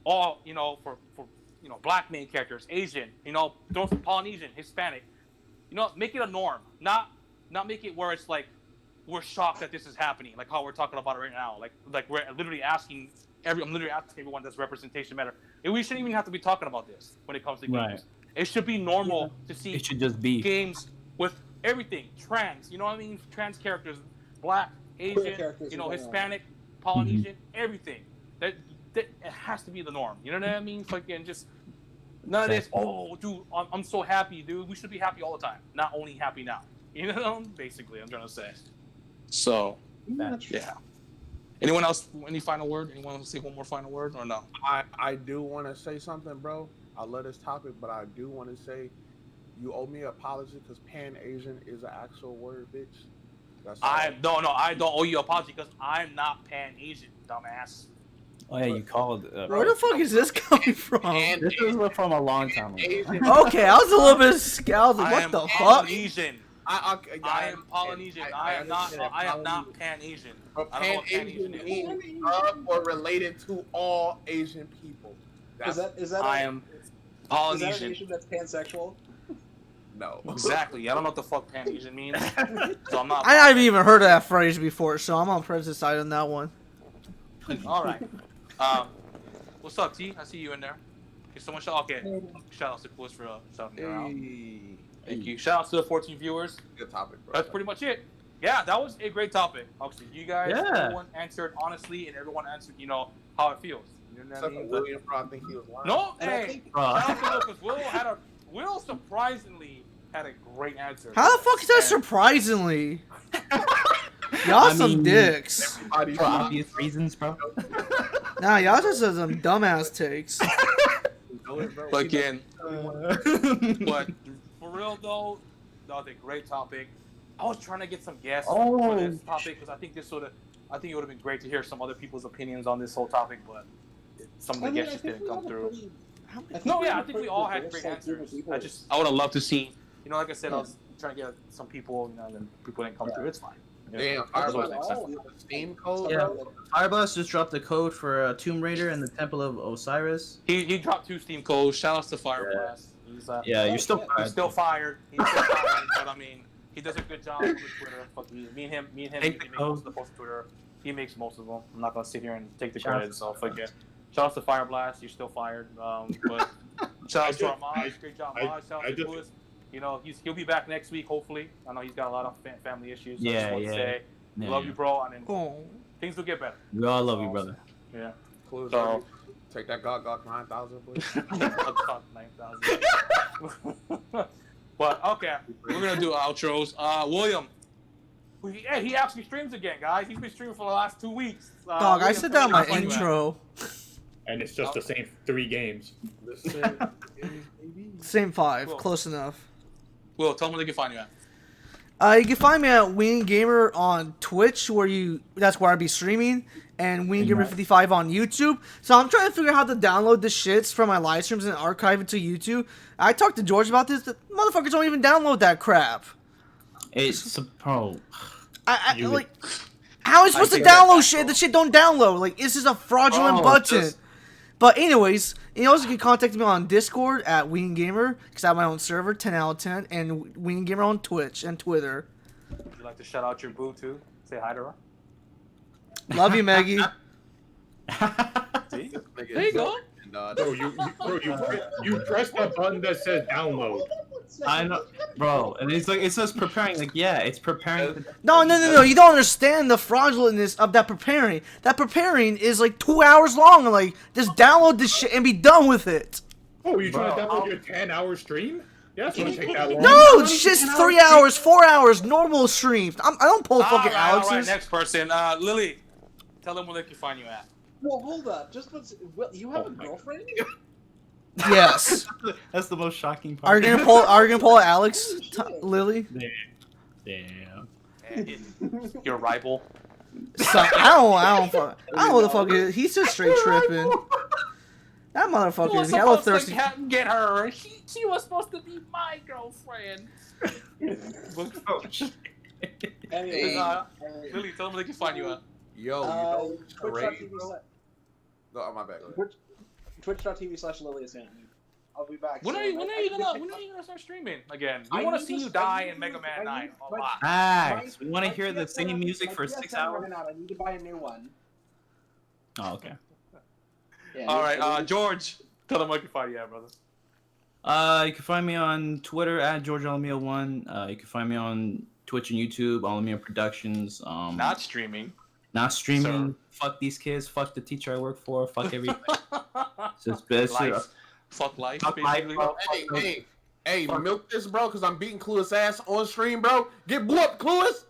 all, you know, for black main characters, Asian, you know, Polynesian, Hispanic. You know, make it a norm, not make it where it's like we're shocked that this is happening, like how we're talking about it right now. Like we're literally asking. I'm literally asking everyone, does representation matter? And we shouldn't even have to be talking about this when it comes to games. Right. It should be normal to see it should just be games with everything. Trans, you know what I mean? Trans characters, black, Asian, you know, Hispanic, Polynesian, everything. That it has to be the norm. You know what I mean? Fucking just none of this, oh, dude, I'm so happy, dude. We should be happy all the time. Not only happy now. You know, basically, I'm trying to say. So, yeah. Anyone else? Any final word? Anyone want to say one more final word or no? I do want to say something, bro. I love this topic, but I do want to say you owe me an apology because Pan-Asian is an actual word, bitch. I don't owe you an apology because I'm not Pan-Asian, dumbass. Oh yeah, you called. Where the fuck is this coming from? This is from a long time ago. Okay, I was a little bit scared. What the fuck? Polynesian. I am Polynesian. I am not Pan-Asian. I don't know what Pan-Asian is. Or related to all Asian people. Is that I am Polynesian. Is that an Asian that's pansexual? No. Exactly. I don't know what the fuck Pan-Asian means. So I'm not. I haven't even heard of that phrase before, so I'm on Prez's side on that one. All right. What's up, T? I see you in there. Can someone shout? Okay. Shout out to Coolest for shouting her out. Thank you. Shout out to the 14 viewers. Good topic, bro. That's pretty much it. Yeah, that was a great topic. Obviously, you guys, everyone answered honestly, and everyone answered, you know, how it feels. You know what I mean? William, bro, I think he was lying. No, hey, shout out to Will, because Will surprisingly had a great answer. How the fuck is that surprisingly? Y'all some dicks. For obvious reasons, bro. Nah, y'all just have some dumbass takes. do it, bro. But again, but for real though, that was a great topic. I was trying to get some guests for this topic because I think it would have been great to hear some other people's opinions on this whole topic, but some of the guests just didn't come through. I think we all had great answers. I would have loved to see, like I said, I was trying to get some people, and then people didn't come through. It's fine. Damn, Fireblast, Steam code, Yeah. bro. Fireblast just dropped the code for Tomb Raider and the Temple of Osiris. He dropped 2 Steam codes. Shout outs to Fireblast. He's, You're still fired. He's still fired. But I mean, he does a good job on the Twitter. Fuck me and him. He makes most of the posts on Twitter. He makes most of them. I'm not gonna sit here and take the credit. So forget. Shout outs to Fireblast. You're still fired. But shout outs to Armaj. Great job, Armaj. Shout outs to Lewis. He'll be back next week, hopefully. I know he's got a lot of family issues. So I just want to say, love you, bro. And then things will get better. We all love you, brother. Yeah. Cool. So take that GOG 9,000, please. GOG 9,000. But okay, we're gonna do outros. William, he actually streams again, guys. He's been streaming for the last 2 weeks. Dog, I William, said that in my tell me intro. And it's just the same 3 games. Same 5, Cool. close enough. Will, tell them where they can find you at. You can find me at Wing Gamer on Twitch, that's where I'll be streaming, and Wing Gamer 55 on YouTube. So I'm trying to figure out how to download the shits from my live streams and archive it to YouTube. I talked to George about this. The motherfuckers don't even download that crap. It's bro. Like, how am I supposed to download shit? The shit don't download. Like, this is a fraudulent button. But anyways, you also can contact me on Discord at Wing Gamer, because I have my own server, 10 out of 10, and Wing Gamer on Twitch and Twitter. Would you like to shout out your boo too? Say hi to her. Love you, Maggie. See? There you go. Bro, you press that button that says download. I know, bro, and it's like it says preparing. Like, yeah, it's preparing. No. You don't understand the fraudulentness of that preparing. That preparing is like 2 hours long. Like, just download this shit and be done with it. Oh, you trying to download your 10-hour stream? Yeah, it's gonna take that long. No, it's just 3 hours, 4 hours, normal streams. I don't pull fucking Alex's. All right, next person. Lily, tell them where they can find you at. Well, hold up. You have a girlfriend? Yes. That's the most shocking part. Are you gonna pull Alex, Lily? Damn. Your rival. So, I don't know what the fuck is. He's just straight tripping. That motherfucker is hella thirsty. Get her. She was supposed to be my girlfriend. Lily, tell them where they can find you at. Yo, crazy. Oh, my bad. Twitch.tv/LiliaSanton. I'll be back. When are you gonna start streaming again? We want to see you die in Mega Man 9 a lot. Nice. We want to hear the same music for 6 hours. I need to buy a new one. Oh, okay. Yeah, All right, George, tell them where you can find you at, brother. You can find me on Twitter at GeorgeAlamia1. You can find me on Twitch and YouTube, Alamia Productions. Not streaming. Not streaming. Sir. Fuck these kids. Fuck the teacher I work for. Fuck everything. Just best. Life. Fuck life. Fuck life, bro. Hey, milk this, bro, because I'm beating Clueless ass on stream, bro. Get blew up, Clueless.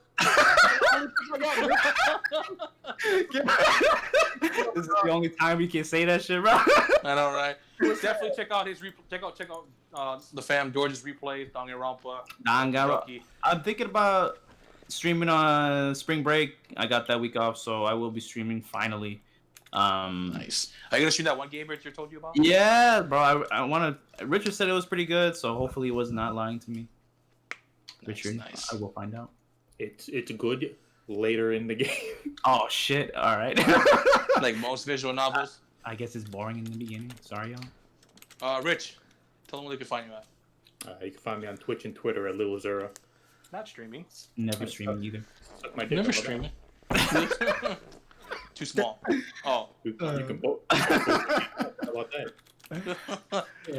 This is the only time we can say that shit, bro. I know, right? Definitely check out his check out the fam George's replays, Danganronpa. I'm thinking about streaming on spring break. I got that week off, so I will be streaming finally. Nice. Are you gonna stream that one game Richard told you about? Yeah, bro. I want to. Richard said it was pretty good, so hopefully he was not lying to me. Richard, nice. I will find out. It's good later in the game. Oh shit! All right. Like most visual novels. I guess it's boring in the beginning. Sorry, y'all. Rich, tell them where they can find you at. You can find me on Twitch and Twitter at Lil Zera. Not streaming. Never streaming either. Suck my dick. Never streaming. Too small. Oh. You can both. How about that?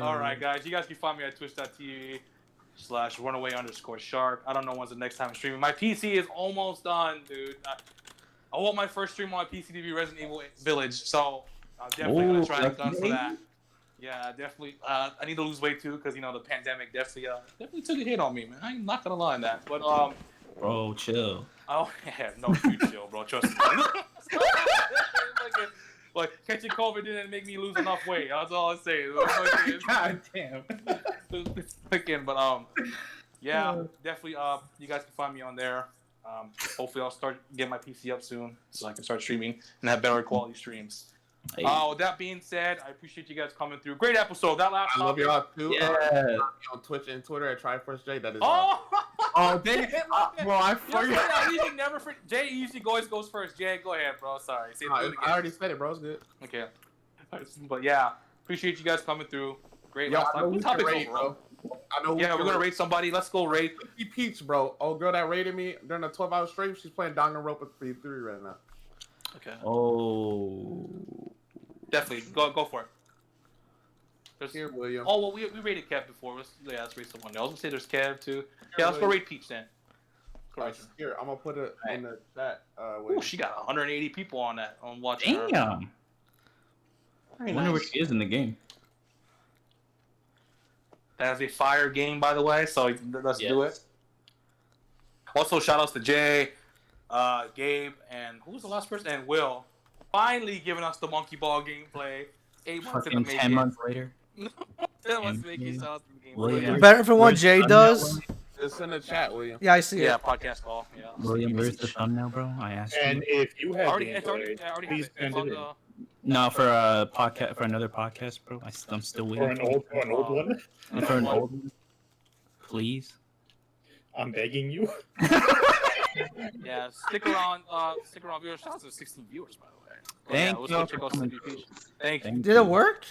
All right, guys. You guys can find me at twitch.tv/runaway_shark. I don't know when's the next time I'm streaming. My PC is almost done, dude. I want my first stream on my PC to be Resident Evil Village, so I'm definitely going to try and done for that. Yeah, definitely. I need to lose weight, too, because, the pandemic definitely took a hit on me, man. I'm not going to lie on that. But, Bro, chill. Oh, yeah. No, you chill, bro. Trust me. Like catching COVID didn't make me lose enough weight. That's all I'm saying. God damn. Again, but yeah, definitely. You guys can find me on there. Hopefully, I'll start getting my PC up soon so I can start streaming and have better quality streams. Hey. With that being said, I appreciate you guys coming through. Great episode. That last I love y'all too. Yeah. On Twitch and Twitter at TriFirstJ. That is. Oh, Oh, dang. Well, I you know, forgot. I usually never. Jay usually always goes first. Jay, go ahead, bro. Sorry. Say it I again. already said it, bro. It's good. Okay. But yeah, appreciate you guys coming through. Great Yo, last I know time. we Good can topics rate, overall. bro. I know. Yeah, we're gonna rate somebody. Let's go rate. Peach, bro. Old girl that rated me during a 12-hour stream. She's playing Danganronpa 3 right now. Okay. Oh. Definitely go for it. There's, Here, William. oh well, we rated Kev before. Let's rate someone else. Let's say there's Kev too. Yeah, let's go rate Peach then. Correction. Here, I'm gonna put it in the chat. Ooh, William. she got 180 people on watching her. Damn. Very I wonder where nice. she is in the game. That is a fire game, by the way. So let's do it. Also, shout outs to Jay, Gabe, and who was the last person? And Will. Finally giving us the monkey ball gameplay. 8 months in the Fucking making. 10 months later. 10 months making. Shout out to the game. William. Better from what Jay does. It's in the chat, William. Yeah, I see Yeah, it. podcast call. Yeah. William, where's the thumbnail, bro? I asked you. And if you have It's already please have send it. it in. No, for a podcast, for another podcast, bro. I'm still Or waiting. an old one. And for an old one, please. I'm begging you. Yeah, stick around, viewers. Shout out to 16 viewers, by the way. Thank let's you go for check out coming. CBP. Thank you. Did it work?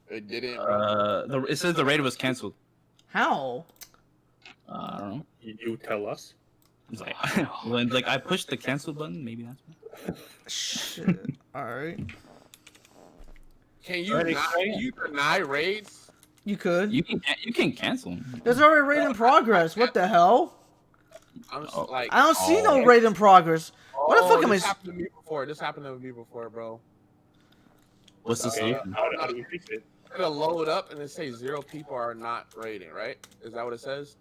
It didn't. It says the raid was canceled. How? I don't know. You tell us. It's like, well, it's like I pushed the cancel button. Maybe that's why. Shit. All right. Can you deny raids? You could. You can cancel them. There's already raid in progress. What the hell? I'm just Oh. like. I don't see no raid in progress. What the fuck am I? This happened to me before. This happened to me before, bro. What's the Okay, solution? how do we fix it? It'll load up and it says 0 people are not raiding, right? Is that what it says?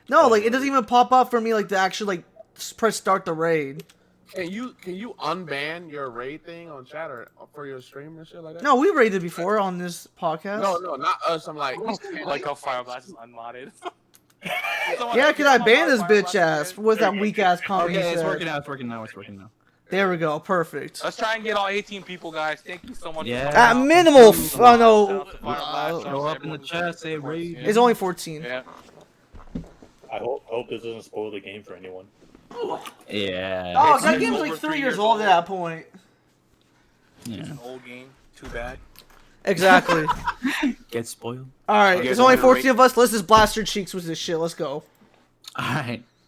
No, like it doesn't even pop up for me like to actually like press start the raid. Can you unban your raid thing on chat or for your stream and shit like that? No, we raided before on this podcast. no, not us. I'm like, Like how Fireblast is unmodded. Yeah, cause I banned this bitch ass with that weak ass comment. he Okay, it's said. working out. It's working now. It's working now. There we go. Perfect. Let's try and get all 18 people, guys. Thank you so much. Yeah. At minimal, oh no, Go up in the chat, say raid. it's only 14. Yeah. I hope this doesn't spoil the game for anyone. Yeah. Oh, It's that game was over like 3 3 years years old at old. that point. Yeah. It's an old game. Too bad. Exactly. Get spoiled. All right, You guys there's only wanna 14 rate- of us. Let's just blast your cheeks with this shit. Let's go. All right.